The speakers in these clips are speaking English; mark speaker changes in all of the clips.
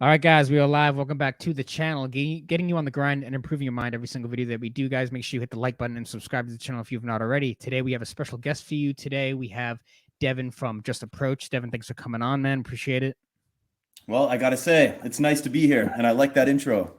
Speaker 1: All right, guys, we are live. Welcome back to the channel. Getting you on the grind and improving your mind every single video that we do, guys. Make sure you hit the like button and subscribe to the channel if you've not already. Today, we have a special guest for you. Today, we have Devin from Just Approach. Devin, thanks for coming on, man. Appreciate it.
Speaker 2: Well, I got to say, it's nice to be here, and I like that intro.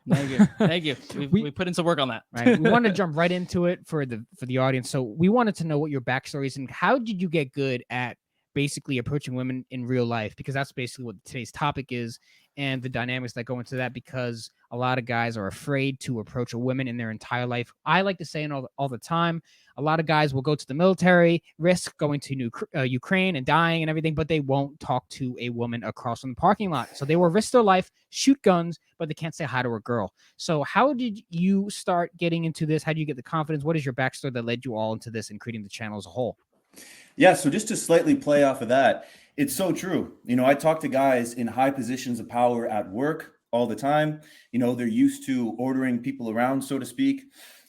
Speaker 1: Thank you.
Speaker 3: Thank you. We put in some work on that.
Speaker 1: Right. We want to jump right into it for the audience. So we wanted to know what your backstory is and how did you get good at basically approaching women in real life, because that's basically what today's topic is, and the dynamics that go into that, because a lot of guys are afraid to approach a woman in their entire life. I like to say it all the time, a lot of guys will go to the military, risk going to Ukraine and dying and everything, but they won't talk to a woman across from the parking lot. So they will risk their life, shoot guns, but they can't say hi to a girl. So how did you start getting into this? How do you get the confidence? What is your backstory that led you all into this and creating the channel as a whole?
Speaker 2: Yeah, so just to slightly play off of that, it's so true. You know, I talk to guys in high positions of power at work all the time. You know, they're used to ordering people around, so to speak,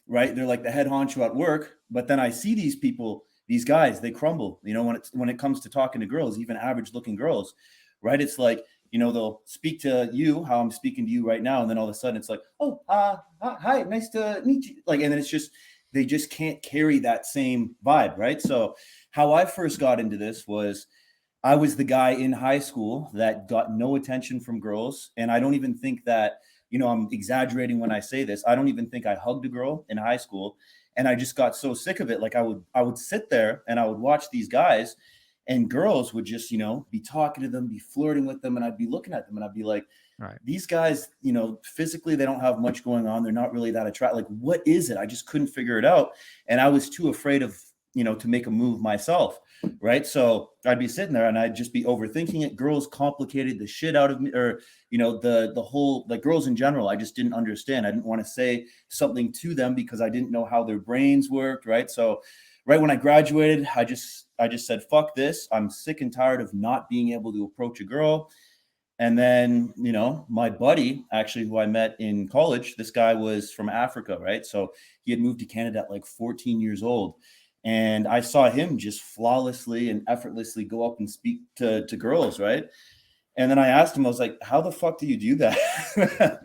Speaker 2: right? They're like the head honcho at work. But then I see these people, these guys, they crumble, you know, when it comes to talking to girls, even average looking girls, right? It's like, you know, they'll speak to you, how I'm speaking to you right now. And then all of a sudden it's like, oh, hi, nice to meet you. Like, and then it's just, they just can't carry that same vibe, right? So how I first got into this was I was the guy in high school that got no attention from girls. And I don't even think that, you know, I'm exaggerating when I say this. I don't even think I hugged a girl in high school. And I just got so sick of it. Like I would sit there and I would watch these guys and girls would just, you know, be talking to them, be flirting with them. And I'd be looking at them and I'd be like, right, these guys, you know, physically, they don't have much going on. They're not really that attractive. Like, what is it? I just couldn't figure it out. And I was too afraid of, you know, to make a move myself. Right. So I'd be sitting there and I'd just be overthinking it. Girls complicated the shit out of me, or, you know, the whole, like girls in general, I just didn't understand. I didn't want to say something to them because I didn't know how their brains worked. Right. So right when I graduated, I just said, fuck this. I'm sick and tired of not being able to approach a girl. And then, you know, my buddy, actually, who I met in college, this guy was from Africa, right? So he had moved to Canada at like 14 years old. And I saw him just flawlessly and effortlessly go up and speak to girls, right? And then I asked him, I was like, how the fuck do you do that?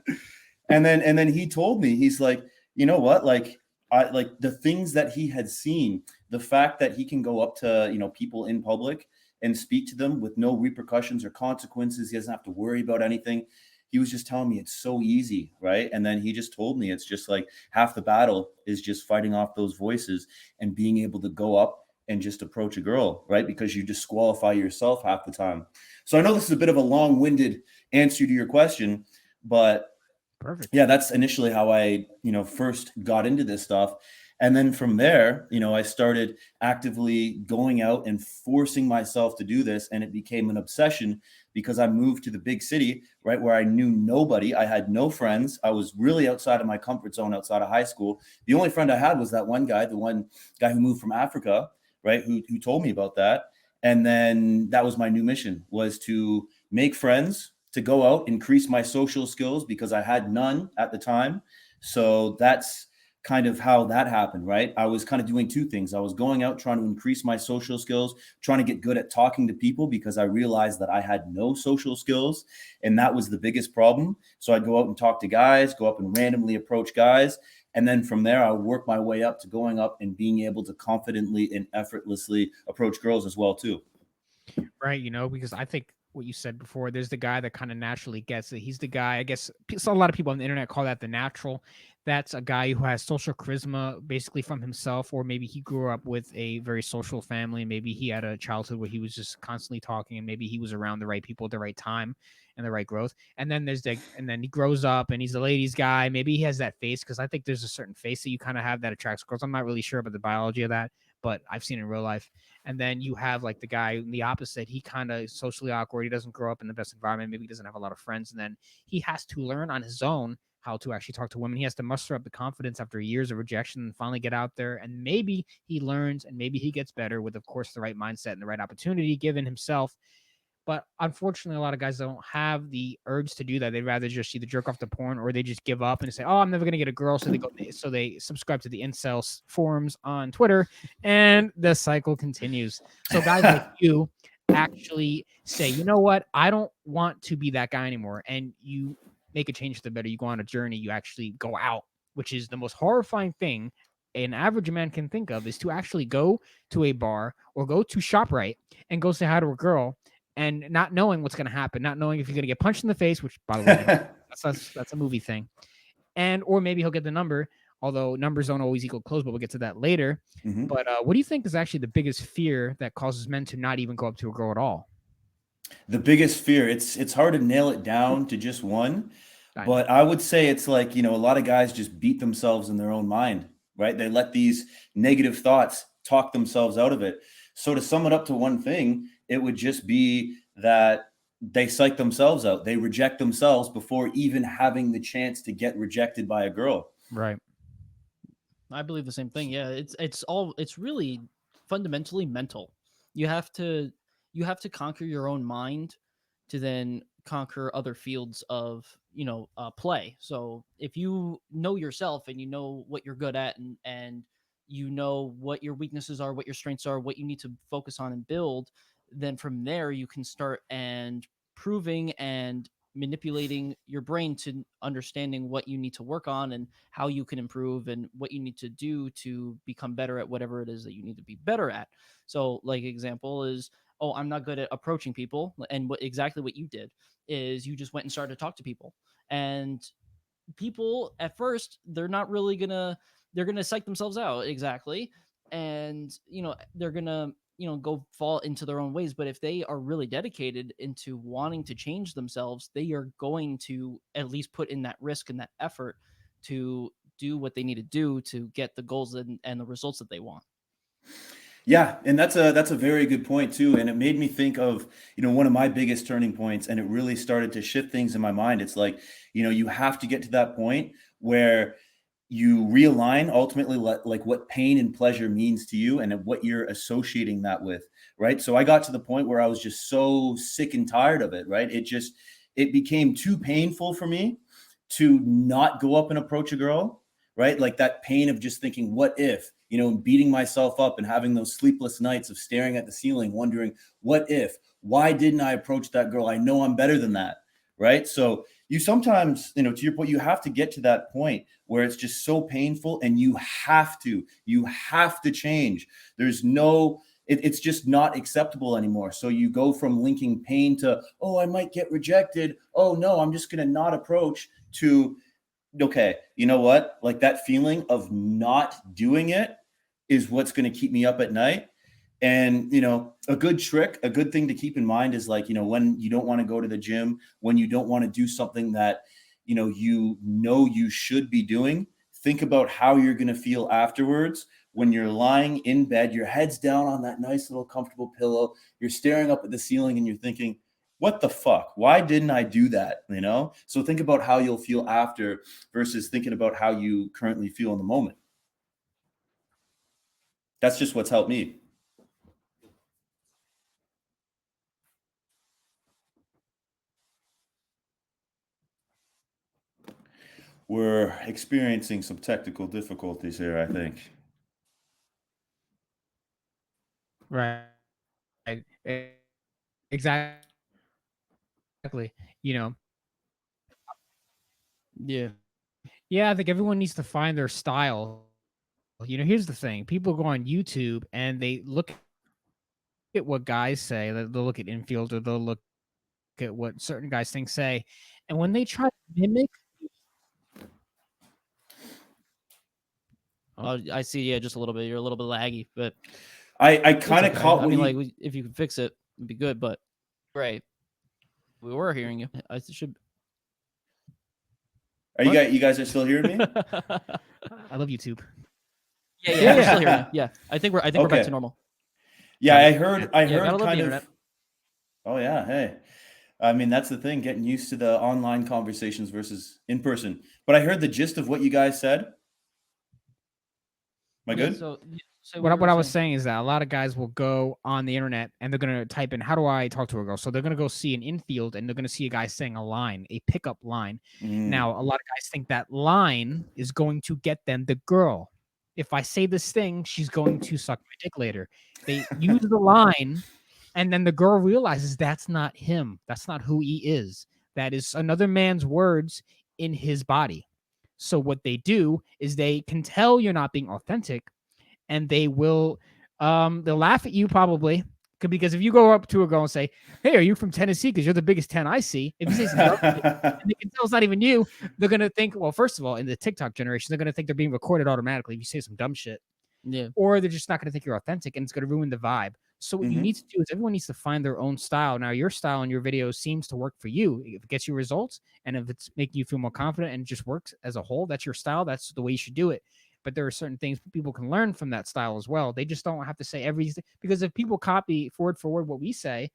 Speaker 2: and then he told me, he's like, you know what? Like, I like the things that he had seen, the fact that he can go up to, you know, people in public and speak to them with no repercussions or consequences. He doesn't have to worry about anything. He was just telling me it's so easy, right? And then he just told me it's just like half the battle is just fighting off those voices and being able to go up and just approach a girl, right? Because you disqualify yourself half the time. So I know this is a bit of a long-winded answer to your question, but perfect. Yeah, that's initially how I, you know, first got into this stuff. And then from there, you know, I started actively going out and forcing myself to do this. And it became an obsession because I moved to the big city, right, where I knew nobody. I had no friends. I was really outside of my comfort zone outside of high school. The only friend I had was that one guy, the one guy who moved from Africa, right, who told me about that. And then that was my new mission, was to make friends, to go out, increase my social skills because I had none at the time. So that's kind of how that happened, right? I was kind of doing two things. I was going out trying to increase my social skills, trying to get good at talking to people because I realized that I had no social skills. And that was the biggest problem. So I'd go out and talk to guys, go up and randomly approach guys. And then from there, I would work my way up to going up and being able to confidently and effortlessly approach girls as well, too.
Speaker 1: Right. You know, because I think what you said before, there's the guy that kind of naturally gets it. He's the guy, I guess, so a lot of people on the internet call that the natural. That's a guy who has social charisma basically from himself, or maybe he grew up with a very social family. Maybe he had a childhood where he was just constantly talking, and maybe he was around the right people at the right time and the right growth. And then and then he grows up and he's a ladies guy. Maybe he has that face, because I think there's a certain face that you kind of have that attracts girls. I'm not really sure about the biology of that, but I've seen it in real life. And then you have like the guy in the opposite. He kind of socially awkward. He doesn't grow up in the best environment. Maybe he doesn't have a lot of friends. And then he has to learn on his own how to actually talk to women. He has to muster up the confidence after years of rejection and finally get out there. And maybe he learns and maybe he gets better with, of course, the right mindset and the right opportunity given himself. But unfortunately, a lot of guys don't have the urge to do that. They'd rather just either jerk off to porn or they just give up and say, "Oh, I'm never gonna get a girl." So they subscribe to the incel forums on Twitter, and the cycle continues. So guys like you, actually say, you know what, I don't want to be that guy anymore, and you make a change for the better. You go on a journey. You actually go out, which is the most horrifying thing an average man can think of, is to actually go to a bar or go to ShopRite and go say hi to a girl, and not knowing what's going to happen, not knowing if you're going to get punched in the face, which, by the way, that's a movie thing, and or maybe he'll get the number. Although numbers don't always equal clothes, but we'll get to that later.
Speaker 2: Mhm.
Speaker 1: But what do you think is actually the biggest fear that causes men to not even go up to a girl at all?
Speaker 2: The biggest fear, it's hard to nail it down to just one,
Speaker 1: I know.
Speaker 2: but I would say it's like, a lot of guys just beat themselves in their own mind, right? They let these negative thoughts talk themselves out of it. So to sum it up to one thing, it would just be that they psych themselves out. They reject themselves before even having the chance to get rejected by a girl.
Speaker 1: Right.
Speaker 3: I believe the same thing. Yeah, it's really fundamentally mental. You have to conquer your own mind to then conquer other fields of play. So if you know yourself and you know what you're good at, and you know what your weaknesses are, what your strengths are, what you need to focus on and build, then from there you can start and proving and manipulating your brain to understanding what you need to work on and how you can improve and what you need to do to become better at whatever it is that you need to be better at. So like example is, oh, I'm not good at approaching people, and exactly what you did is you just went and started to talk to people, and people at first they're gonna psych themselves out, exactly, and they're gonna go fall into their own ways. But if they are really dedicated into wanting to change themselves, they are going to at least put in that risk and that effort to do what they need to do to get the goals and the results that they want.
Speaker 2: Yeah, and that's a very good point too, and it made me think of, one of my biggest turning points, and it really started to shift things in my mind. It's like, you have to get to that point where you realign ultimately like what pain and pleasure means to you and what you're associating that with, right? So I got to the point where I was just so sick and tired of it, right? It became too painful for me to not go up and approach a girl, right? Like that pain of just thinking, what if, beating myself up and having those sleepless nights of staring at the ceiling, wondering, what if, why didn't I approach that girl? I know I'm better than that, right? So you sometimes, to your point, you have to get to that point where it's just so painful and you have to change. There's no, it's just not acceptable anymore. So you go from linking pain to, oh, I might get rejected. Oh no, I'm just going to not approach, to, okay, you know what? Like that feeling of not doing it is what's going to keep me up at night. And, a good trick, a good thing to keep in mind is like, when you don't want to go to the gym, when you don't want to do something that, you should be doing, think about how you're going to feel afterwards when you're lying in bed, your head's down on that nice little comfortable pillow, you're staring up at the ceiling and you're thinking, what the fuck? Why didn't I do that? So think about how you'll feel after versus thinking about how you currently feel in the moment. That's just what's helped me. We're experiencing some technical difficulties here, I think.
Speaker 1: Right. Exactly. You know,
Speaker 3: Yeah.
Speaker 1: yeah, I think everyone needs to find their style. Here's the thing. People go on YouTube and they look at what guys say. They'll look at infield, or they'll look at what certain guys think say. And when they try to mimic,
Speaker 3: Oh, I see. Yeah, just a little bit. You're a little bit laggy, but
Speaker 2: I
Speaker 3: it's
Speaker 2: kind of
Speaker 3: okay.
Speaker 2: caught
Speaker 3: I
Speaker 2: what
Speaker 3: mean,
Speaker 2: you.
Speaker 3: like, if you could fix it, it'd be good. But right, we were hearing you. I should.
Speaker 2: Are you guys are still hearing me?
Speaker 1: I love YouTube.
Speaker 3: Yeah, we're still hearing you. Yeah, I think we're back
Speaker 2: Okay.
Speaker 3: to normal.
Speaker 2: Yeah, I heard
Speaker 3: gotta love the
Speaker 2: kind of.
Speaker 3: internet.
Speaker 2: Oh yeah, hey. I mean, that's the thing, getting used to the online conversations versus in person. But I heard the gist of what you guys said. Am I
Speaker 3: Yeah.
Speaker 2: good?
Speaker 3: So
Speaker 1: What I was saying is that a lot of guys will go on the internet and they're gonna type in, "How do I talk to a girl?" So they're gonna go see an infield and they're gonna see a guy saying a line, a pickup line. Now, a lot of guys think that line is going to get them the girl. If I say this thing, she's going to suck my dick later. They use the line And then the girl realizes that's not him. That's not who he is. That is another man's words in his body. So what they do is they can tell you're not being authentic, and they'll laugh at you probably, because if you go up to a girl and say, "Hey, are you from Tennessee? Because you're the biggest 10 I see." If you say some dumb shit and they can tell it's not even you, they're gonna think, well, first of all, in the TikTok generation, they're gonna think they're being recorded automatically if you say some dumb shit.
Speaker 3: Yeah.
Speaker 1: Or they're just not going to think you're authentic, and it's going to ruin the vibe. So what you
Speaker 2: Mhm.
Speaker 1: need to do is everyone needs to find their own style. Now, your style in your videos seems to work for you. If it gets you results, and if it's making you feel more confident and just works as a whole, that's your style. That's the way you should do it. But there are certain things people can learn from that style as well. They just don't have to say everything, because if people copy word for word what we say,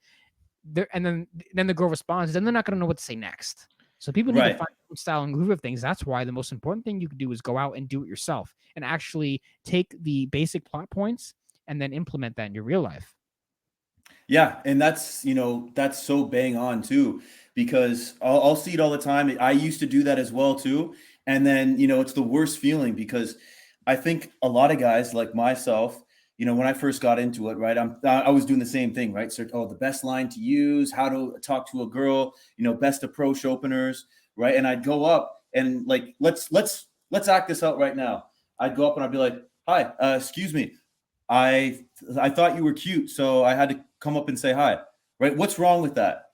Speaker 1: and then the girl responds, then they're not going to know what to say next. So people need to
Speaker 2: Right.
Speaker 1: find their own style and groove of things. That's why the most important thing you can do is go out and do it yourself, and actually take the basic plot points and then implement that in your real life.
Speaker 2: Yeah, and that's, that's so bang on too, because I'll see it all the time. I used to do that as well too, and then it's the worst feeling because I think a lot of guys like myself, when I first got into it, right, I was doing the same thing, right? So, the best line to use, how to talk to a girl, best approach openers, right? And I'd go up and like, let's act this out right now. I'd go up and I'd be like, "Hi, excuse me, I thought you were cute, so I had to come up and say hi." Right? What's wrong with that?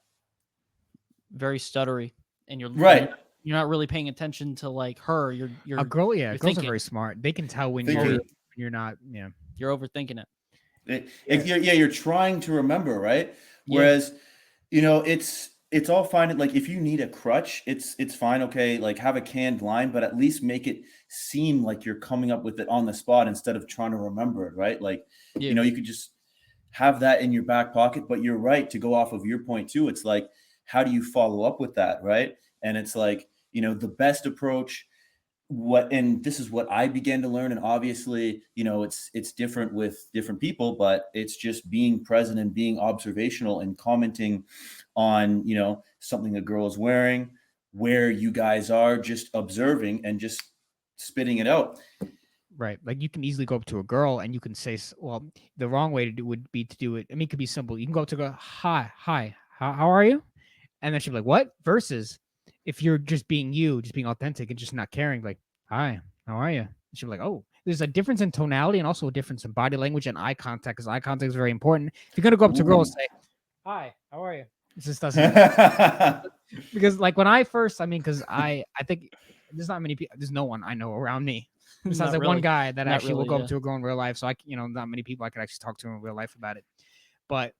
Speaker 3: Very stuttery, and
Speaker 2: Right.
Speaker 3: you're not really paying attention to like her. You're
Speaker 1: A girl, yeah,
Speaker 3: you're
Speaker 1: girls are
Speaker 3: thinking.
Speaker 1: very smart. They can tell when
Speaker 2: Thinking.
Speaker 1: you're not. Yeah,
Speaker 3: You're overthinking it.
Speaker 2: You're trying to remember, right?
Speaker 3: Yeah.
Speaker 2: Whereas, it's all fine. Like if you need a crutch, it's fine. Okay, like have a canned line, but at least make it seem like you're coming up with it on the spot instead of trying to remember it, right? Like,
Speaker 3: Yeah.
Speaker 2: you could just have that in your back pocket. But you're right, to go off of your point too. It's like, how do you follow up with that, right? And it's like, the best approach, and this is what I began to learn, and obviously, it's different with different people, but it's just being present and being observational and commenting on, something a girl is wearing, where you guys are, just observing and just spitting it out.
Speaker 1: right. Like you can easily go up to a girl and you can say, well, the wrong way to do would be to do it. I mean, it could be simple. You can go up to go, "Hi, how are you?" And then she'll be like, "What?" Versus if you're just being you, just being authentic and just not caring, like, "Hi, how are you?" And she'll be like, "Oh." There's a difference in tonality and also a difference in body language and eye contact, because eye contact is very important. If you're gonna go up to a girl and
Speaker 2: Ooh.
Speaker 1: say, "Hi, how are you?" It just doesn't, because like when I first, I mean, because I think there's not many people, there's no one I know around me besides
Speaker 3: Not
Speaker 1: like one
Speaker 3: really.
Speaker 1: guy that
Speaker 3: Not
Speaker 1: actually will
Speaker 3: really,
Speaker 1: go
Speaker 3: yeah.
Speaker 1: up to a girl in real life. So not many people I could actually talk to in real life about it. But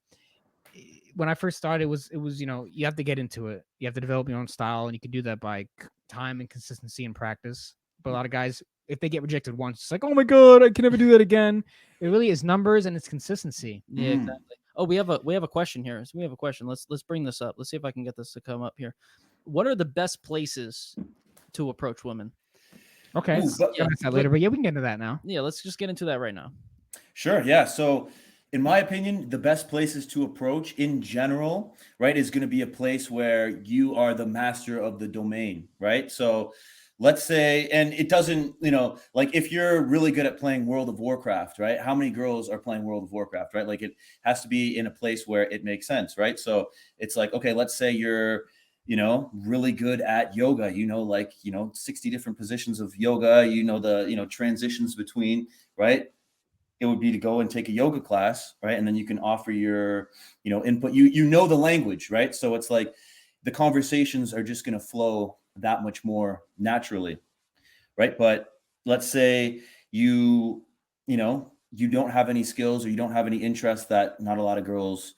Speaker 1: when I first started, it was you have to get into it. You have to develop your own style, and you can do that by time and consistency and practice. But a lot of guys, if they get rejected once, it's like, "Oh my god, I can never do that again." It really is numbers and it's consistency.
Speaker 3: Yeah, exactly. Oh, we have a question here. So we have a question. Let's bring this up. Let's see if I can get this to come up here. What are the best places to approach women?
Speaker 1: Okay,
Speaker 2: Ooh, but,
Speaker 1: I'll ask that later, but yeah, we can get into that now.
Speaker 3: Yeah, let's just get into that right now.
Speaker 2: Sure. Yeah. So, in my opinion, the best places to approach in general, right, is going to be a place where you are the master of the domain, right? So, let's say, and it doesn't, like if you're really good at playing World of Warcraft, right? How many girls are playing World of Warcraft, right? Like it has to be in a place where it makes sense, right? So, it's like, okay, let's say you're, really good at yoga, 60 different positions of yoga, the, transitions between, right? It would be to go and take a yoga class, right? And then you can offer your, input. You know the language, right? So it's like the conversations are just going to flow that much more naturally, right? But let's say you don't have any skills or you don't have any interests that not a lot of girls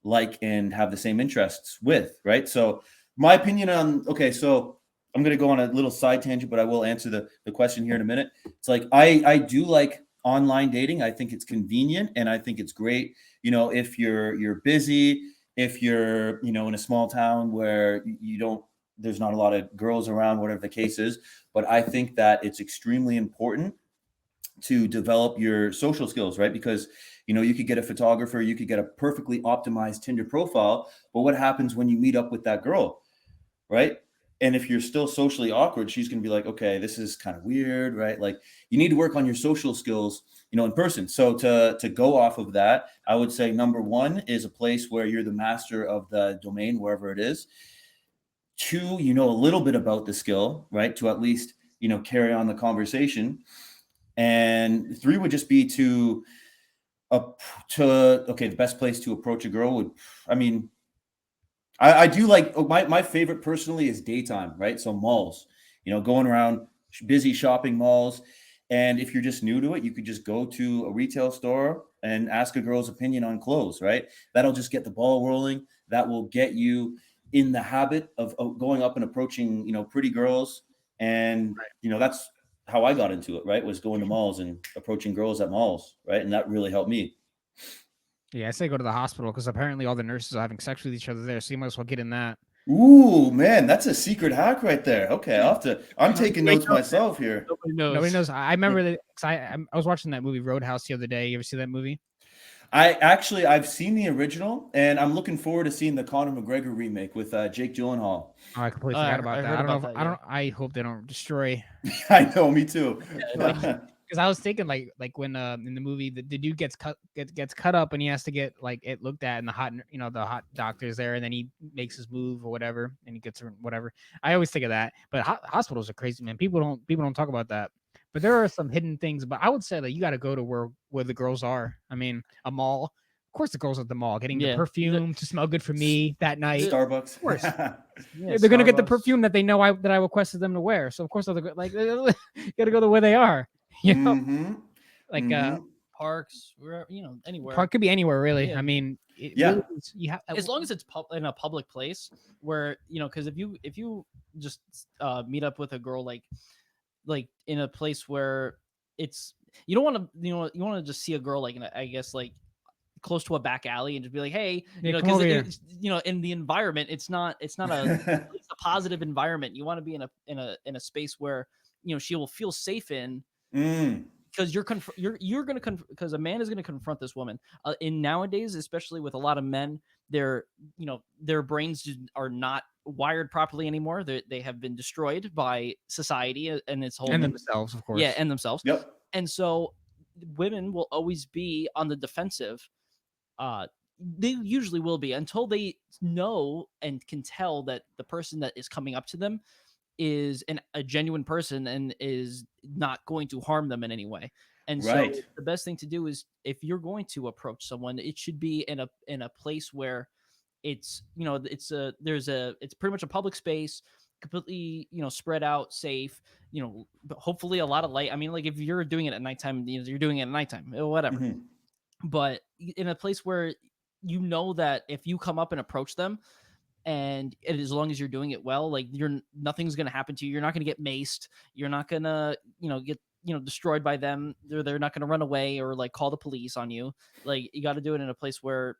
Speaker 2: like and have the same interests with, right? So my opinion on, okay, so I'm going to go on a little side tangent, but I will answer the question here in a minute. It's like I do like online dating. I think it's convenient and I think it's great, if you're busy, if you're, in a small town where you don't, there's not a lot of girls around, whatever the case is. But I think that it's extremely important to develop your social skills, right? Because you could get a photographer, you could get a perfectly optimized Tinder profile, but what happens when you meet up with that girl, right? And if you're still socially awkward, she's going to be like, okay, this is kind of weird, right? Like you need to work on your social skills, in person. So to go off of that, I would say number one is a place where you're the master of the domain, wherever it is. Two, you know a little bit about the skill, right? To at least, carry on the conversation. And three would just be the best place to approach a girl would, I mean, I do like my favorite personally is daytime, right? So malls, going around busy shopping malls. And if you're just new to it, you could just go to a retail store and ask a girl's opinion on clothes, right? That'll just get the ball rolling. That will get you in the habit of going up and approaching, pretty girls. And, that's how I got into it, right? Was going to malls and approaching girls at malls, right? And that really helped me.
Speaker 1: Yeah, I say go to the hospital because apparently all the nurses are having sex with each other there, so you might as well get in that.
Speaker 2: Ooh, man, that's a secret hack right there. Okay, I'm taking notes myself here.
Speaker 1: Nobody knows. I remember that 'cause I was watching that movie Roadhouse the other day. You ever see that movie?
Speaker 2: I've seen the original, and I'm looking forward to seeing the Conor McGregor remake with Jake Gyllenhaal.
Speaker 1: Oh, I completely forgot about that.
Speaker 3: heard
Speaker 1: I don't know.
Speaker 3: about
Speaker 1: If,
Speaker 3: that,
Speaker 1: I don't. I hope they don't destroy.
Speaker 2: I know, me too.
Speaker 1: Because I was thinking like when in the movie the dude gets cut up and he has to get like it looked at and the hot doctor's there and then he makes his move or whatever and he gets whatever. I always think of that, but hospitals are crazy, man. People don't talk about that. But there are some hidden things. But I would say that you got to go to where the girls are. I mean, a mall. Of course, the girls at the mall getting the perfume to smell good for me that night.
Speaker 2: Starbucks.
Speaker 1: Of course.
Speaker 3: Yeah,
Speaker 1: they're gonna get the perfume that they know that I requested them to wear. So of course they're like you got to go to where they are. Like
Speaker 3: parks, anywhere.
Speaker 1: Park could be anywhere, really.
Speaker 3: Yeah.
Speaker 1: I mean,
Speaker 2: Yeah.
Speaker 1: really you have
Speaker 3: As long as it's in a public place where because if you just meet up with a girl like in a place where it's you don't want to you want to just see a girl like I guess like close to a back alley and just be like, hey, because in the environment it's not a it's a positive environment. You want to be in a space where she will feel safe in. Because you're going to because a man is going to confront this woman in nowadays, especially with a lot of men, their brains are not wired properly anymore. They have been destroyed by society and its whole
Speaker 1: and themselves, of course.
Speaker 3: Yeah, and themselves.
Speaker 2: Yep.
Speaker 3: And so women will always be on the defensive. They usually will be until they know and can tell that the person that is coming up to them is a genuine person and is not going to harm them in any way. And so the best thing to do is if you're going to approach someone, it should be in a place where it's it's pretty much a public space, completely spread out, safe, but hopefully a lot of light. I mean, like if you're doing it at nighttime, you're doing it at nighttime, whatever.
Speaker 2: Mm-hmm.
Speaker 3: But in a place where that if you come up and approach them, and as long as you're doing it well, like nothing's gonna happen to you. You're not gonna get maced. You're not gonna get destroyed by them. They're not gonna run away or like call the police on you. Like you got to do it in a place where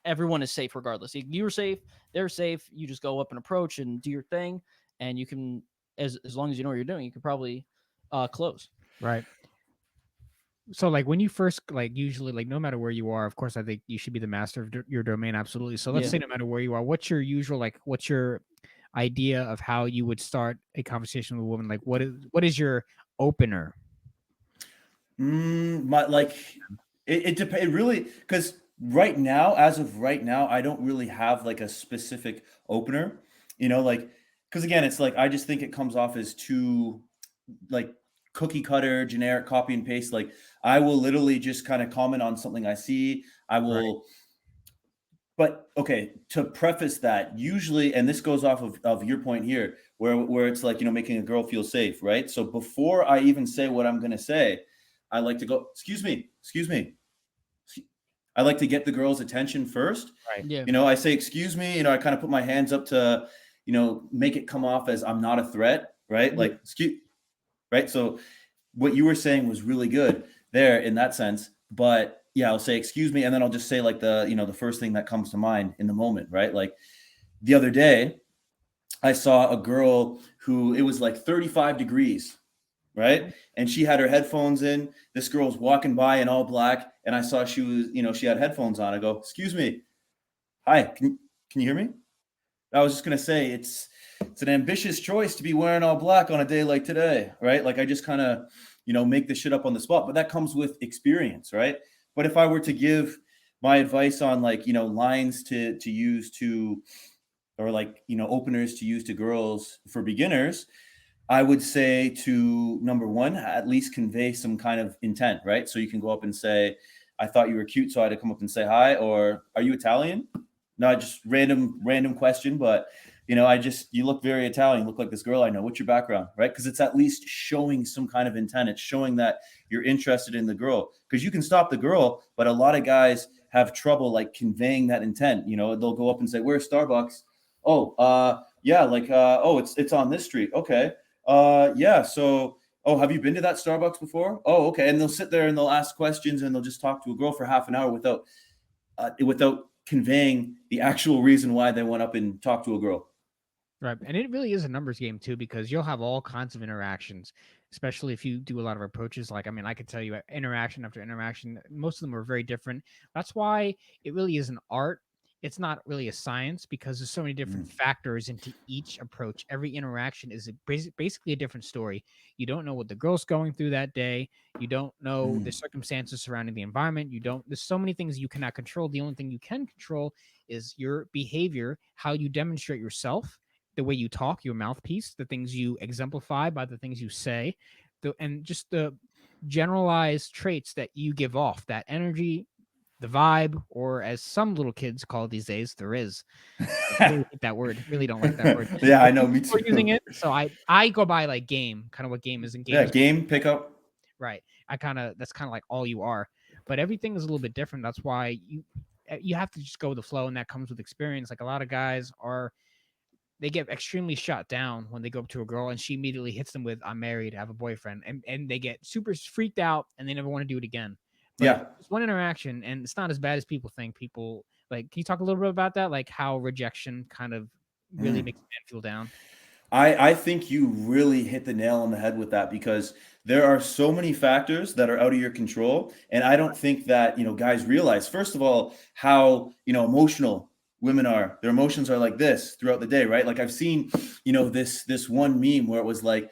Speaker 3: everyone is safe, regardless. You're safe, they're safe. You just go up and approach and do your thing, and you can as long as you know what you're doing, you can probably close.
Speaker 1: Right. So like when you first usually no matter where you are, of course I think you should be the master of your domain, absolutely. So let's say no matter where you are, what's your usual what's your idea of how you would start a conversation with a woman? Like what is your opener?
Speaker 2: It depends really, because as of right now, I don't really have like a specific opener, because again, it's like I just think it comes off as too like cookie cutter, generic copy and paste. Like I will literally just kind of comment on something I see. I will, but okay, to preface that, usually, and this goes off of your point here, where it's like, making a girl feel safe, right? So before I even say what I'm going to say, I like to go, excuse me. I like to get the girl's attention first.
Speaker 1: Right.
Speaker 3: Yeah.
Speaker 2: I say, excuse me, I kind of put my hands up to, make it come off as I'm not a threat, right?
Speaker 3: Mm-hmm.
Speaker 2: Like, excuse, right? So what you were saying was really good there in that sense. But yeah, I'll say, excuse me. And then I'll just say like the first thing that comes to mind in the moment, right? Like the other day, I saw a girl who it was like 35 degrees, right? And she had her headphones in. This girl's walking by in all black. And I saw she was, she had headphones on. I go, excuse me. Hi, can you hear me? I was just going to say it's an ambitious choice to be wearing all black on a day like today, right? Like I just kind of, make the shit up on the spot, but that comes with experience, right? But if I were to give my advice on like, lines to use to, or like, openers to use to girls for beginners, I would say to number one, at least convey some kind of intent, right? So you can go up and say, I thought you were cute, so I had to come up and say hi, or are you Italian? Not just random question, but you look very Italian, you look like this girl I know. What's your background, right? Because it's at least showing some kind of intent. It's showing that you're interested in the girl. Because you can stop the girl, but a lot of guys have trouble like conveying that intent. They'll go up and say, "Where's Starbucks?" Oh, yeah, like oh, it's on this street. Okay. Yeah. So, oh, have you been to that Starbucks before? Oh, okay. And they'll sit there and they'll ask questions and they'll just talk to a girl for half an hour without conveying the actual reason why they went up and talked to a girl.
Speaker 1: Right. And it really is a numbers game too, because you'll have all kinds of interactions, especially if you do a lot of approaches. Like, I mean, I could tell you interaction after interaction, most of them are very different. That's why it really is an art. It's not really a science because there's so many different factors into each approach. Every interaction is basically a different story. You don't know what the girl's going through that day. You don't know the circumstances surrounding the environment. There's so many things you cannot control. The only thing you can control is your behavior, how you demonstrate yourself, the way you talk, your mouthpiece, the things you exemplify by the things you say, and just the generalized traits that you give off, that energy, the vibe, or as some little kids call it these days, there is. I really hate that word. Really don't like that word.
Speaker 2: Yeah,
Speaker 1: But
Speaker 2: I know. Me
Speaker 1: people
Speaker 2: too.
Speaker 1: are using it, so I go by like game, kind of what game is in game.
Speaker 2: Yeah, game pickup.
Speaker 1: Right. That's kind of like all you are. But everything is a little bit different. That's why you have to just go with the flow, and that comes with experience. Like a lot of guys they get extremely shot down when they go up to a girl and she immediately hits them with, I'm married, I have a boyfriend. And they get super freaked out and they never want to do it again. But
Speaker 2: Yeah.
Speaker 1: it's one interaction and it's not as bad as people think. People like, can you talk a little bit about that? Like how rejection kind of really makes a man feel down?
Speaker 2: I think you really hit the nail on the head with that because there are so many factors that are out of your control. And I don't think that, guys realize, first of all, how, emotional women are. Their emotions are like this throughout the day, right? Like I've seen, this one meme where it was like,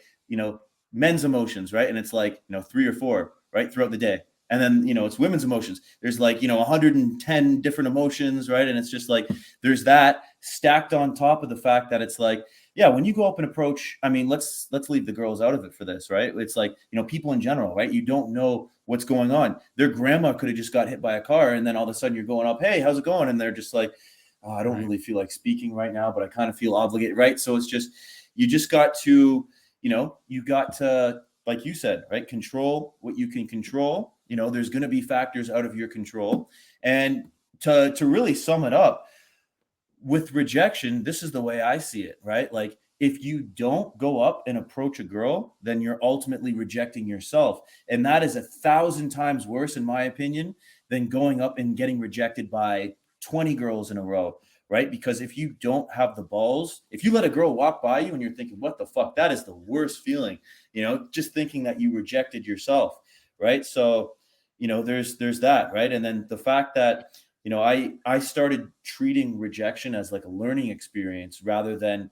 Speaker 2: men's emotions, right? And it's like, 3 or 4, right? Throughout the day. And then, it's women's emotions. There's like, 110 different emotions, right? And it's just like, there's that stacked on top of the fact that it's like, yeah, when you go up and approach, I mean, let's leave the girls out of it for this, right? It's like, people in general, right? You don't know what's going on. Their grandma could have just got hit by a car and then all of a sudden you're going up, hey, how's it going? And they're just like, oh, I don't really feel like speaking right now, but I kind of feel obligated, right? So it's just, you just got to, like you said, right? Control what you can control. There's going to be factors out of your control. And to really sum it up, with rejection, this is the way I see it, right? Like if you don't go up and approach a girl, then you're ultimately rejecting yourself. And that is 1,000 times worse, in my opinion, than going up and getting rejected by 20 girls in a row, right? Because if you don't have the balls, if you let a girl walk by you and you're thinking, what the fuck, that is the worst feeling, just thinking that you rejected yourself, right? So, there's that, right? And then the fact that, I started treating rejection as like a learning experience rather than,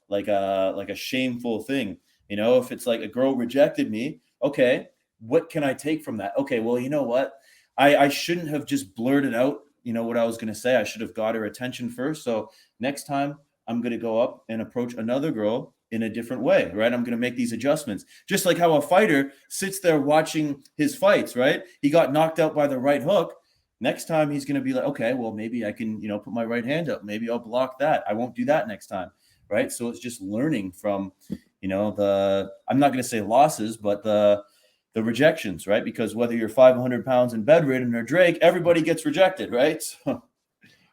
Speaker 2: like a shameful thing. If it's like a girl rejected me, okay, what can I take from that? Okay, well, you know what? I shouldn't have just blurted out, what I was going to say. I should have got her attention first. So next time I'm going to go up and approach another girl in a different way, right? I'm going to make these adjustments. Just like how a fighter sits there watching his fights, right? He got knocked out by the right hook. Next time he's going to be like, okay, well, maybe I can, put my right hand up. Maybe I'll block that. I won't do that next time. Right. So it's just learning from, I'm not going to say losses, but the rejections, right? Because whether you're 500 pounds and bedridden or Drake, everybody gets rejected. Right. So.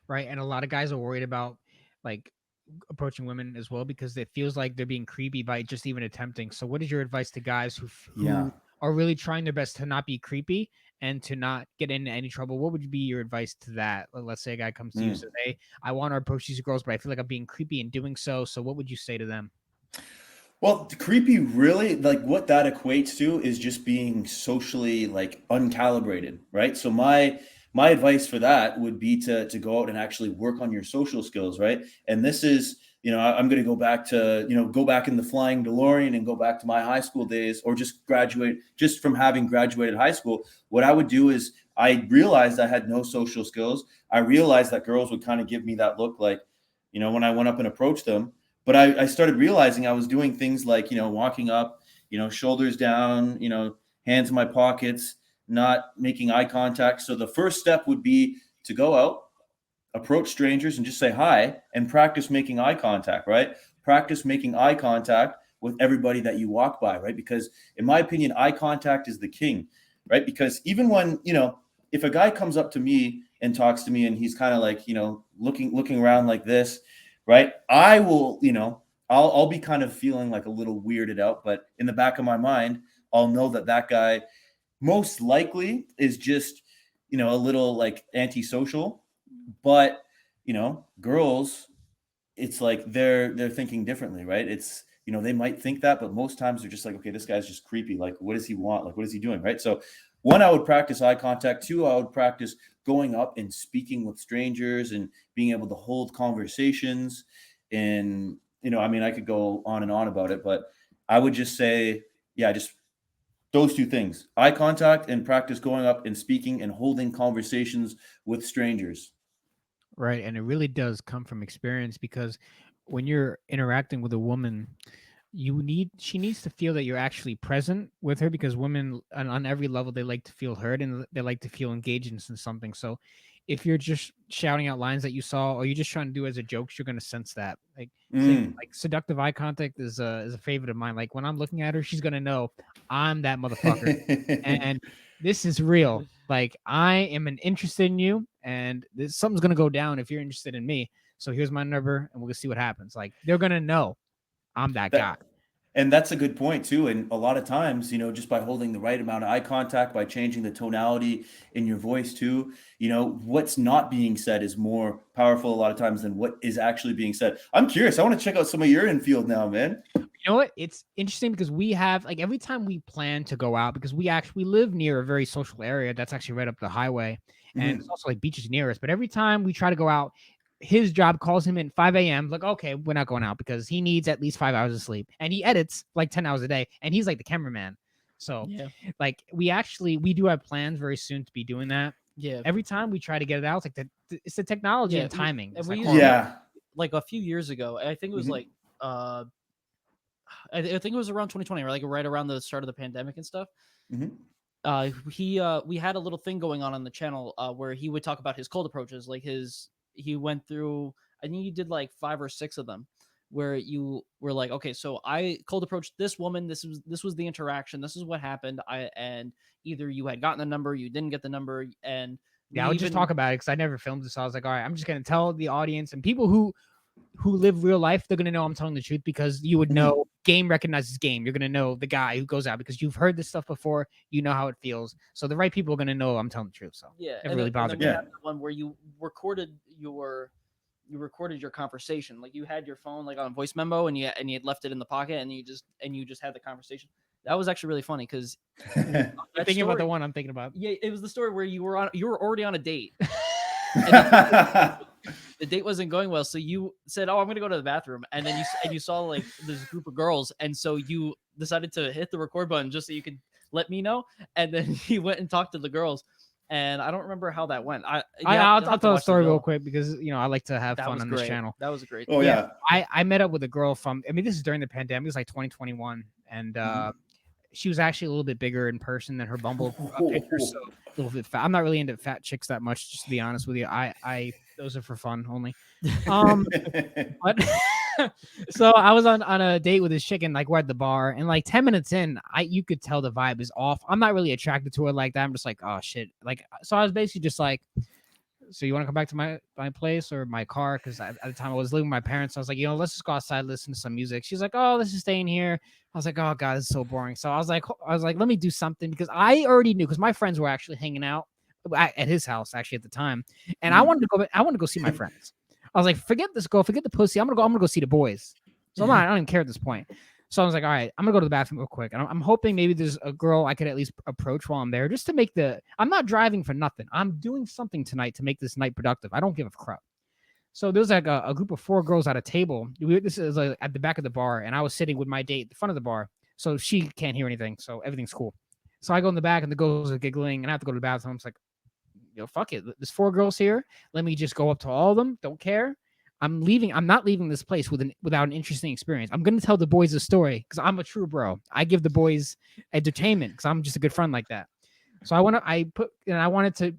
Speaker 1: Right. And a lot of guys are worried about like approaching women as well because it feels like they're being creepy by just even attempting. So what is your advice to guys who are really trying their best to not be creepy and to not get into any trouble? What would be your advice to that? Let's say a guy comes to you and says, hey, I want to approach these girls, but I feel like I'm being creepy in doing so. So what would you say to them?
Speaker 2: Well, creepy really, like what that equates to is just being socially like uncalibrated, right? So my advice for that would be to go out and actually work on your social skills, right? And this is I'm going to go back to, go back in the flying DeLorean and go back to my high school days, or just graduate just from having graduated high school. What I would do is I realized I had no social skills. I realized that girls would kind of give me that look like, when I went up and approached them. But I started realizing I was doing things like, walking up, shoulders down, hands in my pockets, not making eye contact. So the first step would be to go out, approach strangers and just say hi, and practice making eye contact, right? Practice making eye contact with everybody that you walk by, right? Because in my opinion, eye contact is the king, right? Because even when, if a guy comes up to me and talks to me and he's kind of like, looking around like this, right? I will, I'll be kind of feeling like a little weirded out, but in the back of my mind, I'll know that guy most likely is just, a little like antisocial. But girls, it's like they're thinking differently, right? It's, they might think that, but most times they're just like, okay, this guy's just creepy, like what does he want, like what is he doing, right? So one, I would practice eye contact. Two, I would practice going up and speaking with strangers and being able to hold conversations. And I could go on and on about it, but I would just say, yeah, just those two things: eye contact and practice going up and speaking and holding conversations with strangers.
Speaker 1: Right. And it really does come from experience, because when you're interacting with a woman, she needs to feel that you're actually present with her, because women on every level, they like to feel heard and they like to feel engaged in something. So if you're just shouting out lines that you saw, or you're just trying to do it as a joke, you're going to sense that. Like like seductive eye contact is a favorite of mine. Like when I'm looking at her, she's going to know I'm that motherfucker. And this is real. Like I am interested in you, and something's gonna go down if you're interested in me. So here's my number, and we'll see what happens. Like they're gonna know I'm that guy.
Speaker 2: And that's a good point too. And a lot of times, just by holding the right amount of eye contact, by changing the tonality in your voice too, what's not being said is more powerful a lot of times than what is actually being said. I'm curious. I want to check out some of your infield now, man.
Speaker 1: You know what? It's interesting because we have, like, every time we plan to go out, because we live near a very social area that's actually right up the highway, and it's also like beaches near us. But every time we try to go out, his job calls him in 5 a.m. Like, okay, we're not going out because he needs at least 5 hours of sleep, and he edits like 10 hours a day, and he's like the cameraman. So
Speaker 3: Yeah.
Speaker 1: like we do have plans very soon to be doing that.
Speaker 3: Yeah.
Speaker 1: Every time we try to get it out, it's like it's the technology and timing.
Speaker 3: And
Speaker 1: It's
Speaker 3: we
Speaker 1: like,
Speaker 3: used to-
Speaker 2: Yeah.
Speaker 3: like a few years ago, I think it was like I think it was around 2020, or like right around the start of the pandemic and stuff. We had a little thing going on the channel where he would talk about his cold approaches. Like he went through, I think you did like 5 or 6 of them, where you were like, okay, so I cold approached this woman. This was the interaction. This is what happened. And either you had gotten the number, you didn't get the number, and
Speaker 1: yeah, I would just talk about it because I never filmed this. So I was like, all right, I'm just gonna tell the audience and people who live real life, they're gonna know I'm telling the truth, because you would know game recognizes game. You're gonna know the guy who goes out because you've heard this stuff before. You know how it feels. So the right people are gonna know I'm telling the truth. So
Speaker 3: yeah,
Speaker 1: it really bothered me.
Speaker 3: Yeah, the one where you recorded your conversation, like you had your phone like on voice memo, and you had left it in the pocket, and you just had the conversation. That was actually really funny because
Speaker 1: I'm thinking about the one I'm thinking about.
Speaker 3: Yeah, it was the story where you were already on a date. The date wasn't going well, so you said, "Oh, I'm gonna go to the bathroom," and then you saw like this group of girls, and so you decided to hit the record button just so you could let me know, and then he went and talked to the girls, and I don't remember how that went.
Speaker 1: I'll tell the story real quick because I like to have fun on this channel.
Speaker 3: That was great.
Speaker 2: Oh yeah.
Speaker 1: I met up with a girl from, this is during the pandemic. It was like 2021, and she was actually a little bit bigger in person than her Bumble picture, so a little bit fat. I'm not really into fat chicks that much, just to be honest with you. I those are for fun only. But so I was on a date with this chick, and like we're at the bar, and like 10 minutes in, you could tell the vibe is off. I'm not really attracted to her like that. I'm just like, oh shit. Like, so I was basically just like, so you want to come back to my place or my car? Because at the time I was living with my parents. So I was like, let's just go outside, listen to some music. She's like, oh, let's just stay in here. I was like, oh god, it's so boring. So I was like, let me do something, because I already knew, because my friends were actually hanging out at his house actually at the time, and I wanted to go see my friends. I was like, forget this girl, forget the pussy. I'm gonna go see the boys. So I don't even care at this point. So I was like, all right, I'm gonna go to the bathroom real quick. And I'm hoping maybe there's a girl I could at least approach while I'm there, just to make I'm not driving for nothing. I'm doing something tonight to make this night productive. I don't give a crap. So there was like a group of 4 girls at a table. This is like at the back of the bar, and I was sitting with my date at the front of the bar, so she can't hear anything, so everything's cool. So I go in the back, and the girls are giggling, and I have to go to the bathroom. I'm like, fuck it. There's 4 girls here. Let me just go up to all of them. Don't care. I'm leaving. I'm not leaving this place without an interesting experience. I'm gonna tell the boys a story because I'm a true bro. I give the boys entertainment because I'm just a good friend like that. So I wanted to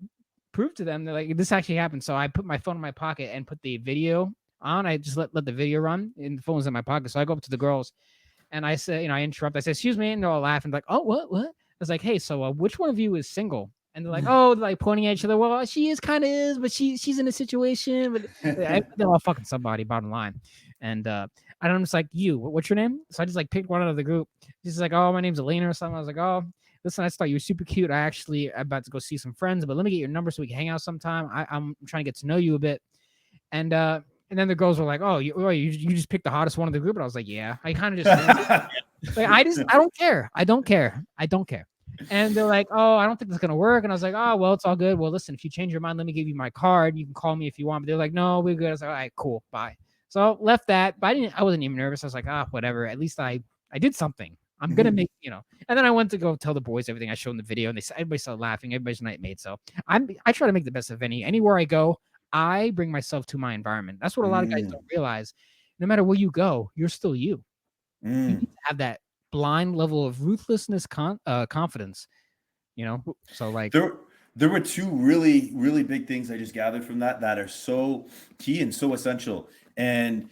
Speaker 1: prove to them that like this actually happened. So I put my phone in my pocket and put the video on. I just let the video run, and the phone was in my pocket. So I go up to the girls and I say, I interrupt. I say, "Excuse me," and they're all laughing like, "Oh, what?" I was like, "Hey, so which one of you is single?" And they're like, "Oh," they're like pointing at each other. Well, she is kind of is, but she's in a situation. But they're all fucking somebody. Bottom line, and I'm just like, what's your name? So I just like picked one out of the group. She's like, "Oh, my name's Elena or something." I was like, "Oh, listen, I just thought you were super cute. I'm about to go see some friends, but let me get your number so we can hang out sometime. I'm trying to get to know you a bit." And then the girls were like, "Oh, you just picked the hottest one of the group," and I was like, "Yeah." I kind of just like I don't care. I don't care. And they're like, "Oh, I don't think that's gonna work." And I was like, "Oh, well, it's all good. Well, listen, if you change your mind, let me give you my card. You can call me if you want." But they're like, "No, we're good." I was like, "All right, cool, bye." So left that, but I wasn't even nervous. I was like, whatever. At least I did something. I'm gonna make, And then I went to go tell the boys everything I showed in the video, and everybody started laughing. Everybody's night made. So I try to make the best of anywhere I go. I bring myself to my environment. That's what a lot of guys don't realize. No matter where you go, you're still you. You need to have that blind level of ruthlessness, confidence. So like
Speaker 2: there were 2 really, really big things I just gathered from that are so key and so essential. And,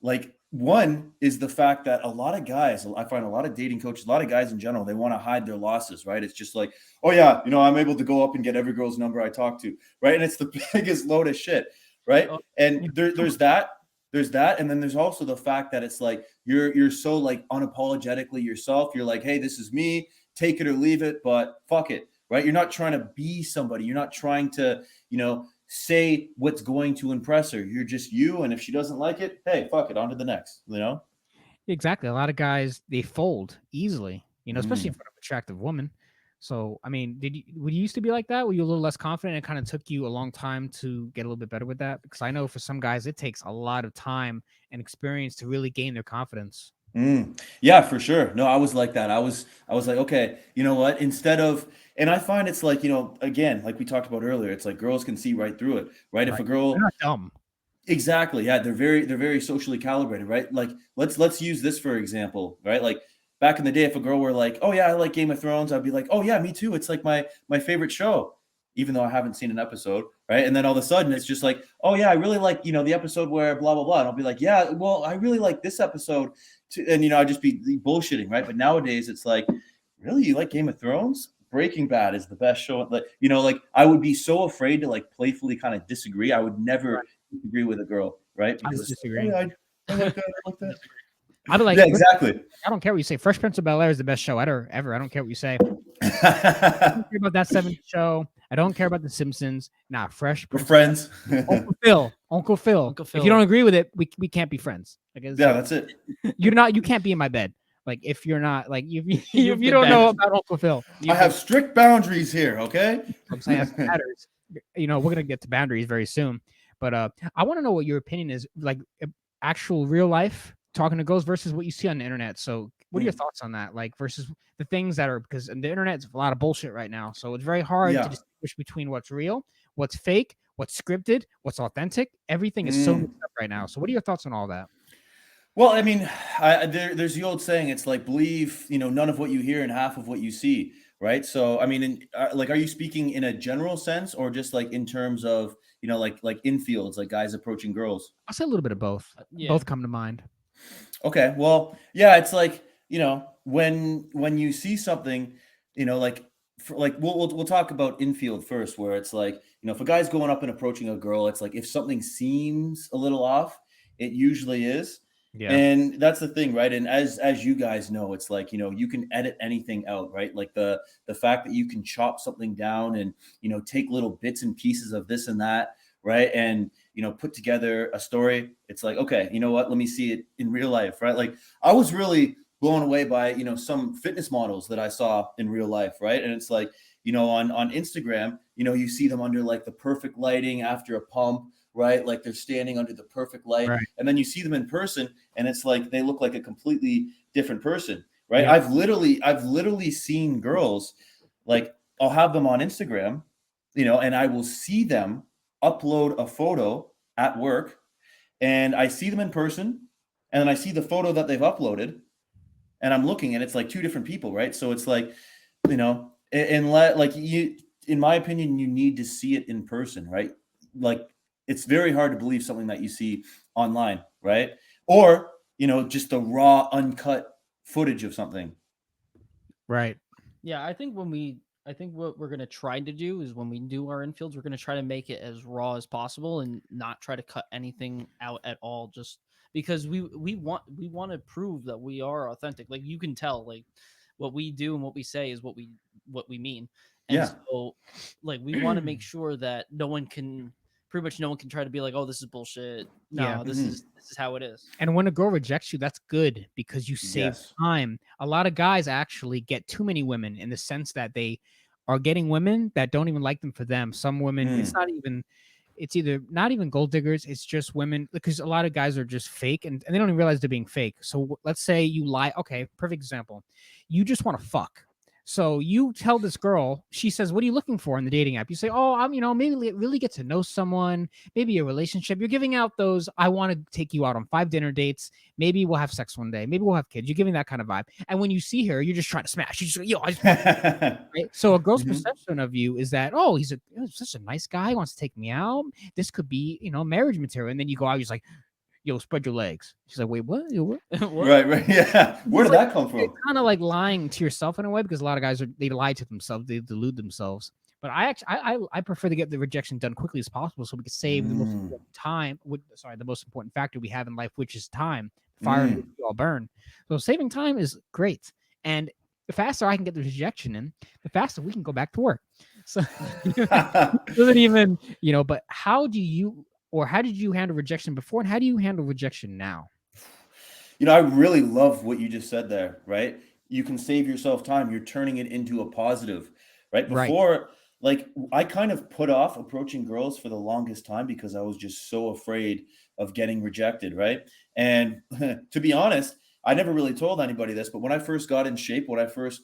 Speaker 2: like one is the fact that a lot of guys, I find a lot of dating coaches, a lot of guys in general, they want to hide their losses, right? It's just like, oh yeah, I'm able to go up and get every girl's number I talk to, right? And it's the biggest load of shit, right? And there's that. There's that, and then there's also the fact that it's like you're so like unapologetically yourself. You're like, hey, this is me, take it or leave it, but fuck it, right? You're not trying to be somebody. You're not trying to, say what's going to impress her. You're just you, and if she doesn't like it, hey, fuck it, on to the next.
Speaker 1: Exactly. A lot of guys, they fold easily, especially in front of an attractive woman. So, I mean, would you used to be like that? Were you a little less confident? It kind of took you a long time to get a little bit better with that? Because I know for some guys, it takes a lot of time and experience to really gain their confidence.
Speaker 2: Yeah, for sure. No, I was like that. I was like, okay, you know what? Instead of, and I find it's like, again, like we talked about earlier, it's like girls can see right through it, right? If a
Speaker 1: They're
Speaker 2: girl,
Speaker 1: not dumb.
Speaker 2: exactly, yeah, they're very socially calibrated, right? Like let's use this for example, right? Like back in the day, if a girl were like, oh yeah, I like Game of Thrones, I'd be like, oh yeah, me too. It's like my favorite show, even though I haven't seen an episode, right? And then all of a sudden it's just like, oh yeah, I really like, the episode where blah blah blah. And I'll be like, yeah, well, I really like this episode too. And I'd just be bullshitting, right? But nowadays it's like, really, you like Game of Thrones? Breaking Bad is the best show. Like I would be so afraid to like playfully kind of disagree. I would never disagree with a girl, right?
Speaker 1: I was
Speaker 2: Because
Speaker 1: disagreeing.
Speaker 2: I like that. I like that.
Speaker 1: I'd be like,
Speaker 2: Yeah, exactly.
Speaker 1: I don't care what you say. Fresh Prince of Bel Air is the best show ever. I don't care what you say. I don't care about that 70s show. I don't care about The Simpsons. Nah, Fresh
Speaker 2: We're
Speaker 1: Prince.
Speaker 2: friends.
Speaker 1: Uncle Phil. If you don't agree with it, we can't be friends.
Speaker 2: Yeah, that's it.
Speaker 1: You can't be in my bed. Like if you're not like if you don't know about Uncle Phil.
Speaker 2: I have strict boundaries here, okay?
Speaker 1: I'm saying as matters. We're gonna get to boundaries very soon. But I want to know what your opinion is, like actual real life talking to girls versus what you see on the internet. So what are your thoughts on that? Like versus the things that are, because the internet's a lot of bullshit right now. So it's very hard to distinguish between what's real, what's fake, what's scripted, what's authentic. Everything is so mixed up right now. So what are your thoughts on all that?
Speaker 2: Well, I mean, there's the old saying, it's like believe, none of what you hear and half of what you see, right? So, I mean, are you speaking in a general sense or just like in terms of, like infields, like guys approaching girls?
Speaker 1: I'll say a little bit of both. Both come to mind.
Speaker 2: Okay, well, yeah, it's like, when you see something, like we'll talk about infield first, where it's like, if a guy's going up and approaching a girl, it's like if something seems a little off, it usually is.
Speaker 1: Yeah.
Speaker 2: And that's the thing, right? And as you guys know, it's like, you can edit anything out, right? Like the fact that you can chop something down and, take little bits and pieces of this and that, right? And, put together a story. It's like, okay, you know what? Let me see it in real life, right? Like I was really blown away by, some fitness models that I saw in real life, right? And it's like, on Instagram, you see them under like the perfect lighting after a pump, right? Like they're standing under the perfect light.
Speaker 1: Right.
Speaker 2: And then you see them in person and it's like they look like a completely different person, right?
Speaker 1: Yeah.
Speaker 2: I've literally seen girls, like I'll have them on Instagram, and I will see them upload a photo at work, and I see them in person, and then I see the photo that they've uploaded, and I'm looking, and it's like two different people, right? So it's like, like you, in my opinion, you need to see it in person, right? Like it's very hard to believe something that you see online, right? Or just the raw, uncut footage of something.
Speaker 1: Right.
Speaker 3: Yeah, I think what we're gonna try to do is when we do our infields, we're gonna try to make it as raw as possible and not try to cut anything out at all. Just because we want to prove that we are authentic. Like you can tell, like what we do and what we say is what we mean. And
Speaker 2: Yeah.
Speaker 3: so, like we want to make sure that no one can try to be like, oh, this is bullshit.
Speaker 1: Yeah.
Speaker 3: No,
Speaker 2: Mhm.
Speaker 3: this is how it is.
Speaker 1: And when a girl rejects you, that's good because you save
Speaker 2: Yes.
Speaker 1: time. A lot of guys actually get too many women in the sense that they are getting women that don't even like them for them. Some women, it's either not even gold diggers, it's just women because a lot of guys are just fake and they don't even realize they're being fake. So let's say you lie. Okay, perfect example. You just want to fuck. So you tell this girl, she says, "What are you looking for in the dating app?" You say, "Oh, I'm, maybe really get to know someone, maybe a relationship." You're giving out those, "I want to take you out on 5 dinner dates. Maybe we'll have sex one day. Maybe we'll have kids." You're giving that kind of vibe. And when you see her, you're just trying to smash. You just, I just right? So a girl's
Speaker 2: Mhm.
Speaker 1: perception of you is that, oh, he's such a nice guy. He wants to take me out. This could be, marriage material. And then you go out, you're just like, yo, spread your legs. She's like, wait, what? Yo, what?
Speaker 3: What?
Speaker 2: Right. Yeah. Where
Speaker 1: It's
Speaker 2: did
Speaker 1: like
Speaker 2: that come
Speaker 1: you're
Speaker 2: from?
Speaker 1: kind of like lying to yourself in a way because a lot of guys they lie to themselves, they delude themselves. But I prefer to get the rejection done quickly as possible so we can save the most
Speaker 2: Mm.
Speaker 1: important the most important factor we have in life, which is time. Fire in which
Speaker 2: Mm.
Speaker 1: we all burn. So saving time is great. And the faster I can get the rejection in, the faster we can go back to work. So it doesn't even, but how did you handle rejection before and how do you handle rejection now?
Speaker 2: I really love what you just said there, right? You can save yourself time. You're turning it into a positive, right?
Speaker 1: Right.
Speaker 2: Before, like, I kind of put off approaching girls for the longest time because I was just so afraid of getting rejected, right? And to be honest, I never really told anybody this, but when I first got in shape, when I first,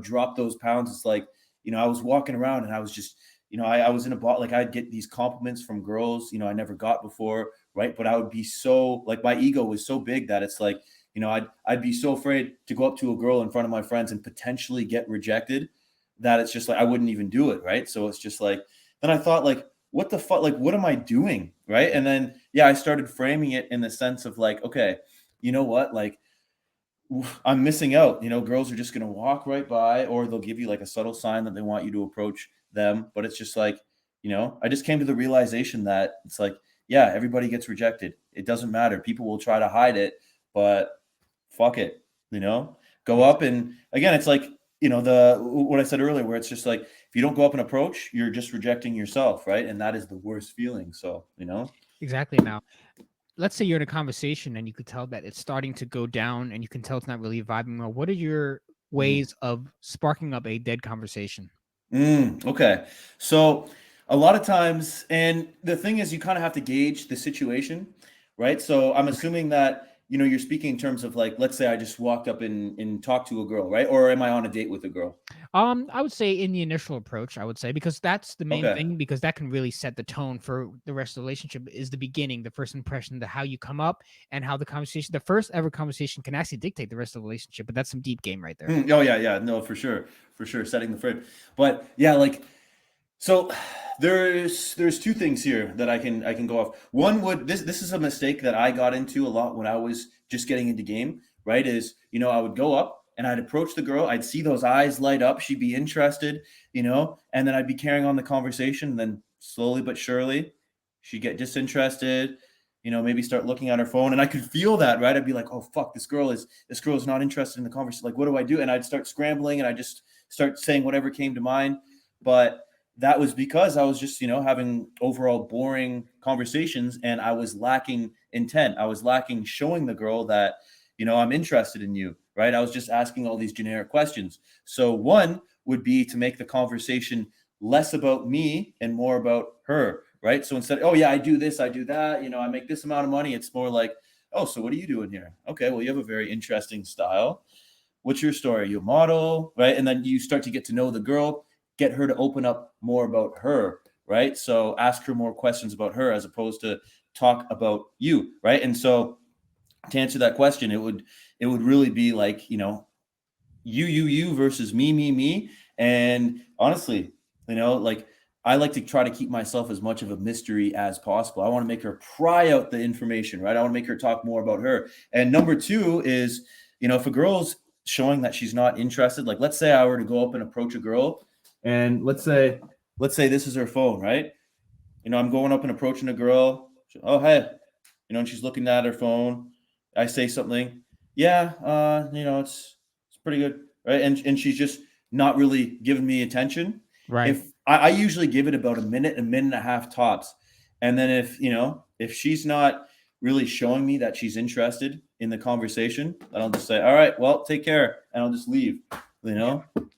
Speaker 2: dropped those pounds, it's like, I was walking around and I was just, I was in a like I'd get these compliments from girls, I never got before, right? But I would be so like my ego was so big that it's like, I'd be so afraid to go up to a girl in front of my friends and potentially get rejected that it's just like I wouldn't even do it, right? So it's just like then I thought like what the fuck, like what am I doing, right? And then I started framing it in the sense of like, okay, you know what, like I'm missing out. Girls are just going to walk right by, or they'll give you like a subtle sign that they want you to approach them. But it's just like, I just came to the realization that it's like, yeah, everybody gets rejected. It doesn't matter. People will try to hide it, but fuck it, go
Speaker 1: Ex-
Speaker 2: up. And again, it's like, the what I said earlier, where it's just like, if you don't go up and approach, you're just rejecting yourself, right? And that is the worst feeling. So,
Speaker 1: Exactly. Now, let's say you're in a conversation and you could tell that it's starting to go down and you can tell it's not really vibing well. What are your
Speaker 2: Mhm.
Speaker 1: ways of sparking up a dead conversation?
Speaker 2: Okay. So a lot of times, and the thing is, you kind of have to gauge the situation, right? So I'm assuming that, you're speaking in terms of like, let's say I just walked up and talked to a girl, right? Or am I on a date with a girl?
Speaker 1: I would say in the initial approach, I would say because that's the main
Speaker 2: Okay.
Speaker 1: thing because that can really set the tone for the rest of the relationship is the beginning, the first impression, the how you come up and how the first ever conversation can actually dictate the rest of the relationship. But that's some deep game right there.
Speaker 2: Oh yeah, yeah. No, for sure, setting the frame. But yeah, like so there's two things here that I can go off. One would this is a mistake that I got into a lot when I was just getting into game, right? Is I would go up and I'd approach the girl, I'd see those eyes light up, she'd be interested, and then I'd be carrying on the conversation, and then slowly but surely she'd get disinterested, maybe start looking at her phone, and I could feel that, right? I'd be like, oh fuck, this girl is not interested in the conversation. Like, what do I do? And I'd start scrambling and I just start saying whatever came to mind. But that was because I was just, having overall boring conversations and I was lacking intent. I was lacking showing the girl that, I'm interested in you, right? I was just asking all these generic questions. So one would be to make the conversation less about me and more about her, right? So instead, oh yeah, I do this, I do that, I make this amount of money. It's more like, oh, so what are you doing here? Okay, well, you have a very interesting style. What's your story? Are you a model, right? And then you start to get to know the girl, get her to open up more about her, right? So ask her more questions about her as opposed to talk about you, right? And so to answer that question, it would really be like, you versus me. And honestly, like I like to try to keep myself as much of a mystery as possible. I want to make her pry out the information, right? I want to make her talk more about her. And number two is, if a girl's showing that she's not interested, like let's say I were to go up and approach a girl, and let's say this is her phone, right? I'm going up and approaching a girl. Oh, hey, and she's looking at her phone. I say something. Yeah, it's pretty good, right? And she's just not really giving me attention.
Speaker 1: Right.
Speaker 2: If I usually give it about a minute and a half tops, and then if she's not really showing me that she's interested in the conversation, then I'll just say, all right, well, take care, and I'll just leave.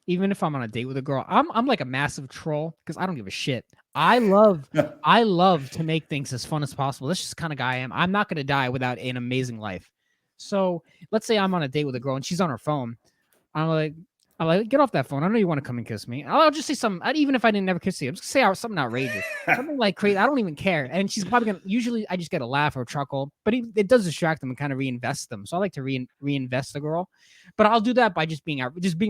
Speaker 1: Even if I'm on a date with a girl, I'm like a massive troll because I don't give a shit. I love to make things as fun as possible. That's just the kind of guy I am. I'm not gonna die without an amazing life. So let's say I'm on a date with a girl and she's on her phone. I'm like, get off that phone. I know you want to come and kiss me. I'll just say something. Even if I didn't never kiss you, I'm just gonna say something outrageous, something like crazy. I don't even care. And she's probably gonna. Usually, I just get a laugh or a chuckle, but it does distract them and kind of reinvest them. So I like to reinvest the girl, but I'll do that by just being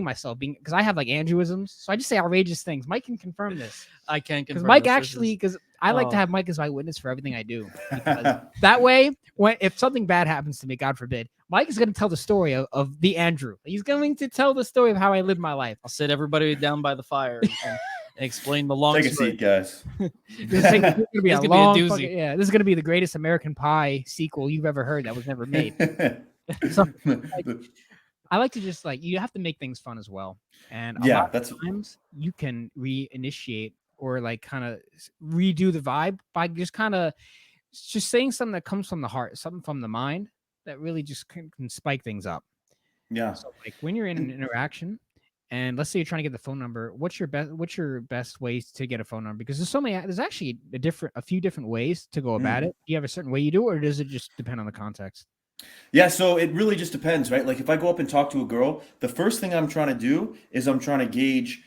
Speaker 1: myself, because I have like Andrewisms. So I just say outrageous things. Mike can confirm this.
Speaker 3: I can confirm
Speaker 1: Because Mike
Speaker 3: this.
Speaker 1: because I like to have Mike as my witness for everything I do. Because that way, if something bad happens to me, God forbid, Mike is going to tell the story of the Andrew. He's going to tell the story of how I lived my life.
Speaker 3: I'll sit everybody down by the fire and explain the long
Speaker 2: Take
Speaker 3: story.
Speaker 2: a seat, guys.
Speaker 1: This is going to be
Speaker 3: It's
Speaker 1: a
Speaker 3: gonna
Speaker 1: long
Speaker 3: be a doozy.
Speaker 1: this is going to be the greatest American Pie sequel you've ever heard that was never made. So, I like to just you have to make things fun as well. And a lot of times you can reinitiate or kind of redo the vibe by just saying something that comes from the heart, something from the mind that really just can spike things up.
Speaker 2: Yeah.
Speaker 1: So when you're in an interaction, and let's say you're trying to get the phone number, what's your best ways to get a phone number? Because there's actually a few different ways to go about it. Do you have a certain way you do, or does it just depend on the context?
Speaker 2: Yeah, so it really just depends, right? Like if I go up and talk to a girl, the first thing I'm trying to do is I'm trying to gauge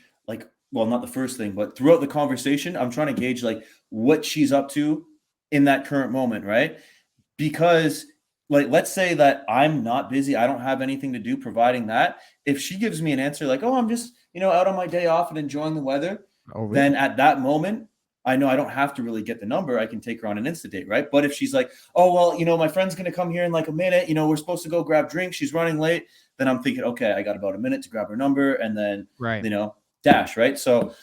Speaker 2: well, not the first thing, but throughout the conversation, I'm trying to gauge what she's up to in that current moment, right? Because let's say that I'm not busy, I don't have anything to do providing that. If she gives me an answer like, oh, I'm just, out on my day off and enjoying the weather, then at that moment, I know I don't have to really get the number. I can take her on an Insta date, right? But if she's like, oh, well, my friend's going to come here in a minute, we're supposed to go grab drinks, she's running late, then I'm thinking, okay, I got about a minute to grab her number and then, dash, right? So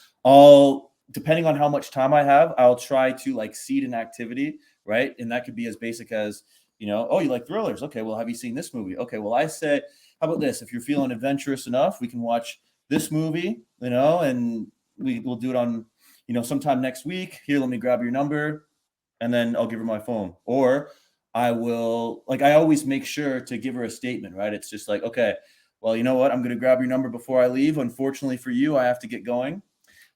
Speaker 2: depending on how much time I have, I'll try to seed an activity, right? And that could be as basic as, oh, you like thrillers? Okay, well, have you seen this movie? Okay, well, I say, how about this? If you're feeling adventurous enough, we can watch this movie, and we'll do it on, sometime next week. Here, let me grab your number, and then I'll give her my phone. Or I will, I always make sure to give her a statement, right? It's just okay, well, you know what? I'm going to grab your number before I leave. Unfortunately for you, I have to get going.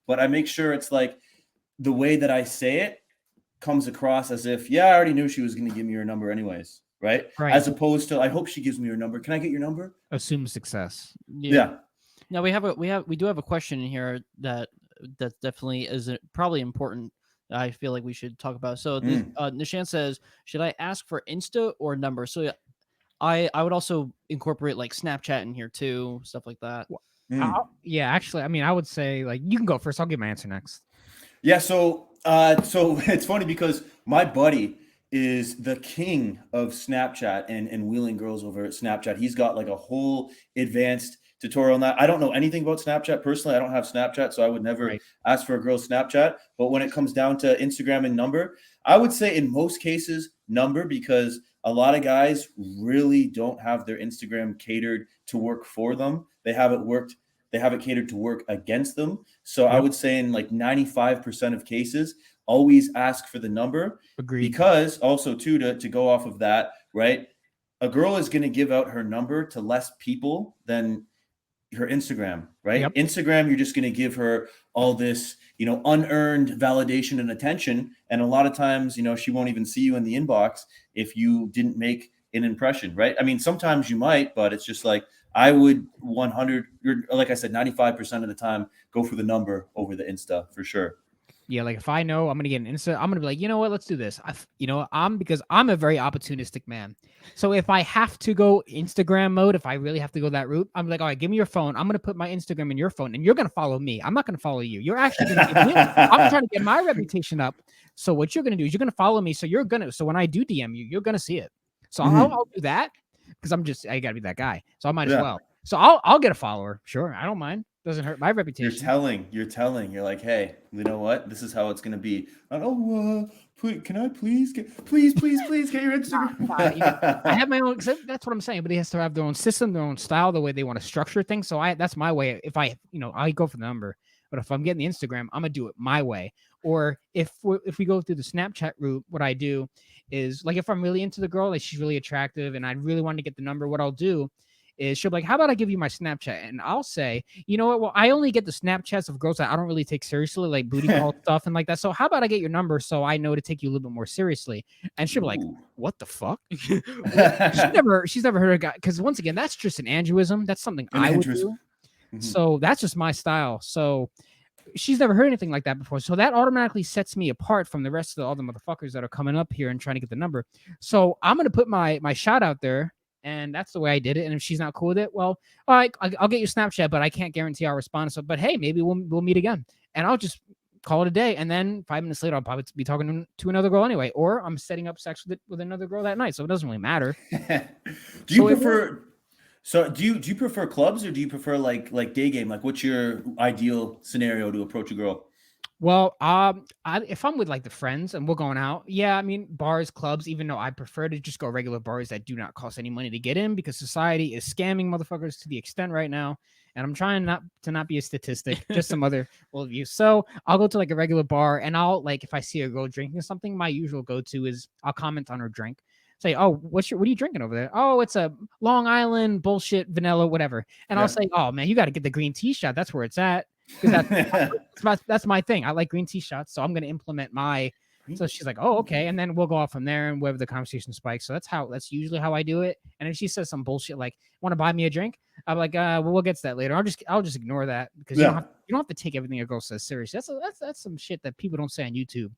Speaker 2: But I make sure it's the way that I say it comes across as if, yeah, I already knew she was going to give me her number anyways, right? As opposed to, I hope she gives me her number. Can I get your number?
Speaker 1: Assume success.
Speaker 2: Yeah.
Speaker 3: Now we do have a question in here that definitely is probably important. I feel like we should talk about. So Nishan says, should I ask for Insta or number? So I would also incorporate Snapchat in here too, stuff like that.
Speaker 1: Yeah, actually, I would say you can go first. I'll give my answer next.
Speaker 2: Yeah, so it's funny because my buddy is the king of Snapchat and wheeling girls over at Snapchat. He's got a whole advanced tutorial on that. I don't know anything about Snapchat personally. I don't have Snapchat, so I would never ask for a girl's Snapchat. But when it comes down to Instagram and number, I would say in most cases number, because a lot of guys really don't have their Instagram catered to work for them. They have it catered to work against them. So I would say in 95% of cases, always ask for the number.
Speaker 1: Agreed.
Speaker 2: Because also too, to go off of that, right? A girl is going to give out her number to less people than her Instagram, right?
Speaker 1: Yep.
Speaker 2: Instagram, you're just going to give her all this, unearned validation and attention. And a lot of times, she won't even see you in the inbox if you didn't make an impression, right? I mean, sometimes you might, but it's just like, I would 100, like I said, 95% of the time, go for the number over the Insta for sure.
Speaker 1: Yeah, like if I know I'm gonna get an Insta, I'm gonna be like, you know what, let's do this. Because I'm a very opportunistic man. So if I have to go Instagram mode, if I really have to go that route, I'm like, all right, give me your phone. I'm gonna put my Instagram in your phone, and you're gonna follow me. I'm not gonna follow you. You're actually gonna give me. I'm trying to get my reputation up. So what you're gonna do is you're gonna follow me. So so when I do DM you, you're gonna see it. So I'll do that because I gotta be that guy. So I might as well. So I'll get a follower. Sure, I don't mind. Doesn't hurt my reputation.
Speaker 2: You're telling. You're like, hey, you know what? This is how it's gonna be. Can I please get your Instagram?
Speaker 1: I have my own. That's what I'm saying. But they has to have their own system, their own style, the way they want to structure things. So that's my way. If I go for the number. But if I'm getting the Instagram, I'm gonna do it my way. Or if we go through the Snapchat route, what I do is like if I'm really into the girl, like she's really attractive, and I really want to get the number, what I'll do is she'll be like, how about I give you my Snapchat? And I'll say, you know what? Well, I only get the Snapchats of girls that I don't really take seriously, like booty call stuff and like that. So how about I get your number so I know to take you a little bit more seriously? And she'll be like, what the fuck? she's never heard of a guy. Because once again, that's just an aneurysm. That's something I would do. Mm-hmm. So that's just my style. So she's never heard anything like that before. So that automatically sets me apart from the rest of all the motherfuckers that are coming up here and trying to get the number. So I'm going to put my shot out there. And that's the way I did it. And if she's not cool with it, well, all right, I'll get your Snapchat, but I can't guarantee I'll respond. So, but hey, maybe we'll meet again. And I'll just call it a day. And then 5 minutes later, I'll probably be talking to another girl anyway. Or I'm setting up sex with another girl that night. So it doesn't really matter.
Speaker 2: Do you prefer clubs or do you prefer like day game? Like what's your ideal scenario to approach a girl?
Speaker 1: Well, if I'm with like the friends and we're going out, yeah, I mean bars, clubs, even though I prefer to just go regular bars that do not cost any money to get in because society is scamming motherfuckers to the extent right now. And I'm trying not to be a statistic, just some other worldview. So I'll go to like a regular bar and I'll like if I see a girl drinking something, my usual go-to is I'll comment on her drink. Say, oh, what are you drinking over there? Oh, it's a Long Island bullshit vanilla, whatever. And I'll say, oh man, you got to get the green tea shot. That's where it's at. That's my thing. I like green tea shots, so I'm going to implement my. So she's like, "Oh, okay," and then we'll go off from there, and wherever the conversation spikes. So that's usually how I do it. And if she says some bullshit like, "Want to buy me a drink?" I'm like, "Well, we'll get to that later." I'll just ignore that because you don't have to take everything a girl says seriously. That's some shit that people don't say on YouTube.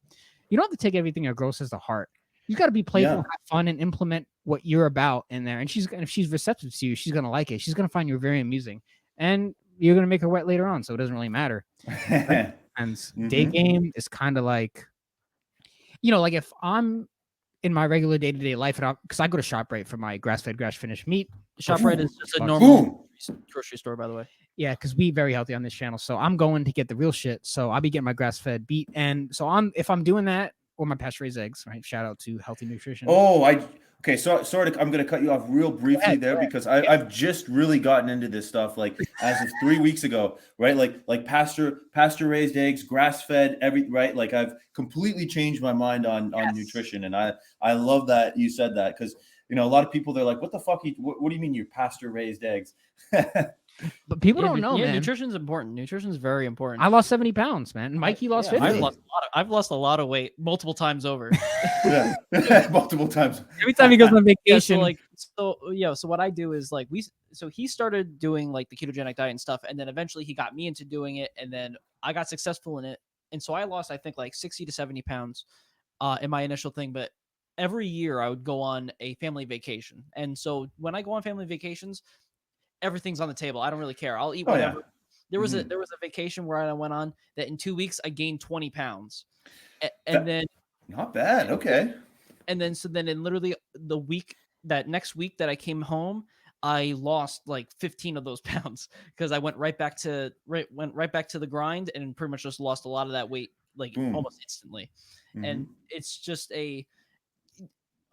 Speaker 1: You don't have to take everything a girl says to heart. You got to be playful, have fun, and implement what you're about in there. And if she's receptive to you, she's gonna like it. She's gonna find you very amusing, and you're going to make her wet later on, so it doesn't really matter. And day game is kind of like, like if I'm in my regular day-to-day life, because I go to ShopRite for my grass-fed, grass-finished meat.
Speaker 3: ShopRite is just a normal grocery store, by the way.
Speaker 1: Yeah, because we very healthy on this channel, so I'm going to get the real shit. So I'll be getting my grass-fed beef, and so if I'm doing that, or my pasture-raised eggs, right? Shout out to Healthy Nutrition.
Speaker 2: Okay, so sorry, I'm going to cut you off real briefly there because I've just really gotten into this stuff like as of 3 weeks ago, right? Like pasture raised eggs, grass fed, right? Like I've completely changed my mind on nutrition, and I love that you said that because a lot of people they're like, what the fuck? What do you mean you're pasture raised eggs?
Speaker 1: But people don't know, man.
Speaker 3: Nutrition's important. Nutrition's very important.
Speaker 1: I lost 70 pounds, man. Mikey lost 50.
Speaker 3: I've lost a lot of weight multiple times over.
Speaker 2: Multiple times.
Speaker 1: Every time he goes on vacation.
Speaker 3: So what I do is like he started doing like the ketogenic diet and stuff, and then eventually he got me into doing it, and then I got successful in it, and so I lost I think like 60 to 70 pounds in my initial thing, but every year I would go on a family vacation, and so when I go on family vacations, everything's on the table. I don't really care. I'll eat whatever. There was a vacation where I went on that in 2 weeks I gained 20 pounds, and then
Speaker 2: not bad. Okay.
Speaker 3: And then in literally that next week that I came home, I lost like 15 of those pounds because I went right back to the grind and pretty much just lost a lot of that weight like almost instantly. And it's just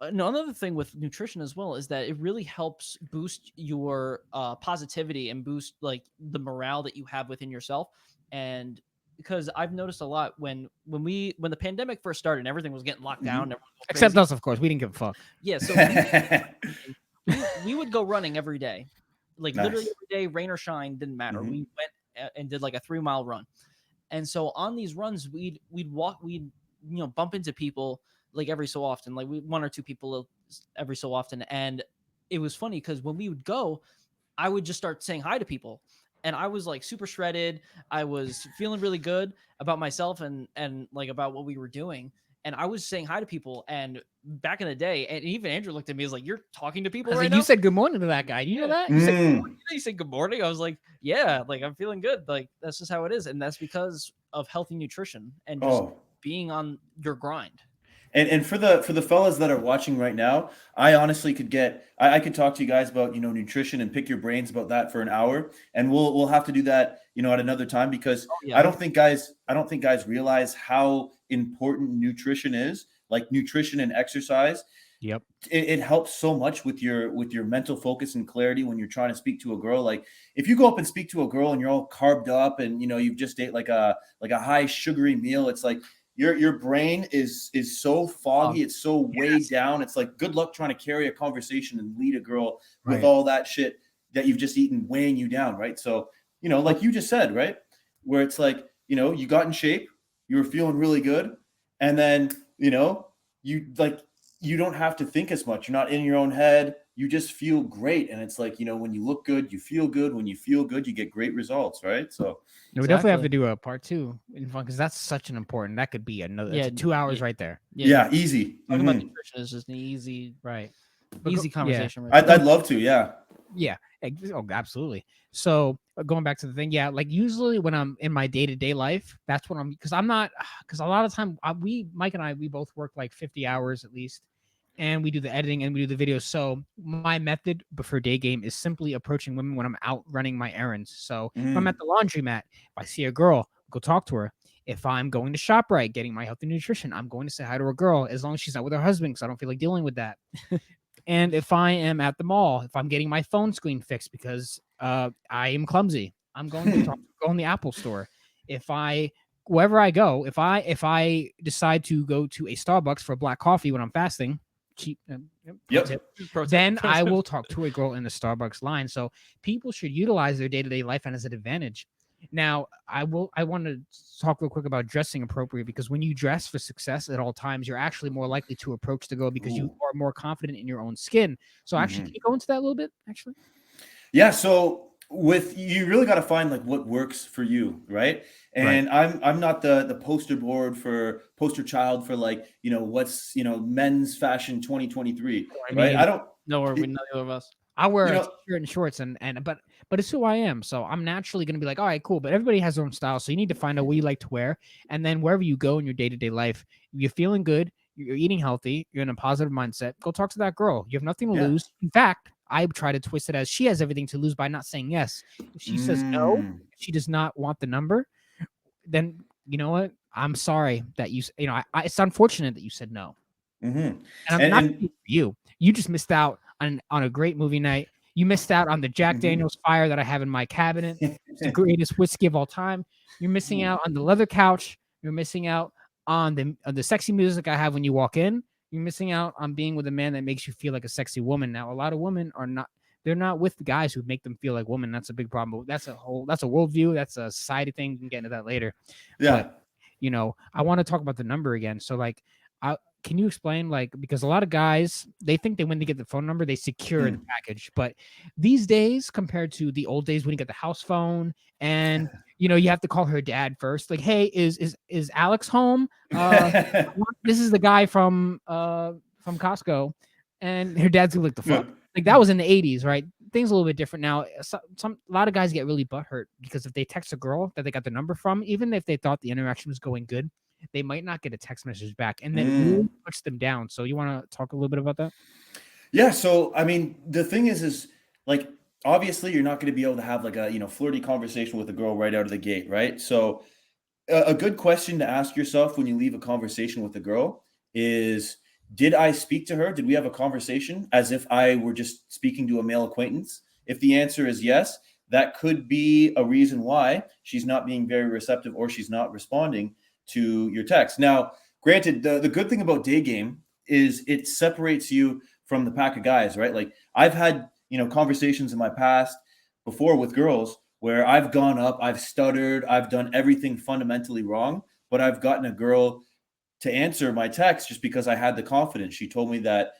Speaker 3: another thing with nutrition as well is that it really helps boost your positivity and boost like the morale that you have within yourself. And because I've noticed a lot when the pandemic first started and everything was getting locked down,
Speaker 1: except us, of course, we didn't give a fuck.
Speaker 3: Yeah, so we would go running every day, like literally
Speaker 2: Nice.
Speaker 3: every day, rain or shine, didn't matter.
Speaker 2: Hmm.
Speaker 3: We went and did like a 3 mile run. And so on these runs, we'd walk, we'd bump into people like every so often, like we one or two people every so often. And it was funny because when we would go, I would just start saying hi to people. And I was like super shredded. I was feeling really good about myself and like about what we were doing. And I was saying hi to people. And back in the day, and even Andrew looked at me, as like, "You're talking to
Speaker 1: I
Speaker 3: people
Speaker 1: was
Speaker 3: right
Speaker 1: like, you
Speaker 3: now?"
Speaker 1: said good morning to that guy. You know
Speaker 3: Yeah.
Speaker 1: that? You said
Speaker 2: Mm.
Speaker 3: You said good morning. I was like, "Yeah, like I'm feeling good. Like that's just how it is." And that's because of healthy nutrition and just
Speaker 2: Oh,
Speaker 3: being on your grind.
Speaker 2: and for the fellas that are watching right now, I honestly could I could talk to you guys about nutrition and pick your brains about that for an hour, and we'll have to do that at another time, because
Speaker 3: Oh yeah.
Speaker 2: I don't think guys realize how important nutrition is, like nutrition and exercise.
Speaker 1: Yep.
Speaker 2: It helps so much with your mental focus and clarity when you're trying to speak to a girl. Like if you go up and speak to a girl and you're all carved up and you've just ate like a high sugary meal, it's like your brain is so foggy, it's so weighed down. It's like good luck trying to carry a conversation and lead a girl with
Speaker 1: Right.
Speaker 2: all that shit that you've just eaten weighing you down, right? So like you just said, right, where it's like you got in shape, you were feeling really good, and then you like you don't have to think as much. You're not in your own head. You just feel great. And it's like, when you look good, you feel good. When you feel good, you get great results, right? So,
Speaker 1: No, we definitely have to
Speaker 3: Exactly.
Speaker 1: do a part 2 in fun, because that's such an important. That could be another. That's
Speaker 3: Yeah.
Speaker 1: 2 hours right there.
Speaker 3: Yeah.
Speaker 2: yeah, easy.
Speaker 3: Talking about
Speaker 2: Hmm.
Speaker 3: nutrition is just an easy,
Speaker 1: Right.
Speaker 3: easy
Speaker 1: Yeah.
Speaker 3: conversation right
Speaker 2: I'd,
Speaker 3: there.
Speaker 1: So
Speaker 2: I'd love to. Yeah.
Speaker 1: yeah. Oh, absolutely. So going back to the thing, yeah, like usually when I'm in my day to day life, that's when because I'm not because a lot of time Mike and I we both work like 50 hours at least, and we do the editing and we do the videos. So my method for day game is simply approaching women when I'm out running my errands. So if I'm at
Speaker 2: Mm.
Speaker 1: the laundromat, if I see a girl, go talk to her. If I'm going to ShopRite, getting my healthy nutrition, I'm going to say hi to a girl as long as she's not with her husband, because I don't feel like dealing with that. And if I am at the mall, if I'm getting my phone screen fixed because I am clumsy, I'm going to go in the Apple store. If I wherever I go, if I decide to go to a Starbucks for a black coffee when I'm fasting, cheap pro
Speaker 2: Yep.
Speaker 1: tip,
Speaker 3: Pro tip,
Speaker 1: then
Speaker 3: pro
Speaker 1: I
Speaker 3: tip.
Speaker 1: will talk to a girl in the Starbucks line. So people should utilize their day-to-day life and as an advantage. Now, I want to talk real quick about dressing appropriate, because when you dress for success at all times, you're actually more likely to approach the girl because you
Speaker 2: Ooh.
Speaker 1: are more confident in your own skin. So actually, can
Speaker 2: Hmm.
Speaker 1: you go into that a little bit? Actually,
Speaker 2: Yeah. So with you really got to find like what works for you, right?
Speaker 1: right.
Speaker 2: And I'm not the poster child for like what's men's fashion 2023,
Speaker 1: I
Speaker 2: right?
Speaker 1: mean,
Speaker 2: I don't.
Speaker 3: No, we're
Speaker 2: It,
Speaker 3: neither of us.
Speaker 1: I wear
Speaker 2: you
Speaker 1: a
Speaker 2: know.
Speaker 1: t-shirt and shorts and but it's who I am. So I'm naturally gonna be like, all right, cool. But everybody has their own style. So you need to find out what you like to wear. And then wherever you go in your day-to-day life, you're feeling good, you're eating healthy, you're in a positive mindset, go talk to that girl. You have nothing to
Speaker 2: Yeah.
Speaker 1: lose. In fact, I try to twist it as she has everything to lose by not saying yes. If she says no,
Speaker 2: Mm.
Speaker 1: if she does not want the number, then you know what? I'm sorry that it's unfortunate that you said no.
Speaker 2: Hmm.
Speaker 1: And I'm
Speaker 2: And
Speaker 1: not
Speaker 2: and
Speaker 1: for you. You just missed out on a great movie night. You missed out on the Jack
Speaker 2: mhm.
Speaker 1: Daniel's Fire that I have in my cabinet. It's the greatest whiskey of all time. You're missing
Speaker 2: Ooh.
Speaker 1: out on the leather couch. You're missing out on the sexy music I have when you walk in. You're missing out on being with a man that makes you feel like a sexy woman. Now, a lot of women are not. They're not with the guys who make them feel like women. That's a big problem. But that's a worldview. That's a society thing. We can get into that later. But
Speaker 2: Yeah.
Speaker 1: I want to talk about the number again. So like, can you explain, like, because a lot of guys, they think when they get the phone number, they secure the
Speaker 2: Mm.
Speaker 1: package. But these days, compared to the old days when you get the house phone and you have to call her dad first, like, hey, is Alex home? This is the guy from Costco, and her dad's gonna be like, the fuck? Like that was in the 80s, right? Things a little bit different now. A lot of guys get really butthurt because if they text a girl that they got the number from, even if they thought the interaction was going good, they might not get a text message back, and that
Speaker 2: Mm.
Speaker 1: really puts them down. So you want to talk a little bit about that?
Speaker 2: Yeah, so I mean, the thing is like obviously you're not going to be able to have like a flirty conversation with a girl right out of the gate, right? So a good question to ask yourself when you leave a conversation with a girl is, did I speak to her? Did we have a conversation as if I were just speaking to a male acquaintance? If the answer is yes, that could be a reason why she's not being very receptive or she's not responding to your text. Now, granted, the good thing about day game is it separates you from the pack of guys, right? Like I've had, conversations in my past before with girls where I've gone up, I've stuttered, I've done everything fundamentally wrong, but I've gotten a girl to answer my text just because I had the confidence. She told me that,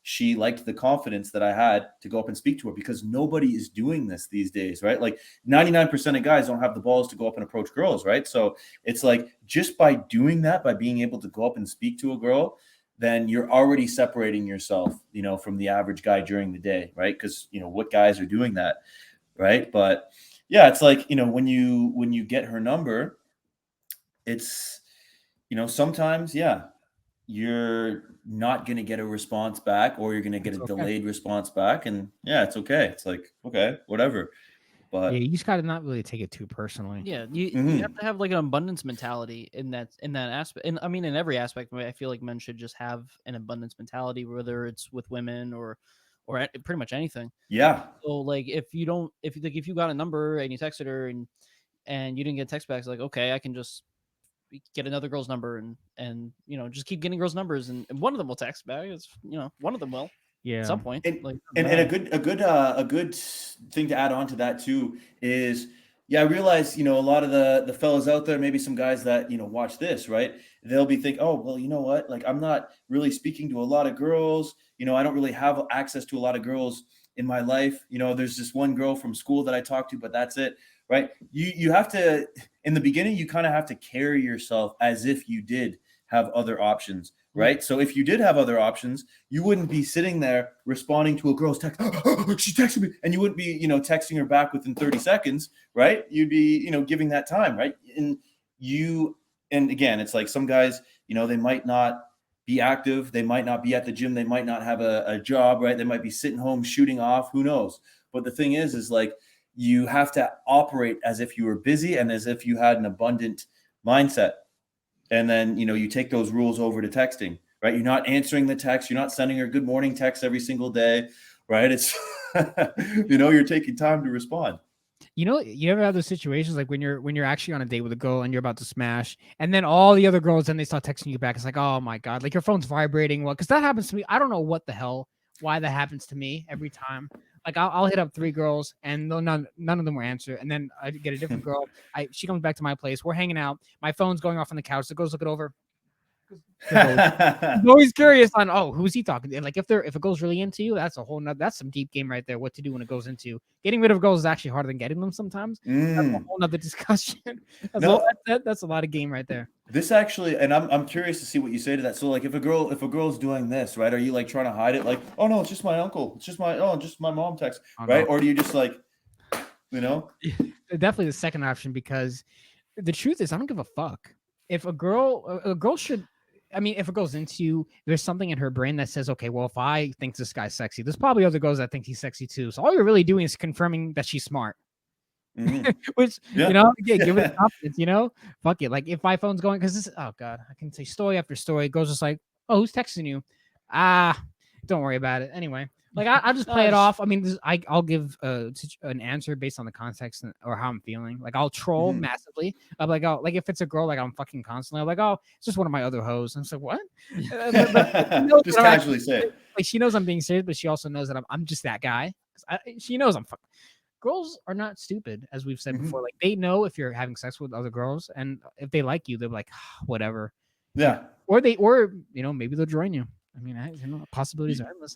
Speaker 2: she liked the confidence that I had to go up and speak to her, because nobody is doing this these days, right? Like 99% of guys don't have the balls to go up and approach girls, right? So it's like, just by doing that, by being able to go up and speak to a girl, then you're already separating yourself, from the average guy during the day, right? Because, what guys are doing that, right? But yeah, it's like, when you get her number, it's, sometimes, yeah, you're not going to get a response back, or you're going to get
Speaker 1: It's
Speaker 2: a
Speaker 1: okay.
Speaker 2: delayed response back. And yeah, it's okay. It's like, okay, whatever.
Speaker 1: Yeah,
Speaker 2: But
Speaker 1: you just got to not really take it too personally.
Speaker 3: Yeah, you have to have like an abundance mentality in that aspect. And I mean, in every aspect, I feel like men should just have an abundance mentality, whether it's with women or pretty much anything.
Speaker 2: yeah.
Speaker 3: So like, if you got a number and you texted her and you didn't get a text back, it's like, okay, I can just get another girl's number and just keep getting girls' numbers, and one of them will text back. It's one of them will at some point.
Speaker 2: And,
Speaker 3: Like,
Speaker 2: and a good thing to add on to that too is, yeah, I realize, a lot of the fellas out there, maybe some guys that, watch this, right? They'll be thinking, oh, well, you know what? Like, I'm not really speaking to a lot of girls. I don't really have access to a lot of girls in my life. There's this one girl from school that I talk to, but that's it, right? You have to, in the beginning, you kind of have to carry yourself as if you did have other options, right? So if you did have other options, you wouldn't be sitting there responding to a girl's text. She texted me, and you wouldn't be, texting her back within 30 seconds, right? You'd be, giving that time, right? And again, it's like some guys, they might not be active. They might not be at the gym. They might not have a job, right? They might be sitting home shooting off. Who knows? But the thing is like, you have to operate as if you were busy and as if you had an abundant mindset. And then, you take those rules over to texting, right? You're not answering the text. You're not sending her good morning text every single day, right? It's, you're taking time to respond.
Speaker 1: You ever have those situations like when you're actually on a date with a girl and you're about to smash, and then all the other girls, then they start texting you back. It's like, oh my God, like your phone's vibrating. Well, because that happens to me. I don't know why that happens to me every time. Like I'll hit up 3 girls and none of them will answer, and then I get a different girl. She comes back to my place. We're hanging out. My phone's going off on the couch. The girl's looking over. I'm always curious on who's he talking to? And like if a girl's really into you, that's some deep game right there. What to do when it goes into getting rid of girls is actually harder than getting them sometimes. That's a whole nother discussion. That's a lot of game right there.
Speaker 2: This actually, and I'm curious to see what you say to that. So like if a girl's doing this, right? Are you like trying to hide it? Like, oh no, it's just my uncle. It's just my mom text, right? No. Or do you just like,
Speaker 1: Definitely the second option, because the truth is I don't give a fuck. If a girl should, I mean, if a girl's into you, there's something in her brain that says, okay, well, if I think this guy's sexy, there's probably other girls that think he's sexy too. So all you're really doing is confirming that she's smart. Mm-hmm. Which, give it confidence, fuck it. Like if my phone's going, because this, oh God, I can say story after story. It goes just like, oh, who's texting you? Don't worry about it. Anyway, like I just play it off. I mean, I'll give an answer based on the context or how I'm feeling. Like I'll troll massively. I'm like, oh, like if it's a girl, like I'm fucking constantly. I'm like, oh, it's just one of my other hoes. And I'm like, what?
Speaker 2: Just casually say it.
Speaker 1: Like she knows I'm being serious, but she also knows that I'm just that guy. She knows I'm fucking. Girls are not stupid, as we've said before. Like they know if you're having sex with other girls, and if they like you, they're like, whatever.
Speaker 2: Yeah.
Speaker 1: Or maybe they'll join you. I mean, possibilities are endless.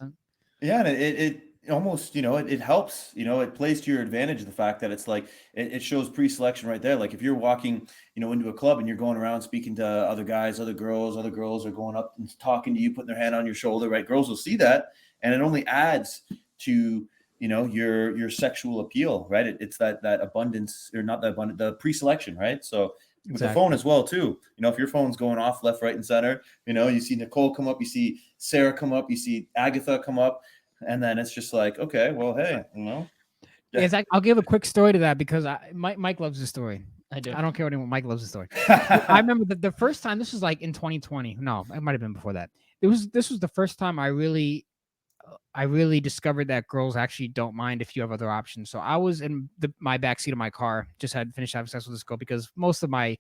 Speaker 2: Yeah, and it almost, it helps. It plays to your advantage. The fact that it's like it shows pre-selection right there. Like if you're walking, into a club and you're going around speaking to other guys, other girls are going up and talking to you, putting their hand on your shoulder. Right, girls will see that, and it only adds to your sexual appeal, right? It's that abundance, or not that abundant, the pre-selection, right? So with the phone as well too, if your phone's going off left, right, and center, you see Nicole come up, you see Sarah come up, you see Agatha come up, and then it's just like, okay, well, hey,
Speaker 1: Yeah. Exactly. I'll give a quick story to that because Mike loves the story.
Speaker 3: I do.
Speaker 1: I don't care what anyone. Mike loves the story. I remember the first time. This was like in 2020. No, it might have been before that. This was the first time I really discovered that girls actually don't mind if you have other options. So I was in my backseat of my car, just had finished having sex with this girl, because most of my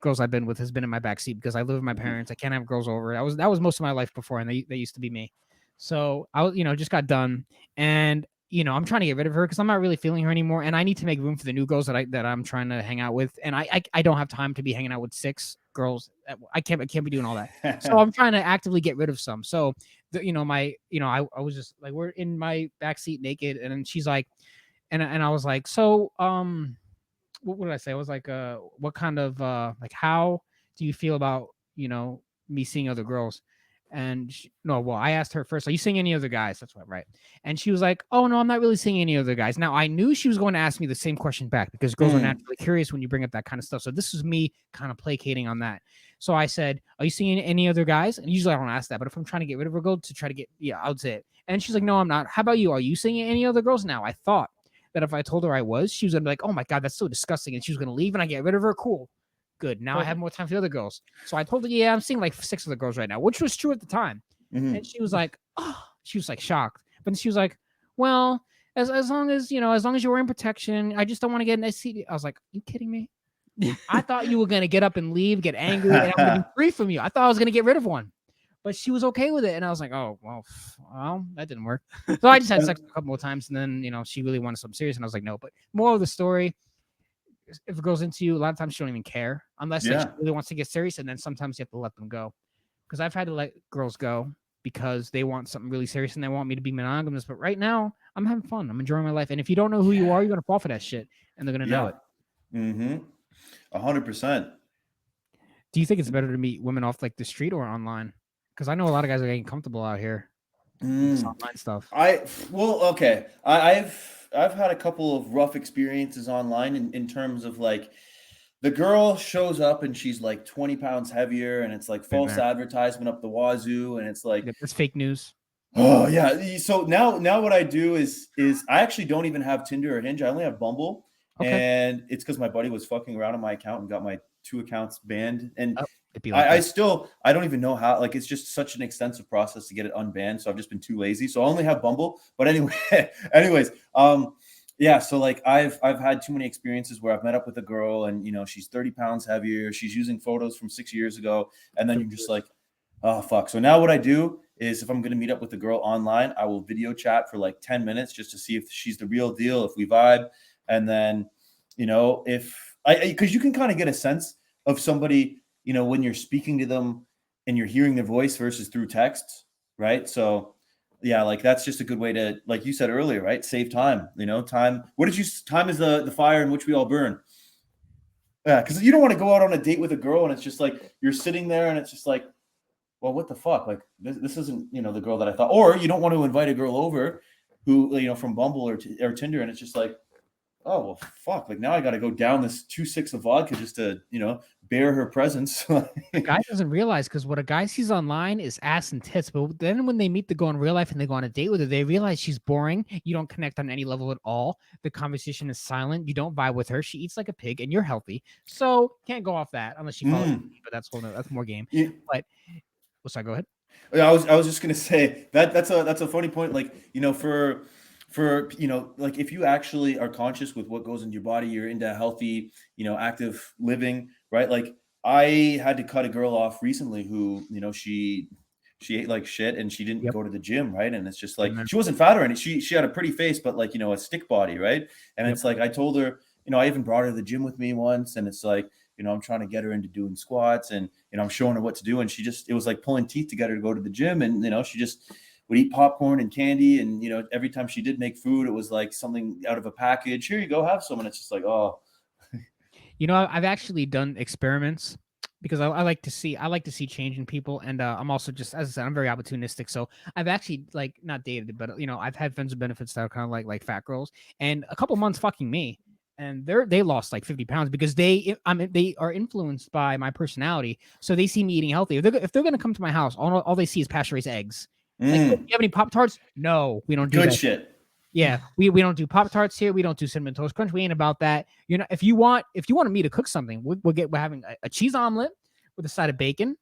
Speaker 1: girls I've been with has been in my backseat because I live with my parents. I can't have girls over. That was most of my life before, and they used to be me. So I was, just got done, and I'm trying to get rid of her because I'm not really feeling her anymore, and I need to make room for the new girls that I'm trying to hang out with, and I don't have time to be hanging out with 6 girls. I can't be doing all that. So I'm trying to actively get rid of some. So I was just like, we're in my backseat naked, and then she's like, and I was like, so what did I say? I was like, what kind of like, how do you feel about me seeing other girls? And no, well, I asked her first, are you seeing any other guys? That's what, right? And she was like, oh no, I'm not really seeing any other guys. Now I knew she was going to ask me the same question back because girls are naturally curious when you bring up that kind of stuff. So this was me kind of placating on that. So I said, are you seeing any other guys? And usually I don't ask that, but if I'm trying to get rid of a girl to try to get, yeah, I would say it. And she's like, no, I'm not. How about you? Are you seeing any other girls? Now I thought that if I told her I was, she was gonna be like, oh my God, that's so disgusting. And she was gonna leave and I get rid of her. Cool. Good. Now I have more time for the other girls. So I told her, yeah, I'm seeing like 6 other girls right now, which was true at the time. And she was like, oh, she was like shocked. But she was like, well, as long as as long as you're wearing protection, I just don't want to get an STD. I was like, you kidding me? I thought you were gonna get up and leave, get angry, and I'm gonna be free from you. I thought I was gonna get rid of one. But she was okay with it, and I was like, "Oh, well, that didn't work." So I just had sex a couple more times, and then she really wanted something serious, and I was like, "No." But more of the story, if it goes into you, a lot of times she don't even care unless like, she really wants to get serious, and then sometimes you have to let them go. Because I've had to let girls go because they want something really serious and they want me to be monogamous. But right now, I'm having fun. I'm enjoying my life, and if you don't know who you are, you're gonna fall for that shit, and they're gonna know it.
Speaker 2: 100%.
Speaker 1: Do you think it's better to meet women off like the street or online? Because I know a lot of guys are getting comfortable out here. This online stuff.
Speaker 2: Okay. I've had a couple of rough experiences online in terms of like the girl shows up and she's like 20 pounds heavier and it's like false advertisement up the wazoo and it's like
Speaker 1: it's fake news.
Speaker 2: Oh yeah. So now what I do is I actually don't even have Tinder or Hinge. I only have Bumble. Okay. And it's because my buddy was fucking around on my account and got my 2 accounts banned. And I don't even know how, like, it's just such an extensive process to get it unbanned. So I've just been too lazy. So I only have Bumble. But anyways, yeah. So like I've had too many experiences where I've met up with a girl and she's 30 pounds heavier. She's using photos from 6 years ago. And then you're just like, oh fuck. So now what I do is if I'm going to meet up with a girl online, I will video chat for like 10 minutes just to see if she's the real deal, if we vibe. And then, because you can kind of get a sense of somebody, when you're speaking to them and you're hearing their voice versus through text, right? So yeah, like that's just a good way to, like you said earlier, right? Save time, time. Time is the fire in which we all burn. Yeah. Cause you don't want to go out on a date with a girl and it's just like, you're sitting there and it's just like, well, what the fuck? Like this isn't, the girl that I thought, or you don't want to invite a girl over who, from Bumble or Tinder. And it's just like, oh, well, fuck. Like now I got to go down this 2.6 of vodka just to, bear her presence.
Speaker 1: A guy doesn't realize because what a guy sees online is ass and tits. But then when they meet the girl in real life and they go on a date with her, they realize she's boring. You don't connect on any level at all. The conversation is silent. You don't vibe with her. She eats like a pig and you're healthy. So can't go off that unless she follows you. But that's more game. Yeah. But sorry, go ahead.
Speaker 2: I was just gonna say that's a funny point. Like, for like if you actually are conscious with what goes into your body, you're into healthy, active living, right? Like I had to cut a girl off recently who, she ate like shit and she didn't go to the gym, right? And it's just like she wasn't fat or anything. She had a pretty face, but like, a stick body, right? And it's like I told her, I even brought her to the gym with me once, and it's like, I'm trying to get her into doing squats and, I'm showing her what to do. And it was like pulling teeth to get her to go to the gym. And, she just would eat popcorn and candy. And, every time she did make food, it was like something out of a package. Here you go, have some. And it's just like, oh.
Speaker 1: I've actually done experiments because I like to see change in people. And I'm also just, as I said, I'm very opportunistic. So I've actually like not dated, but, I've had friends with benefits that are kind of like fat girls and a couple months fucking me. And they lost like 50 pounds because they are influenced by my personality. So they see me eating healthy. If they're going to come to my house, all they see is pasture-raised eggs. Like, do you have any Pop-Tarts? No, we don't do
Speaker 2: good
Speaker 1: that.
Speaker 2: Shit.
Speaker 1: Yeah, we don't do Pop-Tarts here. We don't do Cinnamon Toast Crunch. We ain't about that. If you want me to cook something, we're having a cheese omelet with a side of bacon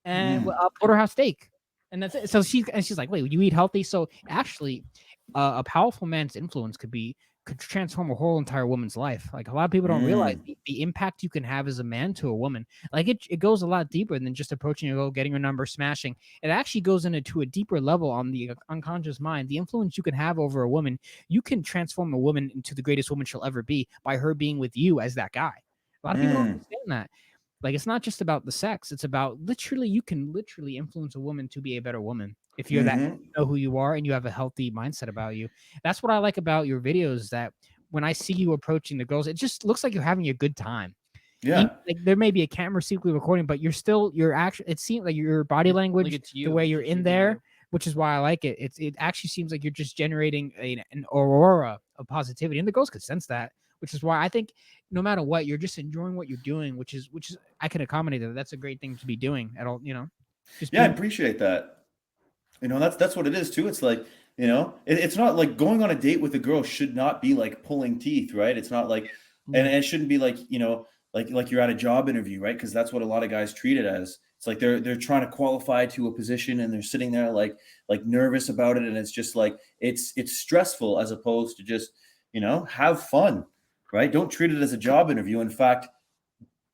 Speaker 1: and a porterhouse steak. And that's it. So she's like, wait, you eat healthy? So actually, a powerful man's influence could be could transform a whole entire woman's life. Like a lot of people don't realize the impact you can have as a man to a woman. Like it goes a lot deeper than just approaching a girl, getting her number, smashing. It actually goes into a deeper level on the unconscious mind. The influence you can have over a woman, you can transform a woman into the greatest woman she'll ever be by her being with you as that guy. A lot of people don't understand that. Like it's not just about the sex. It's about you can literally influence a woman to be a better woman if you're that you know who you are and you have a healthy mindset about you. That's what I like about your videos. That when I see you approaching the girls, it just looks like you're having a good time.
Speaker 2: Yeah.
Speaker 1: Like there may be a camera secretly recording, but you're actually. It seems like your body language, the way you're in there, which is why I like it. It actually seems like you're just generating an aurora of positivity, and the girls could sense that. Which is why I think no matter what, you're just enjoying what you're doing, which is I can accommodate that. That's a great thing to be doing at all, Just
Speaker 2: I appreciate that. That's what it is too. It's like, it's not like going on a date with a girl should not be like pulling teeth, right? It's not like, and it shouldn't be like, like you're at a job interview, right? Because that's what a lot of guys treat it as. It's like they're trying to qualify to a position and they're sitting there like nervous about it, and it's just like it's stressful as opposed to just have fun, right? Don't treat it as a job interview. In fact,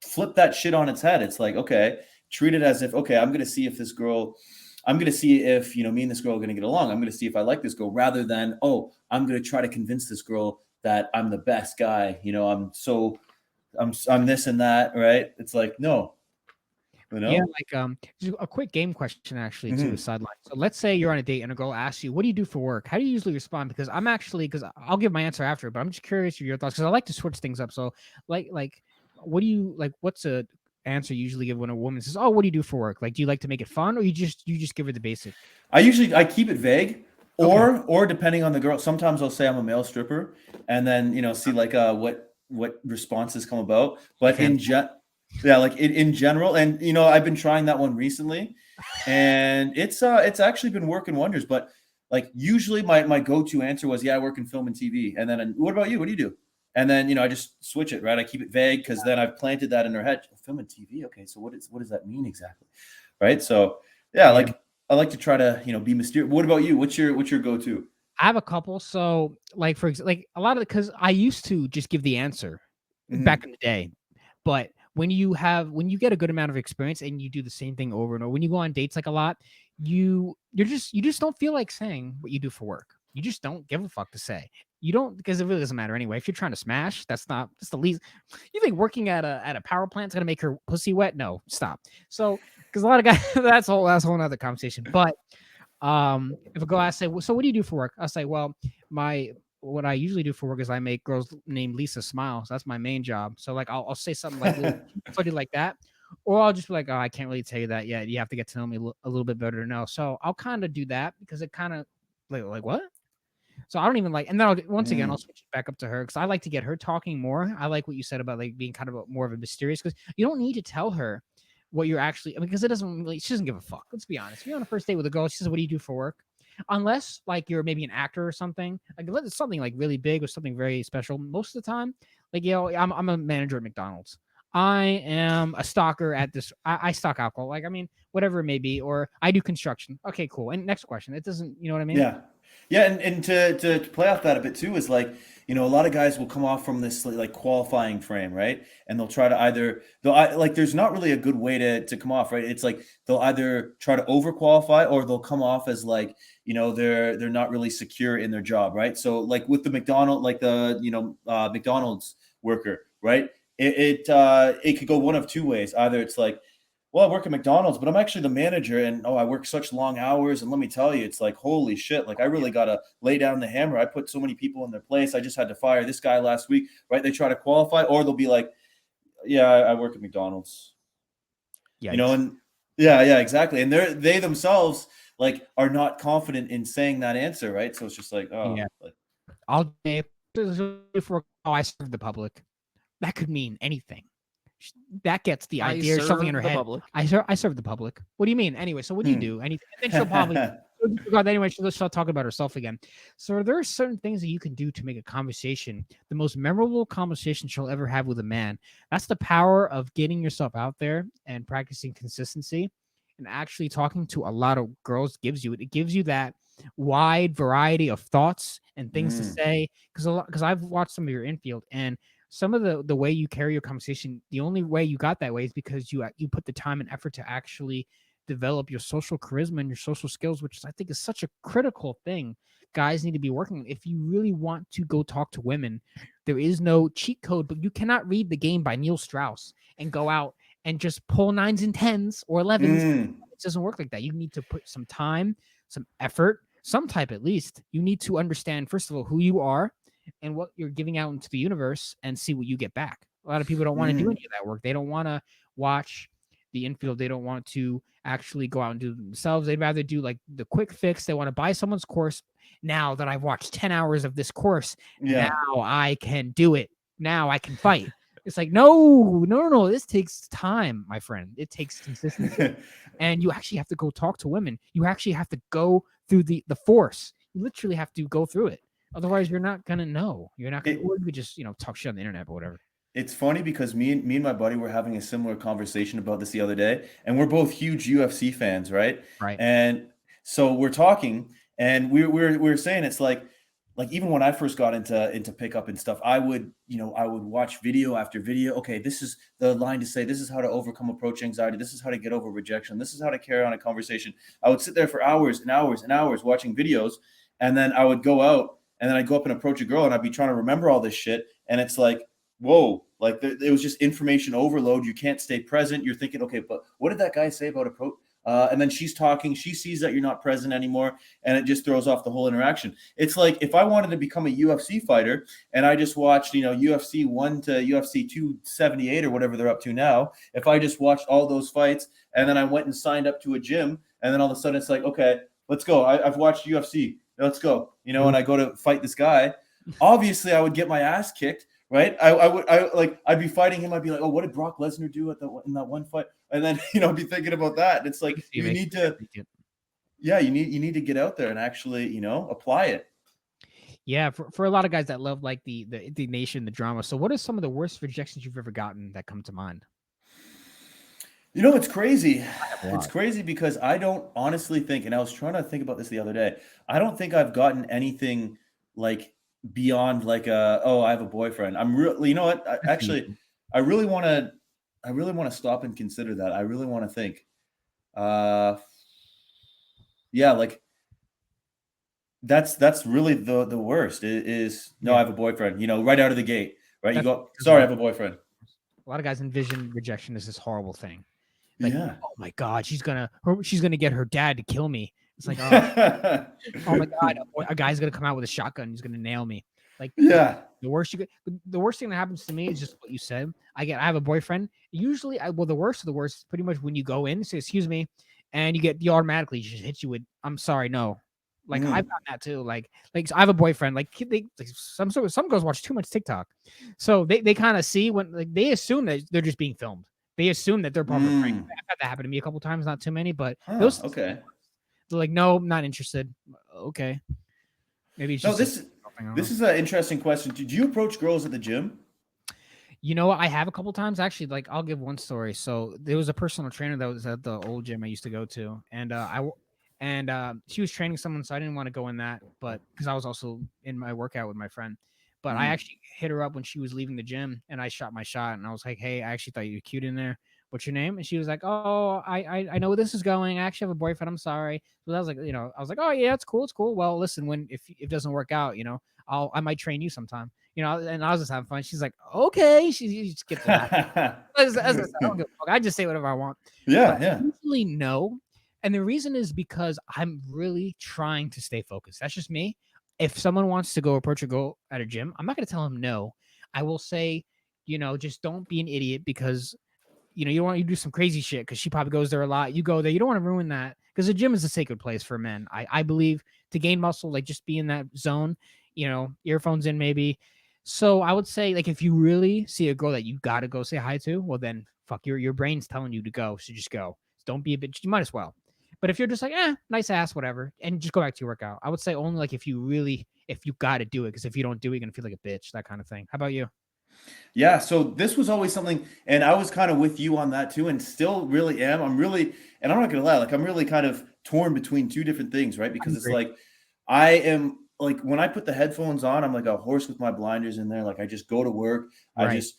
Speaker 2: flip that shit on its head. It's like, okay, treat it as if, okay, I'm going to see if me and this girl are going to get along. I'm going to see if I like this girl, rather than, oh, I'm going to try to convince this girl that I'm the best guy. I'm this and that, right? It's like, no,
Speaker 1: Yeah, like just a quick game question actually too, sideline. So let's say you're on a date and a girl asks you, "What do you do for work?" How do you usually respond? Because I'll give my answer after, but I'm just curious of your thoughts because I like to switch things up. So like what do you like? What's a answer you usually give when a woman says, "Oh, what do you do for work?" Like, do you like to make it fun, or you just give her the basic?
Speaker 2: I keep it vague, or depending on the girl. Sometimes I'll say I'm a male stripper, and then see like what responses come about. But in general, and I've been trying that one recently, and it's actually been working wonders. But like usually my go-to answer was, I work in film and TV. And then, what about you? What do you do? And then I just switch it, right? I keep it vague because then I've planted that in their head. Film and TV, okay. So what does that mean exactly, right? So like I like to try to be mysterious. What about you? What's your go-to?
Speaker 1: I have a couple. So like for example, like a lot of because I used to just give the answer back in the day, but when you get a good amount of experience and you do the same thing over and over, when you go on dates like a lot, you just don't feel like saying what you do for work. You just don't give a fuck to say. You don't, because it really doesn't matter anyway. If you're trying to smash, that's the least. You think working at a power plant's gonna make her pussy wet? No, stop. So because a lot of guys, that's a whole other conversation. But if a girl asks, say, so what do you do for work? I'll say, well, what I usually do for work is I make girls named Lisa smile. So that's my main job. So like I'll say something like funny like that, or I'll just be like, oh, I can't really tell you that yet. You have to get to know me a little bit better to know. So I'll kind of do that because it kind of like what? So I don't even like, and then once again I'll switch it back up to her because I like to get her talking more. I like what you said about like being kind of more of a mysterious, because you don't need to tell her what you're actually, because it doesn't really, she doesn't give a fuck. Let's be honest. If you're on a first date with a girl, she says, "What do you do for work?" Unless like you're maybe an actor or something, like if it's something like really big or something very special. Most of the time, like I'm a manager at McDonald's. I am a stocker at this. I stock alcohol. Like I mean, whatever it may be, or I do construction. Okay, cool. And next question. It doesn't, you know what I mean?
Speaker 2: Yeah, and to play off that a bit too is like, a lot of guys will come off from this like qualifying frame, right? And they'll try to like there's not really a good way to come off, right? It's like they'll either try to over qualify or they'll come off as like, they're not really secure in their job, right? So like with the McDonald's worker, right? It could go one of two ways. Either it's like, well, I work at McDonald's, but I'm actually the manager, and I work such long hours. And let me tell you, it's like, holy shit. Like I really got to lay down the hammer. I put so many people in their place. I just had to fire this guy last week, right? They try to qualify, or they'll be like, yeah, I work at McDonald's, and yeah, exactly. And they themselves like are not confident in saying that answer, right? So it's just like, oh, yeah.
Speaker 1: I'll say for I serve the public. That could mean anything. That gets the idea or something in her head. I serve the public. What do you mean? Anyway, so what do you do? Anything? And then she'll probably anyway, she'll start talking about herself again. So there are certain things that you can do to make a conversation the most memorable conversation she'll ever have with a man. That's the power of getting yourself out there and practicing consistency, and actually talking to a lot of girls gives you. It gives you that wide variety of thoughts and things to say. Because I've watched some of your infield, and some of the way you carry your conversation, the only way you got that way is because you put the time and effort to actually develop your social charisma and your social skills, which I think is such a critical thing guys need to be working on. If you really want to go talk to women, there is no cheat code, but you cannot read The Game by Neil Strauss and go out and just pull 9s and 10s or 11s. It doesn't work like that. You need to put some time, some effort, some type at least. You need to understand, first of all, who you are and what you're giving out into the universe and see what you get back. A lot of people don't want to do any of that work. They don't want to watch the infield. They don't want to actually go out and do it themselves. They'd rather do like the quick fix. They want to buy someone's course. Now that I've watched 10 hours of this course, now I can do it. Now I can fight. It's like, no. This takes time, my friend. It takes consistency. And you actually have to go talk to women. You actually have to go through the force. You literally have to go through it. Otherwise, you're not going to know. You're not going to, or you could just, talk shit on the internet or whatever.
Speaker 2: It's funny because me and my buddy were having a similar conversation about this the other day, and we're both huge UFC fans, right?
Speaker 1: Right.
Speaker 2: And so we're talking, and we're saying it's like even when I first got into pickup and stuff, I would watch video after video. Okay, this is the line to say. This is how to overcome approach anxiety. This is how to get over rejection. This is how to carry on a conversation. I would sit there for hours and hours and hours watching videos, and then I would go out, and then I'd go up and approach a girl, and I'd be trying to remember all this shit, and it's like, whoa, like it was just information overload. You can't stay present. You're thinking, okay, but what did that guy say about approach? And then she's talking. She sees that you're not present anymore, and it just throws off the whole interaction. It's like if I wanted to become a UFC fighter and I just watched, UFC 1 to UFC 278 or whatever they're up to now, if I just watched all those fights and then I went and signed up to a gym, and then all of a sudden it's like, okay, let's go. I've watched UFC. Let's go. And I go to fight this guy. Obviously, I would get my ass kicked. Right, I'd be fighting him. I'd be like, "Oh, what did Brock Lesnar do in that one fight?" And then be thinking about that. And it's like you need to get out there and actually apply it.
Speaker 1: Yeah, for a lot of guys that love like the indignation, the drama. So, what are some of the worst rejections you've ever gotten that come to mind?
Speaker 2: It's crazy. It's crazy because I don't honestly think, and I was trying to think about this the other day. I don't think I've gotten anything like beyond like I have a boyfriend. I'm really, I really want to stop and consider that. I really want to think. Like that's really the worst is no, I have a boyfriend, right out of the gate, right? You go, sorry, I have a boyfriend.
Speaker 1: A lot of guys envision rejection as this horrible thing. Like, oh my God, she's gonna get her dad to kill me. It's like, oh my God, a guy's gonna come out with a shotgun. He's gonna nail me. Like, the worst thing that happens to me is just what you said. I have a boyfriend. Usually, the worst of the worst is pretty much when you go in, say, excuse me, and you automatically just hit you with, I'm sorry, no. Like, I've done that too. Like I have a boyfriend. Like, some girls watch too much TikTok, so they kind of see when they assume that they're just being filmed. They assume that they're part of a prank. I've had that happen to me a couple times, not too many, but those.
Speaker 2: Okay.
Speaker 1: They're like, no, I'm not interested. Okay. Maybe it's just
Speaker 2: this is an interesting question. Did you approach girls at the gym?
Speaker 1: I have a couple times actually. Like, I'll give one story. So there was a personal trainer that was at the old gym I used to go to, and she was training someone, so I didn't want to go in that, but because I was also in my workout with my friend. But I actually hit her up when she was leaving the gym, and I shot my shot, and I was like, hey, I actually thought you were cute in there. What's your name? And she was like, oh, I know where this is going. I actually have a boyfriend. I'm sorry. So I was like, I was like, oh yeah, it's cool. It's cool. Well, listen, if it doesn't work out, I might train you sometime, and I was just having fun. She's like, okay. She just gets that. I just say whatever I want.
Speaker 2: Yeah.
Speaker 1: But I usually no. And the reason is because I'm really trying to stay focused. That's just me. If someone wants to go approach a girl at a gym, I'm not going to tell him no. I will say, just don't be an idiot because, you don't want to do some crazy shit because she probably goes there a lot. You go there. You don't want to ruin that because the gym is a sacred place for men. I believe to gain muscle, like just be in that zone, earphones in maybe. So I would say like if you really see a girl that you got to go say hi to, well then fuck your brain's telling you to go. So just go. Don't be a bitch. You might as well. But if you're just like, nice ass, whatever, and just go back to your workout, I would say only like if you got to do it, because if you don't do it, you're going to feel like a bitch, that kind of thing. How about you?
Speaker 2: Yeah, so this was always something, and I was kind of with you on that too, and still really am. I'm not going to lie, like I'm really kind of torn between two different things, right? Because it's like I am like when I put the headphones on, I'm like a horse with my blinders in there. Like I just go to work. I
Speaker 1: Right.
Speaker 2: just,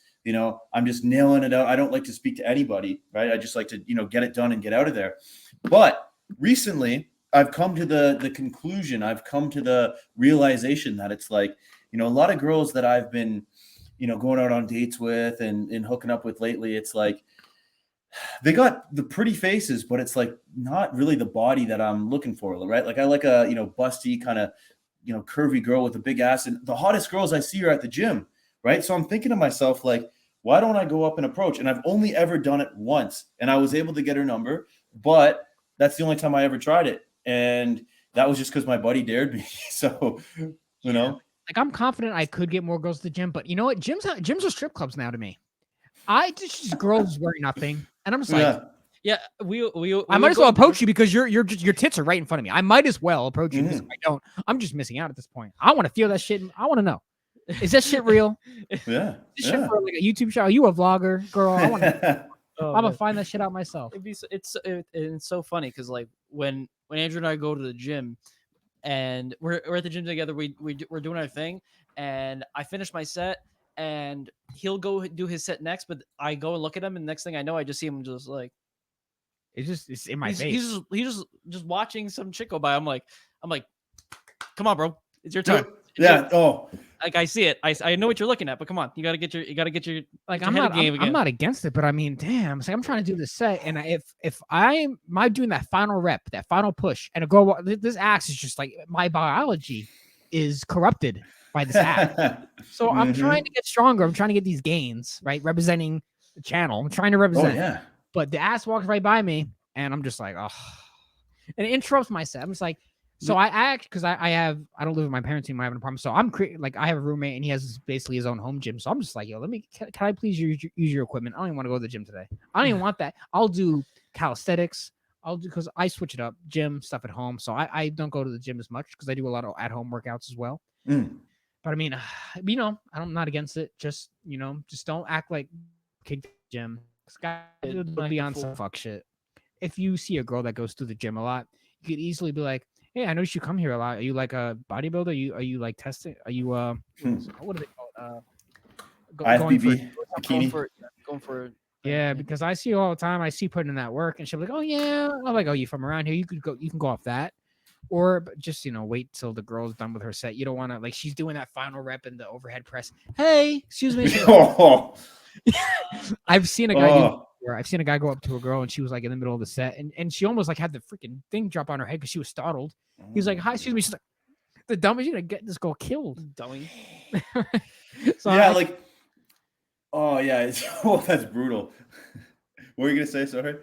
Speaker 2: I'm just nailing it out. I don't like to speak to anybody, right? I just like to, get it done and get out of there. But recently I've come to the conclusion, I've come to the realization that it's like, a lot of girls that I've been, going out on dates with and hooking up with lately, it's like they got the pretty faces, but it's like not really the body that I'm looking for, right? Like I like a, busty kind of, curvy girl with a big ass. And the hottest girls I see are at the gym, right? So I'm thinking to myself, like, why don't I go up and approach? And I've only ever done it once, and I was able to get her number, but that's the only time I ever tried it. And that was just because my buddy dared me. So,
Speaker 1: Like I'm confident I could get more girls to the gym, but you know what? Gyms are strip clubs now to me. I just girls wearing nothing, and I'm just like,
Speaker 3: yeah, we
Speaker 1: I might as well approach you because your tits are right in front of me. I might as well approach you because if I don't, I'm just missing out at this point. I want to feel that shit. I want to know, is that shit real?
Speaker 2: Yeah.
Speaker 1: Is this shit for like a YouTube show? Are you a vlogger, girl? I want to.
Speaker 3: Oh,
Speaker 1: I'm gonna find that shit out myself.
Speaker 3: It's so funny because like when Andrew and I go to the gym, and we're at the gym together, we're doing our thing, and I finish my set, and he'll go do his set next, but I go and look at him, and next thing I know, I just see him just like
Speaker 1: It's in my face.
Speaker 3: He's just watching some chick go by. I'm like, come on, bro, it's your time.
Speaker 2: Yeah. Oh,
Speaker 3: like I see it. I know what you're looking at, but come on, you gotta get your
Speaker 1: like
Speaker 3: I'm
Speaker 1: not against it, but I mean, damn, it's like I'm trying to do this set, and if I'm doing that final rep, that final push, and a girl, this axe is just like my biology is corrupted by this axe. So I'm trying to get stronger. I'm trying to get these gains, right? Representing the channel. I'm trying to represent.
Speaker 2: Oh, yeah.
Speaker 1: But the ass walks right by me, and I'm just like, oh, and it interrupts my set. I'm just like. So I act because I don't live with my parents anymore. I have an apartment, so I'm like I have a roommate and he has basically his own home gym. So I'm just like, yo, can I please use your equipment? I don't even want to go to the gym today. I don't even want that. I'll do calisthenics. I'll do because I switch it up, gym stuff at home. So I don't go to the gym as much because I do a lot of at home workouts as well. But I mean, I'm not against it. Just just don't act like kid gym. This guy would be on some fuck shit. If you see a girl that goes to the gym a lot, you could easily be like, hey, I noticed you come here a lot. Are you like a bodybuilder? Are you like testing? Are you what do they call it?
Speaker 2: IFBB bikini.
Speaker 3: Going for
Speaker 1: yeah, because I see you all the time. I see you putting in that work, and she'll be like, oh yeah. I'm like, oh, you from around here? You can go off that, or just wait till the girl's done with her set. You don't want to like she's doing that final rep in the overhead press. Hey, excuse me. I've seen a guy. I've seen a guy go up to a girl and she was like in the middle of the set and she almost like had the freaking thing drop on her head because she was startled. He was like, hi, excuse me. She's like, the dumbest, you're gonna get this girl killed.
Speaker 3: Dummy.
Speaker 1: So
Speaker 2: yeah, oh yeah, that's brutal. What were you gonna say? Sorry.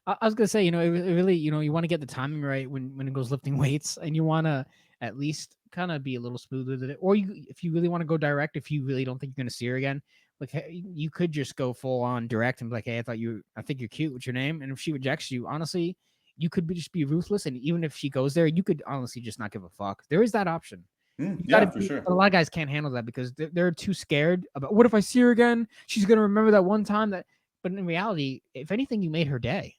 Speaker 1: I was gonna say, it really, you want to get the timing right when it goes lifting weights, and you want to at least kind of be a little smooth with it. Or if you really want to go direct, if you really don't think you're gonna see her again, like you could just go full on direct and be like, hey, I think you're cute. What's your name? And if she rejects you, honestly, you could just be ruthless. And even if she goes there, you could honestly just not give a fuck. There is that option.
Speaker 2: For sure.
Speaker 1: A lot of guys can't handle that because they're too scared about what if I see her again? She's gonna remember that one time that. But in reality, if anything, you made her day.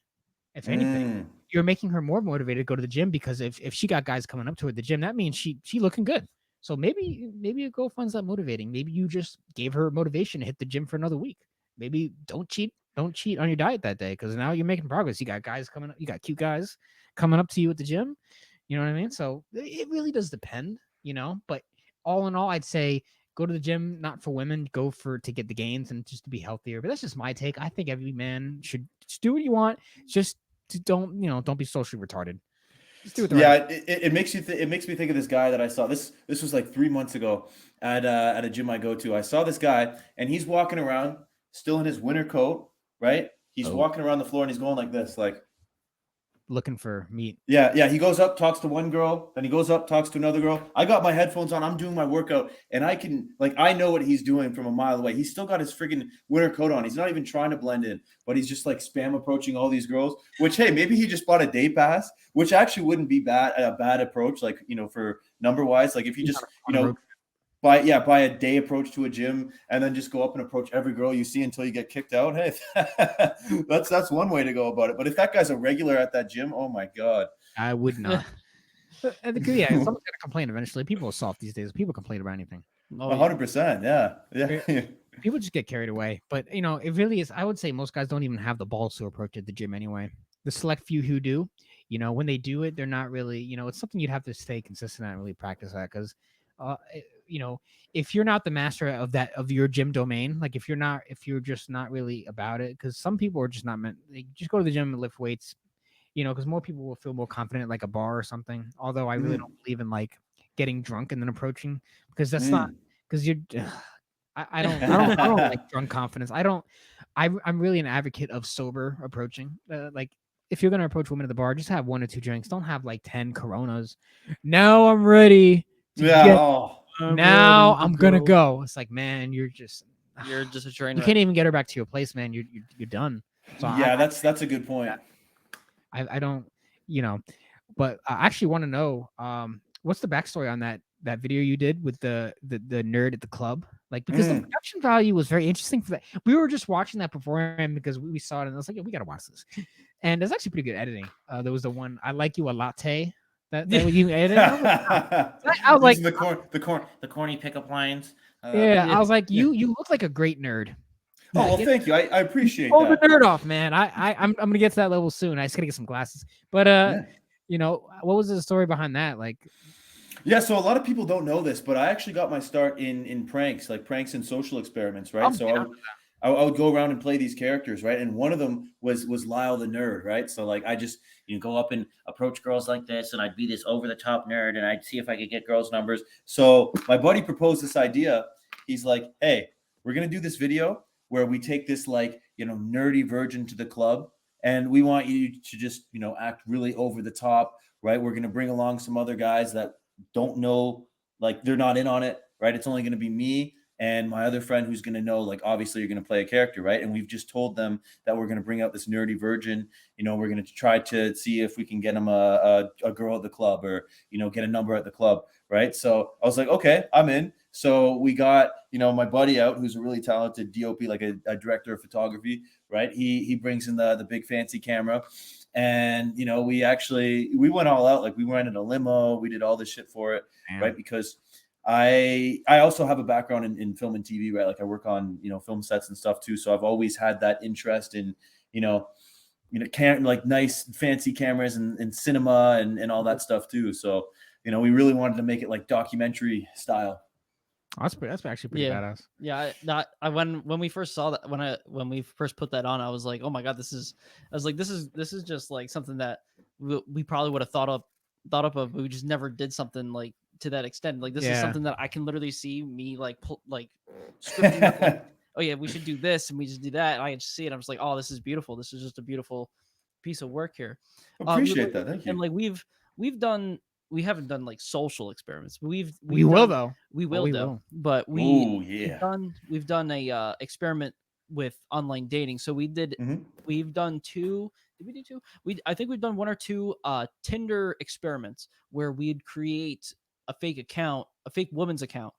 Speaker 1: If anything, you're making her more motivated to go to the gym because if she got guys coming up to her at the gym, that means she looking good. So maybe a girl finds that motivating. Maybe you just gave her motivation to hit the gym for another week. Maybe don't cheat on your diet that day because now you're making progress. You got guys coming up. You got cute guys coming up to you at the gym. You know what I mean? So it really does depend, But all in all, I'd say go to the gym, not for women, go to get the gains and just to be healthier. But that's just my take. I think every man should just do what you want. Just don't be socially retarded. Just do it
Speaker 2: right. It makes you. It makes me think of this guy that I saw. This was like 3 months ago at a gym I go to. I saw this guy and he's walking around still in his winter coat, right? He's walking around the floor and he's going like this, like
Speaker 1: looking for meat.
Speaker 2: Yeah. He goes up, talks to one girl, then he goes up, talks to another girl. I got my headphones on. I'm doing my workout, and I know what he's doing from a mile away. He's still got his friggin' winter coat on. He's not even trying to blend in, but he's just like spam approaching all these girls. Which, hey, maybe he just bought a day pass, which actually wouldn't be a bad approach, like for number wise. Like if you just buy a day approach to a gym and then just go up and approach every girl you see until you get kicked out. Hey, that's one way to go about it. But if that guy's a regular at that gym, oh my God.
Speaker 1: I would not. I think, yeah, someone's gonna complain eventually. People are soft these days. People complain about anything.
Speaker 3: Oh, yeah.
Speaker 2: 100%. Yeah.
Speaker 1: Eh,
Speaker 2: Yeah.
Speaker 1: People just get carried away. But you know, it really is. I would say most guys don't even have the balls to approach at the gym anyway. The select few who do, you know, when they do it, they're not really, you know, it's something you'd have to stay consistent at and really practice at because, you know, if you're not the master of that of your gym domain, like if you're just not really about it, because some people are just not meant. They just go to the gym and lift weights, you know, because more people will feel more confident at like a bar or something. Although I really
Speaker 2: Mm,
Speaker 1: don't believe in like getting drunk and then approaching because that's not
Speaker 2: mm.
Speaker 1: because you're. I don't like drunk confidence. I'm really an advocate of sober approaching. Like if you're gonna approach women at the bar, just have 1 or 2 drinks. Don't have like 10 Coronas. Now I'm ready to
Speaker 2: Yeah.
Speaker 1: get.
Speaker 2: Oh,
Speaker 1: Now I'm gonna go. It's like, man, you're
Speaker 3: just a train
Speaker 1: you
Speaker 3: wreck.
Speaker 1: can't even get her back to your place, man. You're done. So
Speaker 2: yeah. That's a good point.
Speaker 1: I don't, you know, but I actually want to know what's the backstory on that video you did with the nerd at the club, like because the
Speaker 2: Mm.
Speaker 1: production value was very interesting for that. We were just watching that beforehand because we saw it and I was like, yeah, we gotta watch this, and there's actually pretty good editing. There was the one I like you a latte that you edited. I was like,
Speaker 4: Using the corny pickup lines.
Speaker 1: yeah,
Speaker 3: Yeah.
Speaker 1: I was like, you look like a great nerd.
Speaker 2: Oh, well,
Speaker 1: Get-
Speaker 2: thank you. I appreciate
Speaker 1: pull the
Speaker 2: that.
Speaker 1: nerd off, man. I'm gonna get to that level soon. I just gotta get some glasses, but
Speaker 2: Yeah.
Speaker 1: you know, what was the story behind that? Like,
Speaker 2: Yeah, so a lot of people don't know this, but I actually got my start in pranks, like pranks and social experiments, right?
Speaker 1: I'm
Speaker 2: So
Speaker 1: down.
Speaker 2: I would go around and play these characters, right? And one of them was Lyle the nerd, right? So like I just
Speaker 4: Go up and approach girls like this, and I'd be this over the top nerd, and I'd see if I could get girls' numbers.
Speaker 2: so my buddy proposed this idea. He's like, "Hey, we're gonna do this video where we take this like nerdy virgin to the club, and we want you to just act really over the top, right? We're gonna bring along some other guys that don't know, like they're not in on it, right? It's only gonna be me and my other friend who's going to know, like, obviously you're going to play a character, right? And we've just told them that we're going to bring out this nerdy virgin. We're going to try to see if we can get him a girl at the club or, get a number at the club, right? So I was like, okay, I'm in. So we got, my buddy out, who's a really talented DOP, like a director of photography, right? He brings in the big fancy camera. And, we went all out. Like we rented a limo. We did all this shit for it,
Speaker 1: Damn.
Speaker 2: right? Because I also have a background in film and TV, right? Like I work on, film sets and stuff too. So I've always had that interest in, like nice fancy cameras and cinema and all that stuff too. So, we really wanted to make it like documentary style.
Speaker 1: Oh, that's actually pretty badass.
Speaker 3: Yeah, when we first saw that, when we first put that on, I was like, oh my god, this is just like something that we probably would have thought up of, but we just never did something like to that extent. Like this is something that I can literally see me like scripting up, like, oh yeah, we should do this, and we just do that. And I just see it. I'm just like, oh, this is beautiful. This is just a beautiful piece of work here.
Speaker 2: Appreciate that. Thank you.
Speaker 3: And like we haven't done like social experiments.
Speaker 1: We will though.
Speaker 3: We will
Speaker 1: we
Speaker 3: though.
Speaker 1: will.
Speaker 3: But
Speaker 2: Oh yeah.
Speaker 3: we've done a experiment with online dating. So we've done two. Did we do two? I think we've done 1 or 2 Tinder experiments where we'd create a fake account, a fake woman's account,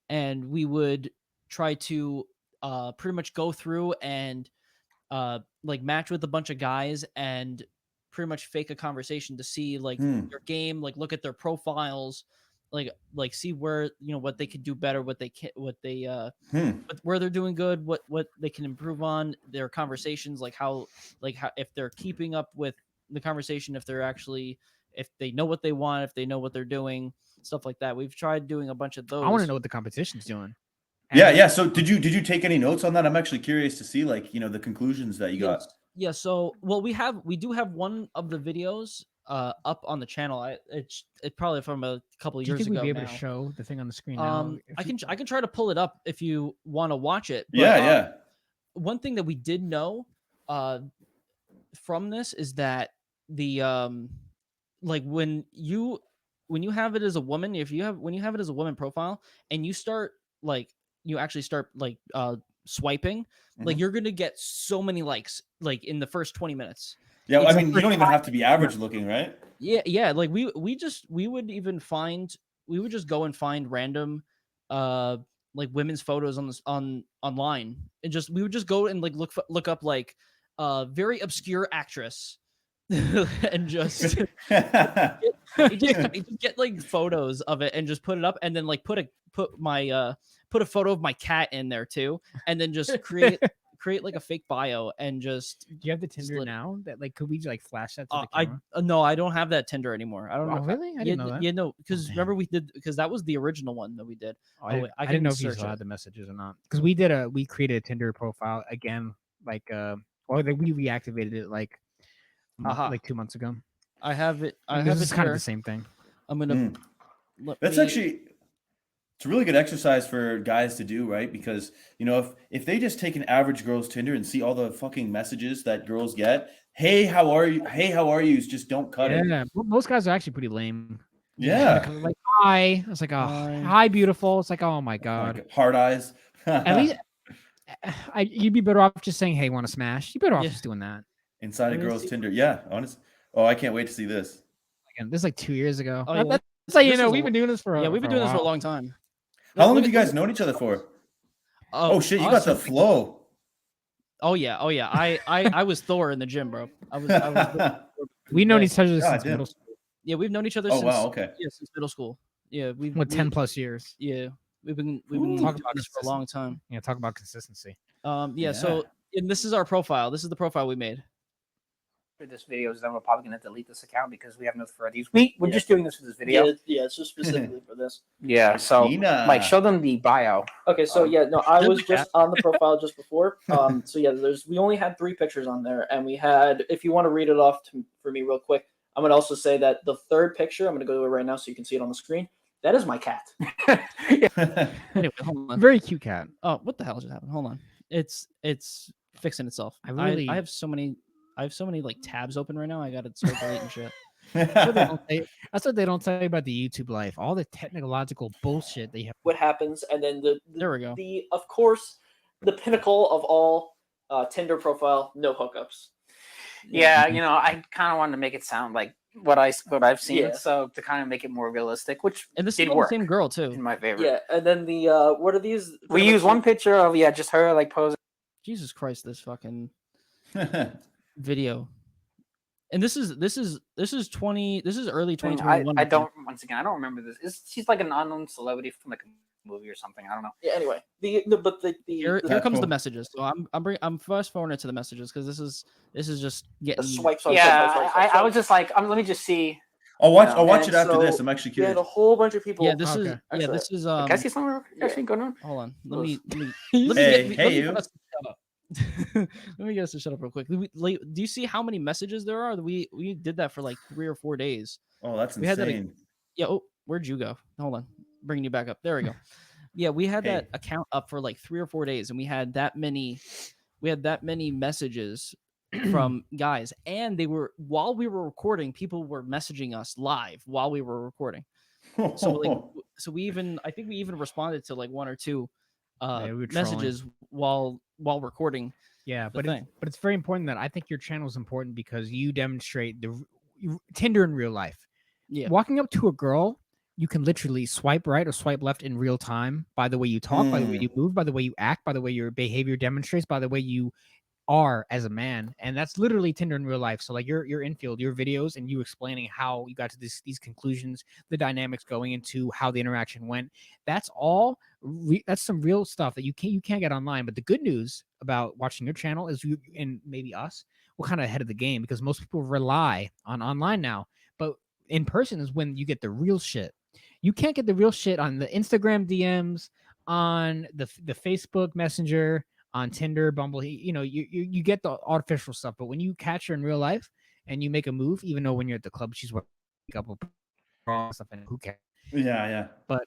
Speaker 3: and we would try to pretty much go through and like match with a bunch of guys and pretty much fake a conversation to see like their game, like look at their profiles, like see where what they could do better, what they can, where they're doing good, what they can improve on their conversations, like how if they're keeping up with the conversation, if they know what they want, if they know what they're doing, stuff like that. We've tried doing a bunch of those.
Speaker 1: I want to know what the competition's doing.
Speaker 2: Yeah. So did you take any notes on that? I'm actually curious to see like the conclusions that you got.
Speaker 3: Yeah, so we do have one of the videos up on the channel. It's probably from a couple of
Speaker 1: Do you
Speaker 3: years
Speaker 1: think
Speaker 3: ago
Speaker 1: we'd be able
Speaker 3: now.
Speaker 1: to show the thing on the screen now?
Speaker 3: I can try to pull it up if you want to watch it. But,
Speaker 2: Yeah.
Speaker 3: One thing that we did know from this is that the like when you have it as a woman, when you have it as a woman profile and you start like you actually start like swiping, like you're gonna get so many likes like in the first 20 minutes.
Speaker 2: Yeah,
Speaker 3: It's
Speaker 2: I mean, you don't even have to be average looking, right?
Speaker 3: Yeah, like we would just go and find random like women's photos online, and we would just go and like look up like very obscure actress and just you just get like photos of it and just put it up, and then like put a photo of my cat in there too, and then just create like a fake bio and just.
Speaker 1: Do you have the Tinder
Speaker 3: let-
Speaker 1: now? That like could we like flash that to the
Speaker 3: I
Speaker 1: camera?
Speaker 3: no, I don't have that Tinder anymore. I don't
Speaker 1: Oh
Speaker 3: know.
Speaker 1: really? I didn't know that.
Speaker 3: Yeah, no, because
Speaker 1: damn.
Speaker 3: remember because that was the original one that we did.
Speaker 1: Oh,
Speaker 3: wait,
Speaker 1: I
Speaker 3: can
Speaker 1: didn't know if you
Speaker 3: search
Speaker 1: still
Speaker 3: it.
Speaker 1: had the messages or not. Because we created a Tinder profile again, like we reactivated it like like 2 months ago.
Speaker 3: I have it. I
Speaker 1: And
Speaker 3: have
Speaker 1: this
Speaker 3: it
Speaker 1: is kind of
Speaker 3: here.
Speaker 1: the same thing.
Speaker 3: I'm gonna.
Speaker 2: That's actually it's a really good exercise for guys to do, right? Because if they just take an average girl's Tinder and see all the fucking messages that girls get, hey, how are you? Hey, how are you? Just don't cut it.
Speaker 1: Yeah, most guys are actually pretty lame.
Speaker 2: Yeah.
Speaker 1: Like hi. I was like, oh, hi, beautiful. It's like, oh my god.
Speaker 2: Like, hard eyes.
Speaker 1: At least you'd be better off just saying, hey, want to smash? You're better off just doing that.
Speaker 2: Inside a
Speaker 3: Let me
Speaker 2: girl's
Speaker 3: see.
Speaker 2: Tinder. Yeah, honest. Oh, I can't wait to see this.
Speaker 1: Again, this is like 2 years ago.
Speaker 3: Oh, yeah,
Speaker 1: That's how you
Speaker 3: this
Speaker 1: know
Speaker 3: is
Speaker 1: we've been doing this for
Speaker 3: we've been doing this for a
Speaker 1: while.
Speaker 3: long time.
Speaker 2: How long have you guys known each other for? Oh shit, you got the flow.
Speaker 3: Oh yeah. I was Thor in the gym, bro. I was
Speaker 1: We've known each other
Speaker 2: God
Speaker 1: since
Speaker 2: damn.
Speaker 1: middle school.
Speaker 3: Yeah, we've known each other
Speaker 2: Oh
Speaker 3: since
Speaker 2: wow, okay.
Speaker 3: since middle school. Yeah, we've
Speaker 1: 10 plus years.
Speaker 3: Yeah, we've been
Speaker 2: Ooh.
Speaker 3: talking about this for a long time.
Speaker 1: Yeah, talk about consistency.
Speaker 3: Yeah. So and this is our profile. This is the profile we made.
Speaker 5: This video is done, we're probably going to delete this account because we have no for these. We're just doing this for this video.
Speaker 3: Yeah, it's just specifically for this.
Speaker 5: Yeah. So,
Speaker 2: Christina.
Speaker 5: Mike, show them the bio.
Speaker 6: Okay, so yeah, no, I
Speaker 3: Should
Speaker 6: was
Speaker 3: we
Speaker 6: just on the profile just before. So yeah, we only had 3 pictures on there, and we had. If you want to read it off for me real quick, I'm gonna also say that the 3rd picture, I'm gonna go to it right now so you can see it on the screen. That is my cat.
Speaker 3: Anyway, hold on.
Speaker 1: Very cute cat.
Speaker 3: Oh, what the hell just happened? Hold on. It's fixing itself.
Speaker 1: I
Speaker 3: have so many like tabs open right now. I gotta start deleting shit.
Speaker 1: That's what they don't tell you about the YouTube life. All the technological bullshit they have.
Speaker 6: What happens, and then
Speaker 3: There we go.
Speaker 6: of course, the pinnacle of all Tinder profile, no hookups.
Speaker 5: Yeah, I kind of wanted to make it sound like what I've seen,
Speaker 6: Yeah.
Speaker 5: so to kind of make it more realistic, which
Speaker 6: And this
Speaker 3: did
Speaker 6: is
Speaker 3: work. The same girl too.
Speaker 6: in my favorite. Yeah, and then the what are these?
Speaker 5: We use one picture of just her like posing.
Speaker 3: Jesus Christ, this fucking video. And this is early 2021.
Speaker 5: I don't remember this. She's like an unknown celebrity from like a movie or something. I don't know.
Speaker 6: Yeah. Anyway,
Speaker 3: here comes the messages. So I'm fast forwarding to the messages because this is just getting
Speaker 6: swipes.
Speaker 5: I was just like, let me just see.
Speaker 2: I'll watch it after this. I'm actually
Speaker 6: We
Speaker 2: curious.
Speaker 6: had a whole bunch of people.
Speaker 3: Yeah, this is
Speaker 5: Can I see something actually going on?
Speaker 3: Hold on. Let me
Speaker 2: you.
Speaker 3: let me get us to shut up real quick. Do you see how many messages there are? We did that for like 3 or 4 days.
Speaker 2: Oh, that's
Speaker 3: We had that.
Speaker 2: insane.
Speaker 3: Yeah. Oh, where'd you go? Hold on. Bringing you back up. There we go. Yeah, we had that account up for like 3 or 4 days, and we had that many messages from guys, and they were while we were recording, people were messaging us live while we were recording. So we even I think we even responded to like 1 or 2
Speaker 1: we were
Speaker 3: messages while recording.
Speaker 1: Yeah,
Speaker 3: but
Speaker 1: it's very important that I think your channel is important because you demonstrate Tinder in real life.
Speaker 3: Yeah,
Speaker 1: walking up to a girl, you can literally swipe right or swipe left in real time by the way you talk, by the way you move, by the way you act, by the way your behavior demonstrates, by the way you are as a man. And that's literally Tinder in real life. So like your infield, your videos, and you explaining how you got to these conclusions, the dynamics going into how the interaction went. That's all. That's some real stuff that you can't get online. But the good news about watching your channel is you and maybe us, we're kind of ahead of the game because most people rely on online now. But in person is when you get the real shit. You can't get the real shit on the Instagram DMs, on the Facebook Messenger, on Tinder, Bumble. You get the artificial stuff, but when you catch her in real life and you make a move, even though when you're at the club she's wearing a couple stuff and who cares?
Speaker 2: Yeah.
Speaker 1: But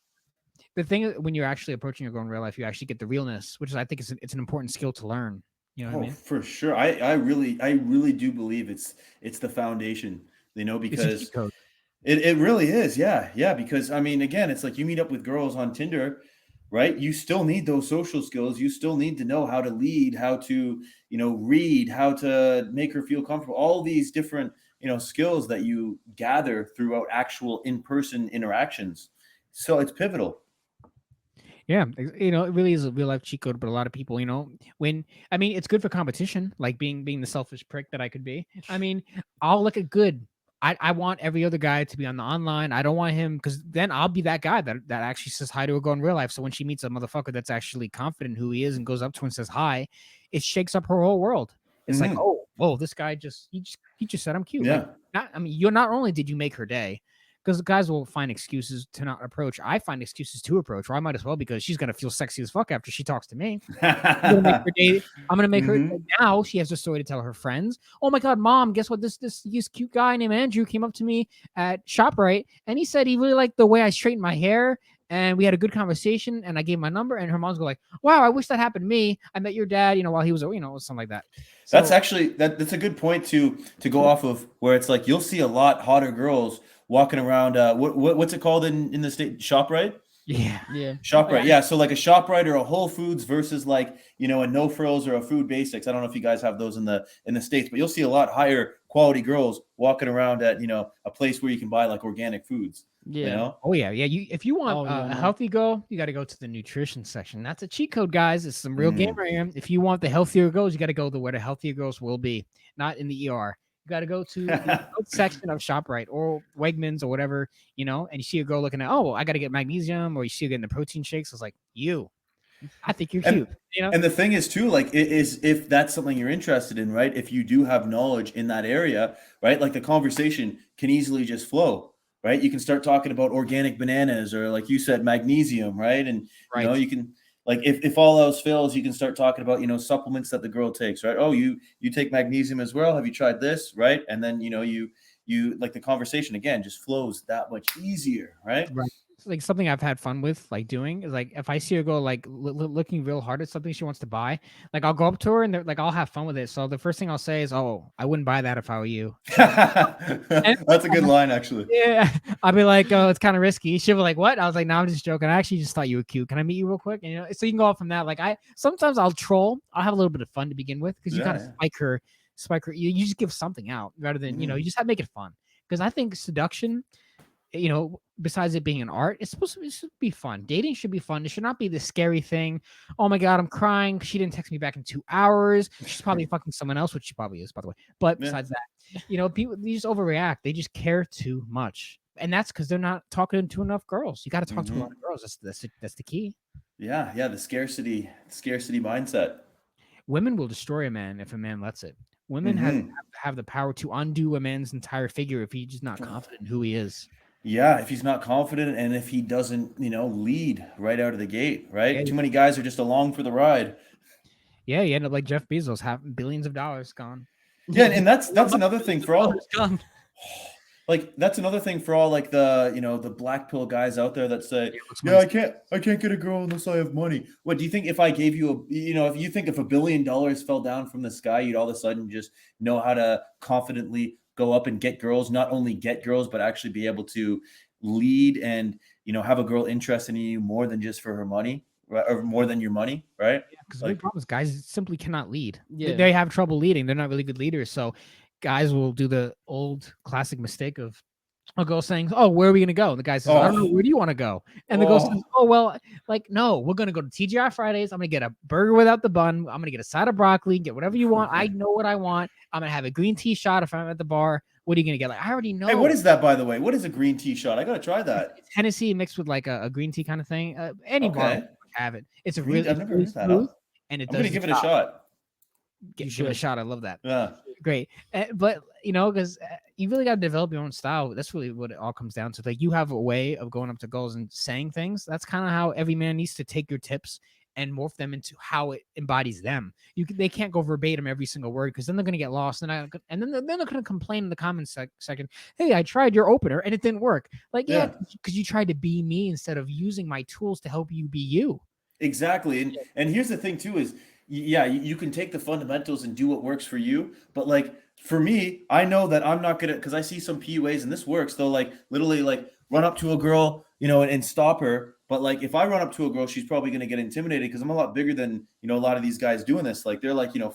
Speaker 1: the thing is, when you're actually approaching a girl in real life, you actually get the realness, which is, I think, it's an important skill to learn. You know what I mean?
Speaker 2: For sure. I really do believe it's the foundation. Because it really is. Yeah. Because I mean, again, it's like you meet up with girls on Tinder, right? You still need those social skills. You still need to know how to lead, how to, read, how to make her feel comfortable. All these different, skills that you gather throughout actual in-person interactions. So it's pivotal.
Speaker 1: Yeah, you know, it really is a real life cheat code. But a lot of people, you know, I mean, it's good for competition, like being the selfish prick that I could be. I mean, I'll look at good. I want every other guy to be on the online. I don't want him because then I'll be that guy that actually says hi to a girl in real life. So when she meets a motherfucker that's actually confident in who he is and goes up to her and says hi, it shakes up her whole world. It's like,
Speaker 2: Mhm.
Speaker 1: oh, whoa, this guy he just said I'm cute. Like,
Speaker 2: Yeah.
Speaker 1: I mean, you're not only did you make her day, because guys will find excuses to not approach. I find excuses to approach, or I might as well because she's gonna feel sexy as fuck after she talks to me. I'm gonna make her day. I'm gonna make her
Speaker 2: Mhm.
Speaker 1: now. She has a story to tell her friends. Oh my god, mom! Guess what? This cute guy named Andrew came up to me at Shoprite, and he said he really liked the way I straightened my hair, and we had a good conversation. And I gave my number, and her mom's go like, "Wow, I wish that happened to me. I met your dad, you know, while he was, you know, something like that."
Speaker 2: That's
Speaker 1: So
Speaker 2: actually that's a good point to go off of, where it's like you'll see a lot hotter girls walking around. What's it called in the state? ShopRite.
Speaker 1: yeah,
Speaker 3: Yeah.
Speaker 2: ShopRite, yeah. So like a ShopRite or a Whole Foods versus like, you know, a No Frills or a Food Basics. I don't know if you guys have those in the States, but you'll see a lot higher quality girls walking around at, you know, a place where you can buy like organic foods. You
Speaker 3: Yeah.
Speaker 2: know?
Speaker 1: oh yeah, yeah. You if you want
Speaker 3: Oh, yeah,
Speaker 1: a
Speaker 3: no.
Speaker 1: healthy girl, you got to go to the nutrition section. That's a cheat code, guys. It's some real game
Speaker 2: Mm.
Speaker 1: right here. If you want the healthier girls, you got to go to where the healthier girls will be, not in the ER. You got to go to the health section of ShopRite or Wegmans or whatever, you know, and you see a girl looking at, oh, I got to get magnesium, or you see her getting the protein shakes. It's like, I think you're
Speaker 2: And
Speaker 1: cute, you know?
Speaker 2: and the thing is too, like it is, if that's something you're interested in, right? If you do have knowledge in that area, right? Like the conversation can easily just flow, right? You can start talking about organic bananas or like you said, magnesium, right? And you know,
Speaker 1: Right.
Speaker 2: you can like if all else fails, you can start talking about, you know, supplements that the girl takes, right? Oh, you take magnesium as well. Have you tried this? Right. And then you know, you like the conversation again just flows that much easier, right?
Speaker 1: Right. It's like something I've had fun with, like doing is like if I see her go like looking real hard at something she wants to buy, like I'll go up to her and like I'll have fun with it. So the first thing I'll say is, "Oh, I wouldn't buy that if I were you." And
Speaker 2: That's a good line, actually.
Speaker 1: yeah, I'll be like, "Oh, it's kind of risky." She'll be like, "What?" I was like, "No, I'm just joking. I actually just thought you were cute. Can I meet you real quick?" And you know, so you can go off from that. Like I sometimes I'll troll. I'll have a little bit of fun to begin with because you kind of
Speaker 2: Yeah,
Speaker 1: spike her. You just give something out rather than you know
Speaker 2: Mhm.
Speaker 1: you just have to make it fun. Because I think seduction, you know, besides it being an art, it should be fun. Dating should be fun. It should not be this scary thing. Oh my god, I'm crying. She didn't text me back in 2 hours. She's probably fucking someone else, which she probably is, by the way. But
Speaker 2: Yeah.
Speaker 1: besides that, you know, people they just overreact. They just care too much, and that's because they're not talking to enough girls. You got to talk to a lot
Speaker 2: Mhm.
Speaker 1: of girls. That's the key.
Speaker 2: Yeah, the scarcity mindset.
Speaker 1: Women will destroy a man if a man lets it. Women
Speaker 2: Mhm.
Speaker 1: have the power to undo a man's entire figure if he's just not confident in who he is.
Speaker 2: Yeah, if he's not confident and if he doesn't, you know, lead right out of the gate,
Speaker 1: Yeah,
Speaker 2: right? Too many guys are just along for the ride.
Speaker 1: yeah. You end up like Jeff Bezos, having billions of dollars gone.
Speaker 2: Yeah,
Speaker 3: Yeah.
Speaker 2: and that's
Speaker 3: Lots of
Speaker 2: another thing
Speaker 3: billions of
Speaker 2: for
Speaker 3: dollars
Speaker 2: all
Speaker 3: gone.
Speaker 2: like that's another thing for all like the, you know, the black pill guys out there that say,
Speaker 1: Yeah, looks
Speaker 2: "Yeah,
Speaker 1: money.
Speaker 2: I can't get a girl unless I have money." What do you think if I gave you a, you know, if you think if $1 billion fell down from the sky, you'd all of a sudden just know how to confidently go up and get girls, not only get girls, but actually be able to lead and, you know, have a girl interested in you more than just for her money, right? Or more than your money, right?
Speaker 1: Yeah, because the big
Speaker 2: Like,
Speaker 1: problem is guys simply cannot lead.
Speaker 3: Yeah.
Speaker 1: They have trouble leading. They're not really good leaders. So guys will do the old classic mistake of a girl saying, "Oh, where are we gonna go?" And the guy says, "I don't know.
Speaker 2: oh,
Speaker 1: Where do you want to go?" And the girl says,
Speaker 2: oh.
Speaker 1: "Oh, well, like no, we're gonna go to TGI Fridays. I'm gonna get a burger without the bun. I'm gonna get a side of broccoli. Get whatever you want. I know what I want. I'm gonna have a green tea shot if I'm at the bar. What are you gonna get? Like I already
Speaker 2: Hey, what
Speaker 1: know.
Speaker 2: is that, by the way? What is a green tea shot? I gotta try that.
Speaker 1: It's Hennessy mixed with like a green tea kind of thing. Any bar would
Speaker 2: Okay.
Speaker 1: have it. It's
Speaker 2: I've
Speaker 1: it's
Speaker 2: never
Speaker 1: really
Speaker 2: heard that.
Speaker 1: smooth and it
Speaker 2: I'm gonna
Speaker 1: does the
Speaker 2: give it a
Speaker 1: job.
Speaker 2: shot.
Speaker 3: You
Speaker 1: Give it a
Speaker 3: should.
Speaker 1: shot. I love that.
Speaker 2: Yeah.
Speaker 1: Great. But you know, because you really got to develop your own style. That's really what it all comes down to. Like you have a way of going up to girls and saying things. That's kind of how every man needs to take your tips and morph them into how it embodies them. They can't go verbatim every single word because then they're gonna get lost and then they're gonna complain in the comments section. Hey, I tried your opener and it didn't work. Like yeah,
Speaker 2: Yeah.
Speaker 1: because you tried to be me instead of using my tools to help you be you.
Speaker 2: Exactly. And here's the thing too is yeah, you can take the fundamentals and do what works for you, but like for me, I know that I'm not gonna because I see some PUAs and this works. They'll like literally like run up to a girl, you know, and stop her. But like if I run up to a girl, she's probably gonna get intimidated because I'm a lot bigger than, you know, a lot of these guys doing this. Like they're like, you know,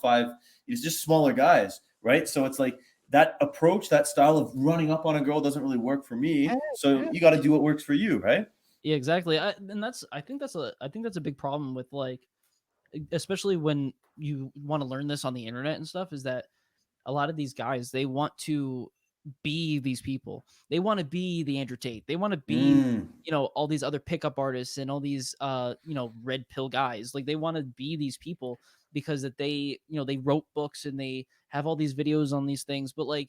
Speaker 2: it's just smaller guys, right? So it's like that approach, that style of running up on a girl doesn't really work for
Speaker 1: Yeah,
Speaker 2: me. So
Speaker 1: yeah.
Speaker 2: you got to do what works for you, right?
Speaker 3: Yeah, exactly. I think that's a big problem with, like, especially when you want to learn this on the internet and stuff, is that a lot of these guys, they want to be these people. They want to be the Andrew Tate. They want to be,
Speaker 2: Mm,
Speaker 3: all these other pickup artists and all these red pill guys. Like, they want to be these people because that they wrote books and they have all these videos on these things. But like,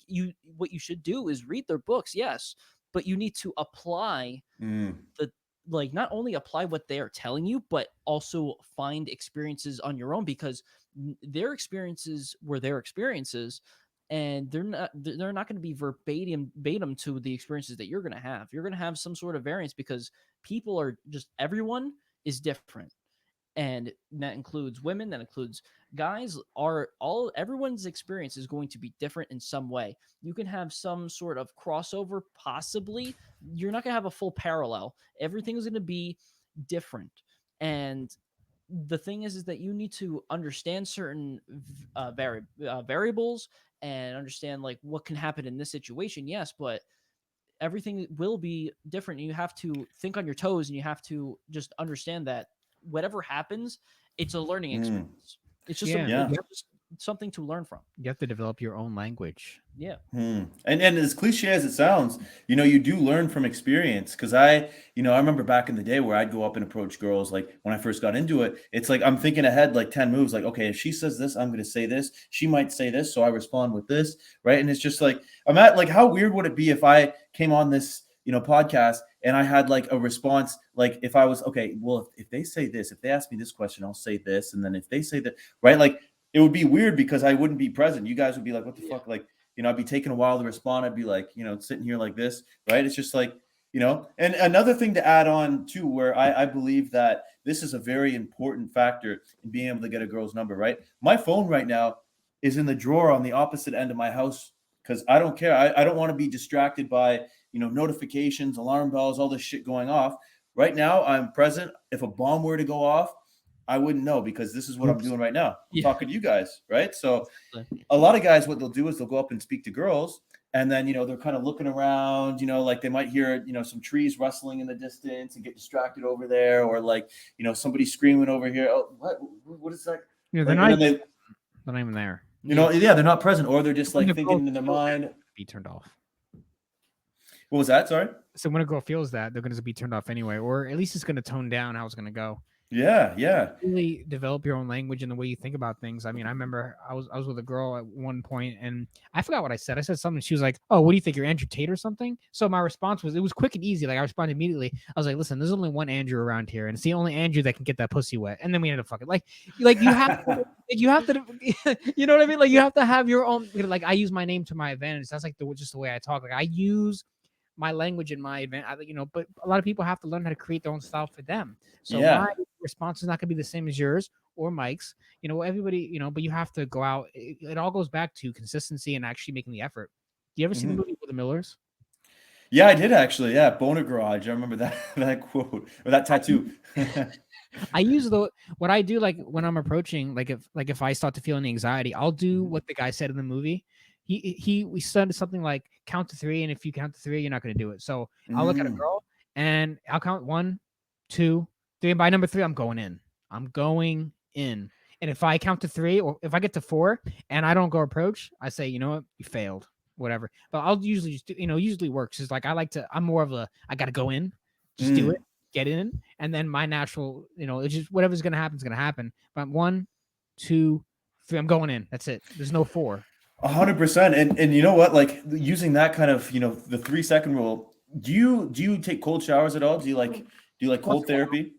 Speaker 3: what you should do is read their books, yes, but you need to apply
Speaker 2: mm,
Speaker 3: the like, not only apply what they are telling you, but also find experiences on your own, because their experiences were their experiences, and they're not going to be verbatim to the experiences that you're going to have. You're going to have some sort of variance, because people are just, everyone is different, and that includes women, that includes guys. Are all Everyone's experience is going to be different in some way. You can have some sort of crossover, possibly. You're not going to have a full parallel. Everything is going to be different. And the thing is that you need to understand certain variables, and understand like what can happen in this situation, yes, but everything will be different. You have to think on your toes, and you have to just understand that whatever happens, it's a learning
Speaker 2: mm.
Speaker 3: experience. It's just
Speaker 1: Yeah.
Speaker 2: Yeah.
Speaker 3: just something to learn from.
Speaker 1: You have to develop your own language.
Speaker 3: Yeah.
Speaker 2: And as cliche as it sounds, you do learn from experience. Because I remember back in the day where I'd go up and approach girls. Like when I first got into it, it's like I'm thinking ahead like 10 moves. Like, okay, if she says this, I'm going to say this. She might say this, so I respond with this, right? And it's just like I'm at like, how weird would it be if I came on this podcast and I had like a response, like if I was okay, well, if they say this, if they ask me this question, I'll say this, and then if they say that, right, like it would be weird because I wouldn't be present. You guys would be like, what the fuck, like. I'd be taking a while to respond. I'd be like, sitting here like this, right? It's just like, and another thing to add on too, where I believe that this is a very important factor in being able to get a girl's number, right? My phone right now is in the drawer on the opposite end of my house because I don't care. I don't want to be distracted by, notifications, alarm bells, all this shit going off. Right now, I'm present. If a bomb were to go off, I wouldn't know because this is what I'm doing right now. I'm talking to you guys, right? So a lot of guys, what they'll do is they'll go up and speak to girls, and then they're kind of looking around, like they might hear some trees rustling in the distance and get distracted over there, or like somebody screaming over here. Oh, what is that?
Speaker 1: They're
Speaker 2: Like,
Speaker 1: not,
Speaker 2: and then
Speaker 1: they're not even there.
Speaker 2: yeah, they're not present, or they're just
Speaker 1: When
Speaker 2: like
Speaker 1: a girl
Speaker 2: thinking in their
Speaker 1: feels that,
Speaker 2: mind.
Speaker 1: be turned off.
Speaker 2: What was that? Sorry.
Speaker 1: So when a girl feels that, they're going to be turned off anyway, or at least it's going to tone down how it's going to go.
Speaker 2: Yeah.
Speaker 1: Really develop your own language and the way you think about things. I mean, I remember I was with a girl at one point, and I forgot what I said. I said something. She was like, "Oh, what do you think? You're Andrew Tate or something?" So my response was, it was quick and easy. Like I responded immediately. I was like, "Listen, there's only one Andrew around here, and it's the only Andrew that can get that pussy wet." And then we ended up fucking. Like you have to, you have to, you know what I mean? Like you have to have your own. Like I use my name to my advantage. That's like just the way I talk. Like I use my language in my advantage, but a lot of people have to learn how to create their own style for them. So
Speaker 2: Yeah.
Speaker 1: my response is not going to be the same as yours or Mike's, everybody, but you have to go out. It all goes back to consistency and actually making the effort. Do you ever see the movie with the Millers?
Speaker 2: Yeah, I did actually. Yeah. Boner Garage. I remember that quote or that tattoo.
Speaker 1: I use what I do, like when I'm approaching, if I start to feel any anxiety, I'll do what the guy said in the movie. We said something like count to 3, and if you count to 3, you're not going to do it. So I'll look at a girl and I'll count 1, 2, 3, and by number 3, I'm going in. And if I count to 3, or if I get to 4 and I don't go approach, I say, you know what, you failed, whatever. But I'll usually just do, usually works. It's like I'm more of I got to go in, just do it. Get in, and then my natural, it's just whatever's gonna happen is gonna happen. But 1, 2, 3, I'm going in. That's it. There's no 4.
Speaker 2: 100%. And you know what? Like using that kind of, the 3-second rule. Do you take cold showers at all? Do you like cold therapy?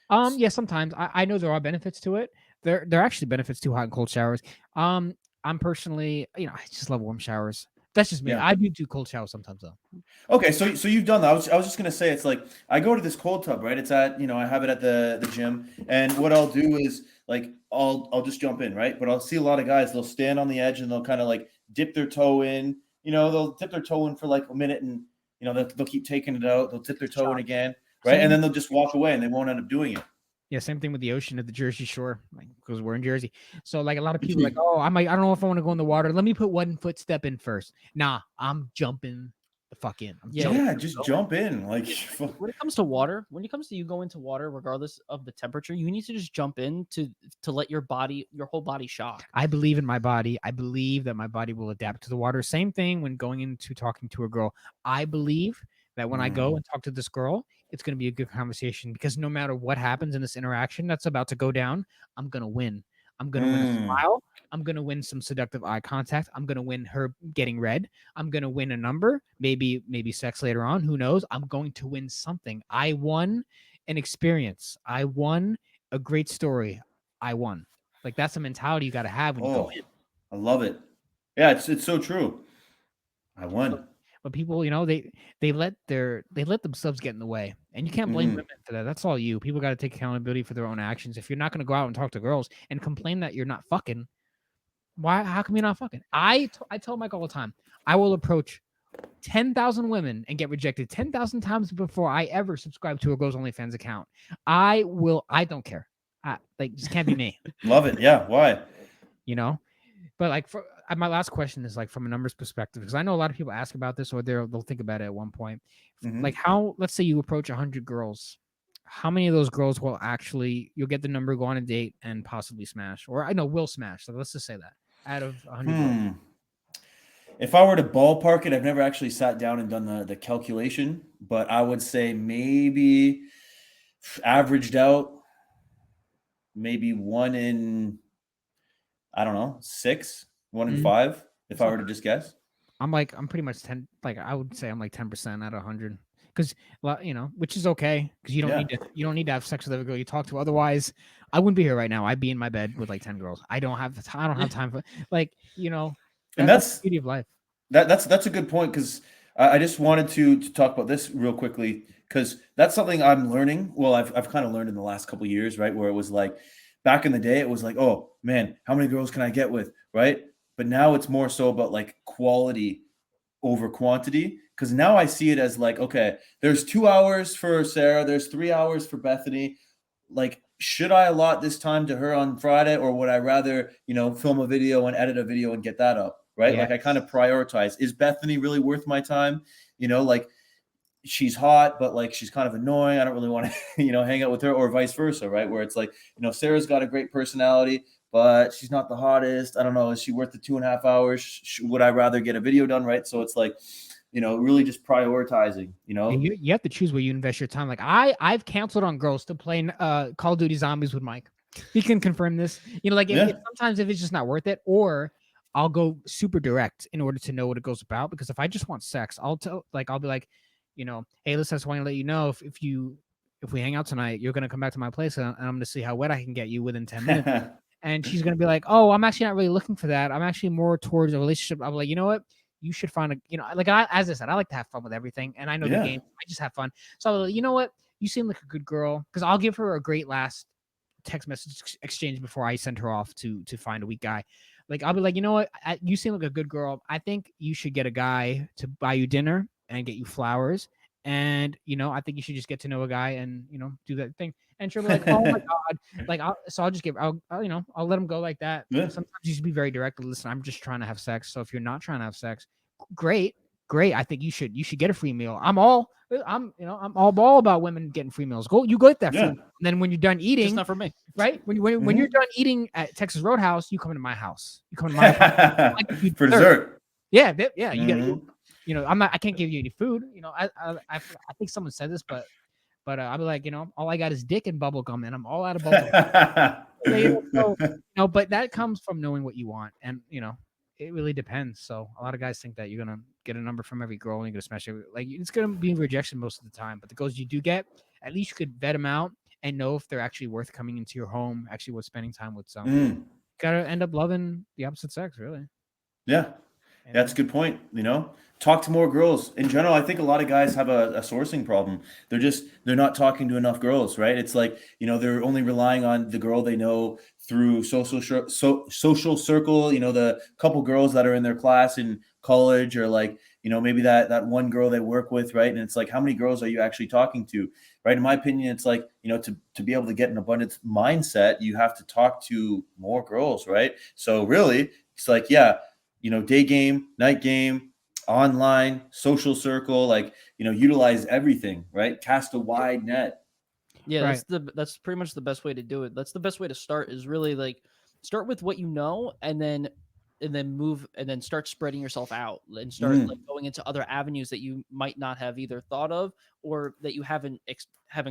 Speaker 1: Yeah, sometimes. I know there are benefits to it. There are actually benefits to hot and cold showers. I'm personally, I just love warm showers. That's just me.
Speaker 2: Yeah.
Speaker 1: I do cold showers sometimes though.
Speaker 2: Okay, so you've done that. I was just gonna say, it's like I go to this cold tub, right? It's at I have it at the gym, and what I'll do is like I'll just jump in, right? But I'll see a lot of guys, they'll stand on the edge and they'll kind of like dip their toe in. They'll dip their toe in for like a minute, and they'll keep taking it out. They'll dip their toe in again, right? And then they'll just walk away, and they won't end up doing it.
Speaker 1: Yeah, same thing with the ocean at the Jersey Shore, like because we're in Jersey. So like a lot of people like, oh, I don't know if I want to go in the water. Let me put 1 footstep in first. Nah, I'm jumping the fuck in. I'm
Speaker 3: Yeah.
Speaker 1: jumping.
Speaker 2: Yeah, just jump in. Like,
Speaker 3: When it comes to water, when it comes to you go into water, regardless of the temperature, you need to just jump in to let your whole body shock.
Speaker 1: I believe in my body. I believe that my body will adapt to the water. Same thing when going into talking to a girl. I believe that when I go and talk to this girl, it's going to be a good conversation because no matter what happens in this interaction that's about to go down, I'm going to win. I'm going to win a smile. I'm going to win some seductive eye contact. I'm going to win her getting red. I'm going to win a number, maybe sex later on. Who knows? I'm going to win something. I won an experience. I won a great story. I won. Like that's a mentality you got to have when you go in.
Speaker 2: I love it. Yeah, it's so true. I won.
Speaker 1: But people, they let themselves get in the way, and you can't blame women for that. That's all you. People got to take accountability for their own actions. If you're not going to go out and talk to girls and complain that you're not fucking, why? How come you're not fucking? I tell Mike all the time, I will approach 10,000 women and get rejected 10,000 times before I ever subscribe to a girls OnlyFans account. I don't care. Just can't be me.
Speaker 2: Love it. Yeah. Why?
Speaker 1: But like for my last question is like from a numbers perspective, because I know a lot of people ask about this or they'll think about it at one point. Like let's say you approach 100 girls, how many of those girls will actually you'll get the number, go on a date, and possibly smash? Or I know will smash. So let's just say that out of 100 girls.
Speaker 2: If I were to ballpark it, I've never actually sat down and done the calculation, but I would say maybe averaged out, maybe 1 in, I don't know, 6, 1 in 5, if I were to just guess.
Speaker 1: I'm pretty much 10. Like I would say I'm like 10% out of 100, because which is okay because you don't need to have sex with every girl you talk to. Otherwise, I wouldn't be here right now. I'd be in my bed with like 10 girls. I don't have time for
Speaker 2: and
Speaker 1: that's the beauty of life.
Speaker 2: That's a good point, because I just wanted to talk about this real quickly, because that's something I'm learning. Well, I've kind of learned in the last couple of years, right? Where it was like back in the day, it was like, oh man, how many girls can I get with, right? But now it's more so about like quality over quantity, because now I see it as like, okay, there's 2 hours for Sarah, there's 3 hours for Bethany. Like, should I allot this time to her on Friday, or would I rather, film a video and edit a video and get that up, right?
Speaker 1: Yeah.
Speaker 2: Like I kind of prioritize, is Bethany really worth my time? Like she's hot, but like she's kind of annoying. I don't really want to, hang out with her, or vice versa, right? Where it's like, Sarah's got a great personality, but she's not the hottest. I don't know. Is she worth the 2.5 hours? Would I rather get a video done, right? So it's like, really just prioritizing,
Speaker 1: You have to choose where you invest your time. Like I've canceled on girls to play Call of Duty Zombies with Mike. He can confirm this. Sometimes if it's just not worth it, or I'll go super direct in order to know what it goes about. Because if I just want sex, I'll be like, hey, listen, I just want to let you know if we hang out tonight, you're gonna come back to my place and I'm gonna see how wet I can get you within 10 minutes. And she's gonna be like, oh, I'm actually not really looking for that. I'm actually more towards a relationship. I'm like, you know what? You should find as I said, I like to have fun with everything, and I know the game. I just have fun. So you know what? You seem like a good girl, because I'll give her a great last text message exchange before I send her off to find a weak guy. Like I'll be like, you know what? You seem like a good girl. I think you should get a guy to buy you dinner and get you flowers. And I think you should just get to know a guy and do that thing. And she'll be like, oh my god, like I'll let him go like that.
Speaker 2: Yeah.
Speaker 1: Sometimes you should be very direct. Listen, I'm just trying to have sex. So if you're not trying to have sex, great. I think you should get a free meal. I'm all about women getting free meals. You get that free meal. And then when you're done eating,
Speaker 3: It's not for me,
Speaker 1: right? When you're done eating at Texas Roadhouse, you come into my house. You come to my house
Speaker 2: for dessert.
Speaker 1: Yeah. You get. I can't give you any food. I think someone said this, but I'll be like, all I got is dick and bubble gum, and I'm all out of bubble gum. But that comes from knowing what you want, and it really depends. So a lot of guys think that you're gonna get a number from every girl and you're gonna smash it. Like it's gonna be rejection most of the time, but the girls you do get, at least you could vet them out and know if they're actually worth coming into your home, actually worth spending time with. So gotta end up loving the opposite sex, really.
Speaker 2: Yeah. That's a good point. Talk to more girls. In general, I think a lot of guys have a sourcing problem. They're not talking to enough girls, right? It's like, they're only relying on the girl they know through social circle, the couple girls that are in their class in college, or like, maybe that one girl they work with, right? And it's like, how many girls are you actually talking to, right? In my opinion, it's like, to be able to get an abundance mindset, you have to talk to more girls, right? So really, it's like, day game, night game, online, social circle, like, utilize everything, right? Cast a wide net.
Speaker 3: Yeah,
Speaker 1: Right.
Speaker 3: that's pretty much the best way to do it. That's the best way to start, is really like start with what you know, and then move, and then start spreading yourself out, and start like going into other avenues that you might not have either thought of, or that you haven't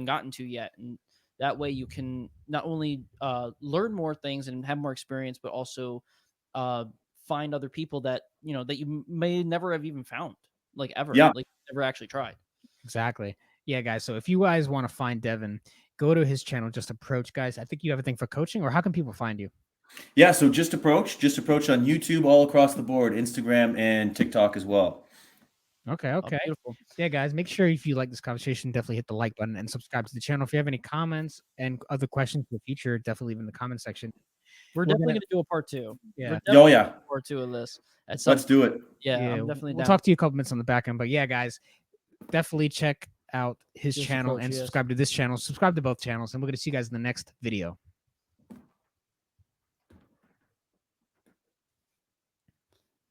Speaker 3: gotten to yet. And that way you can not only learn more things and have more experience, but also find other people that that you may never have even found, like ever,
Speaker 2: Yeah.
Speaker 3: like never actually tried.
Speaker 1: Exactly. Yeah, guys. So if you guys want to find Devin, go to his channel. Just approach, guys. I think you have a thing for coaching, or how can people find you?
Speaker 2: Yeah, so just approach on YouTube, all across the board, Instagram and TikTok as well.
Speaker 1: Okay.
Speaker 3: Oh,
Speaker 1: Okay.
Speaker 3: beautiful.
Speaker 1: Yeah, guys. Make sure if you like this conversation, definitely hit the like button and subscribe to the channel. If you have any comments and other questions in the future, definitely leave in the comment section.
Speaker 3: We're definitely going to do a part 2.
Speaker 1: Yeah.
Speaker 3: We're
Speaker 2: Oh,
Speaker 3: definitely
Speaker 2: yeah.
Speaker 3: gonna do a part 2 of this at some
Speaker 2: Let's do it.
Speaker 3: Yeah,
Speaker 1: Yeah,
Speaker 3: I'm definitely
Speaker 1: we'll
Speaker 3: down.
Speaker 1: talk to you a couple minutes on the back end, but yeah, guys, definitely check out his
Speaker 3: Just
Speaker 1: channel
Speaker 3: approach,
Speaker 1: and
Speaker 3: yes.
Speaker 1: subscribe to this channel. Subscribe to both channels, and we're going to see you guys in the next video.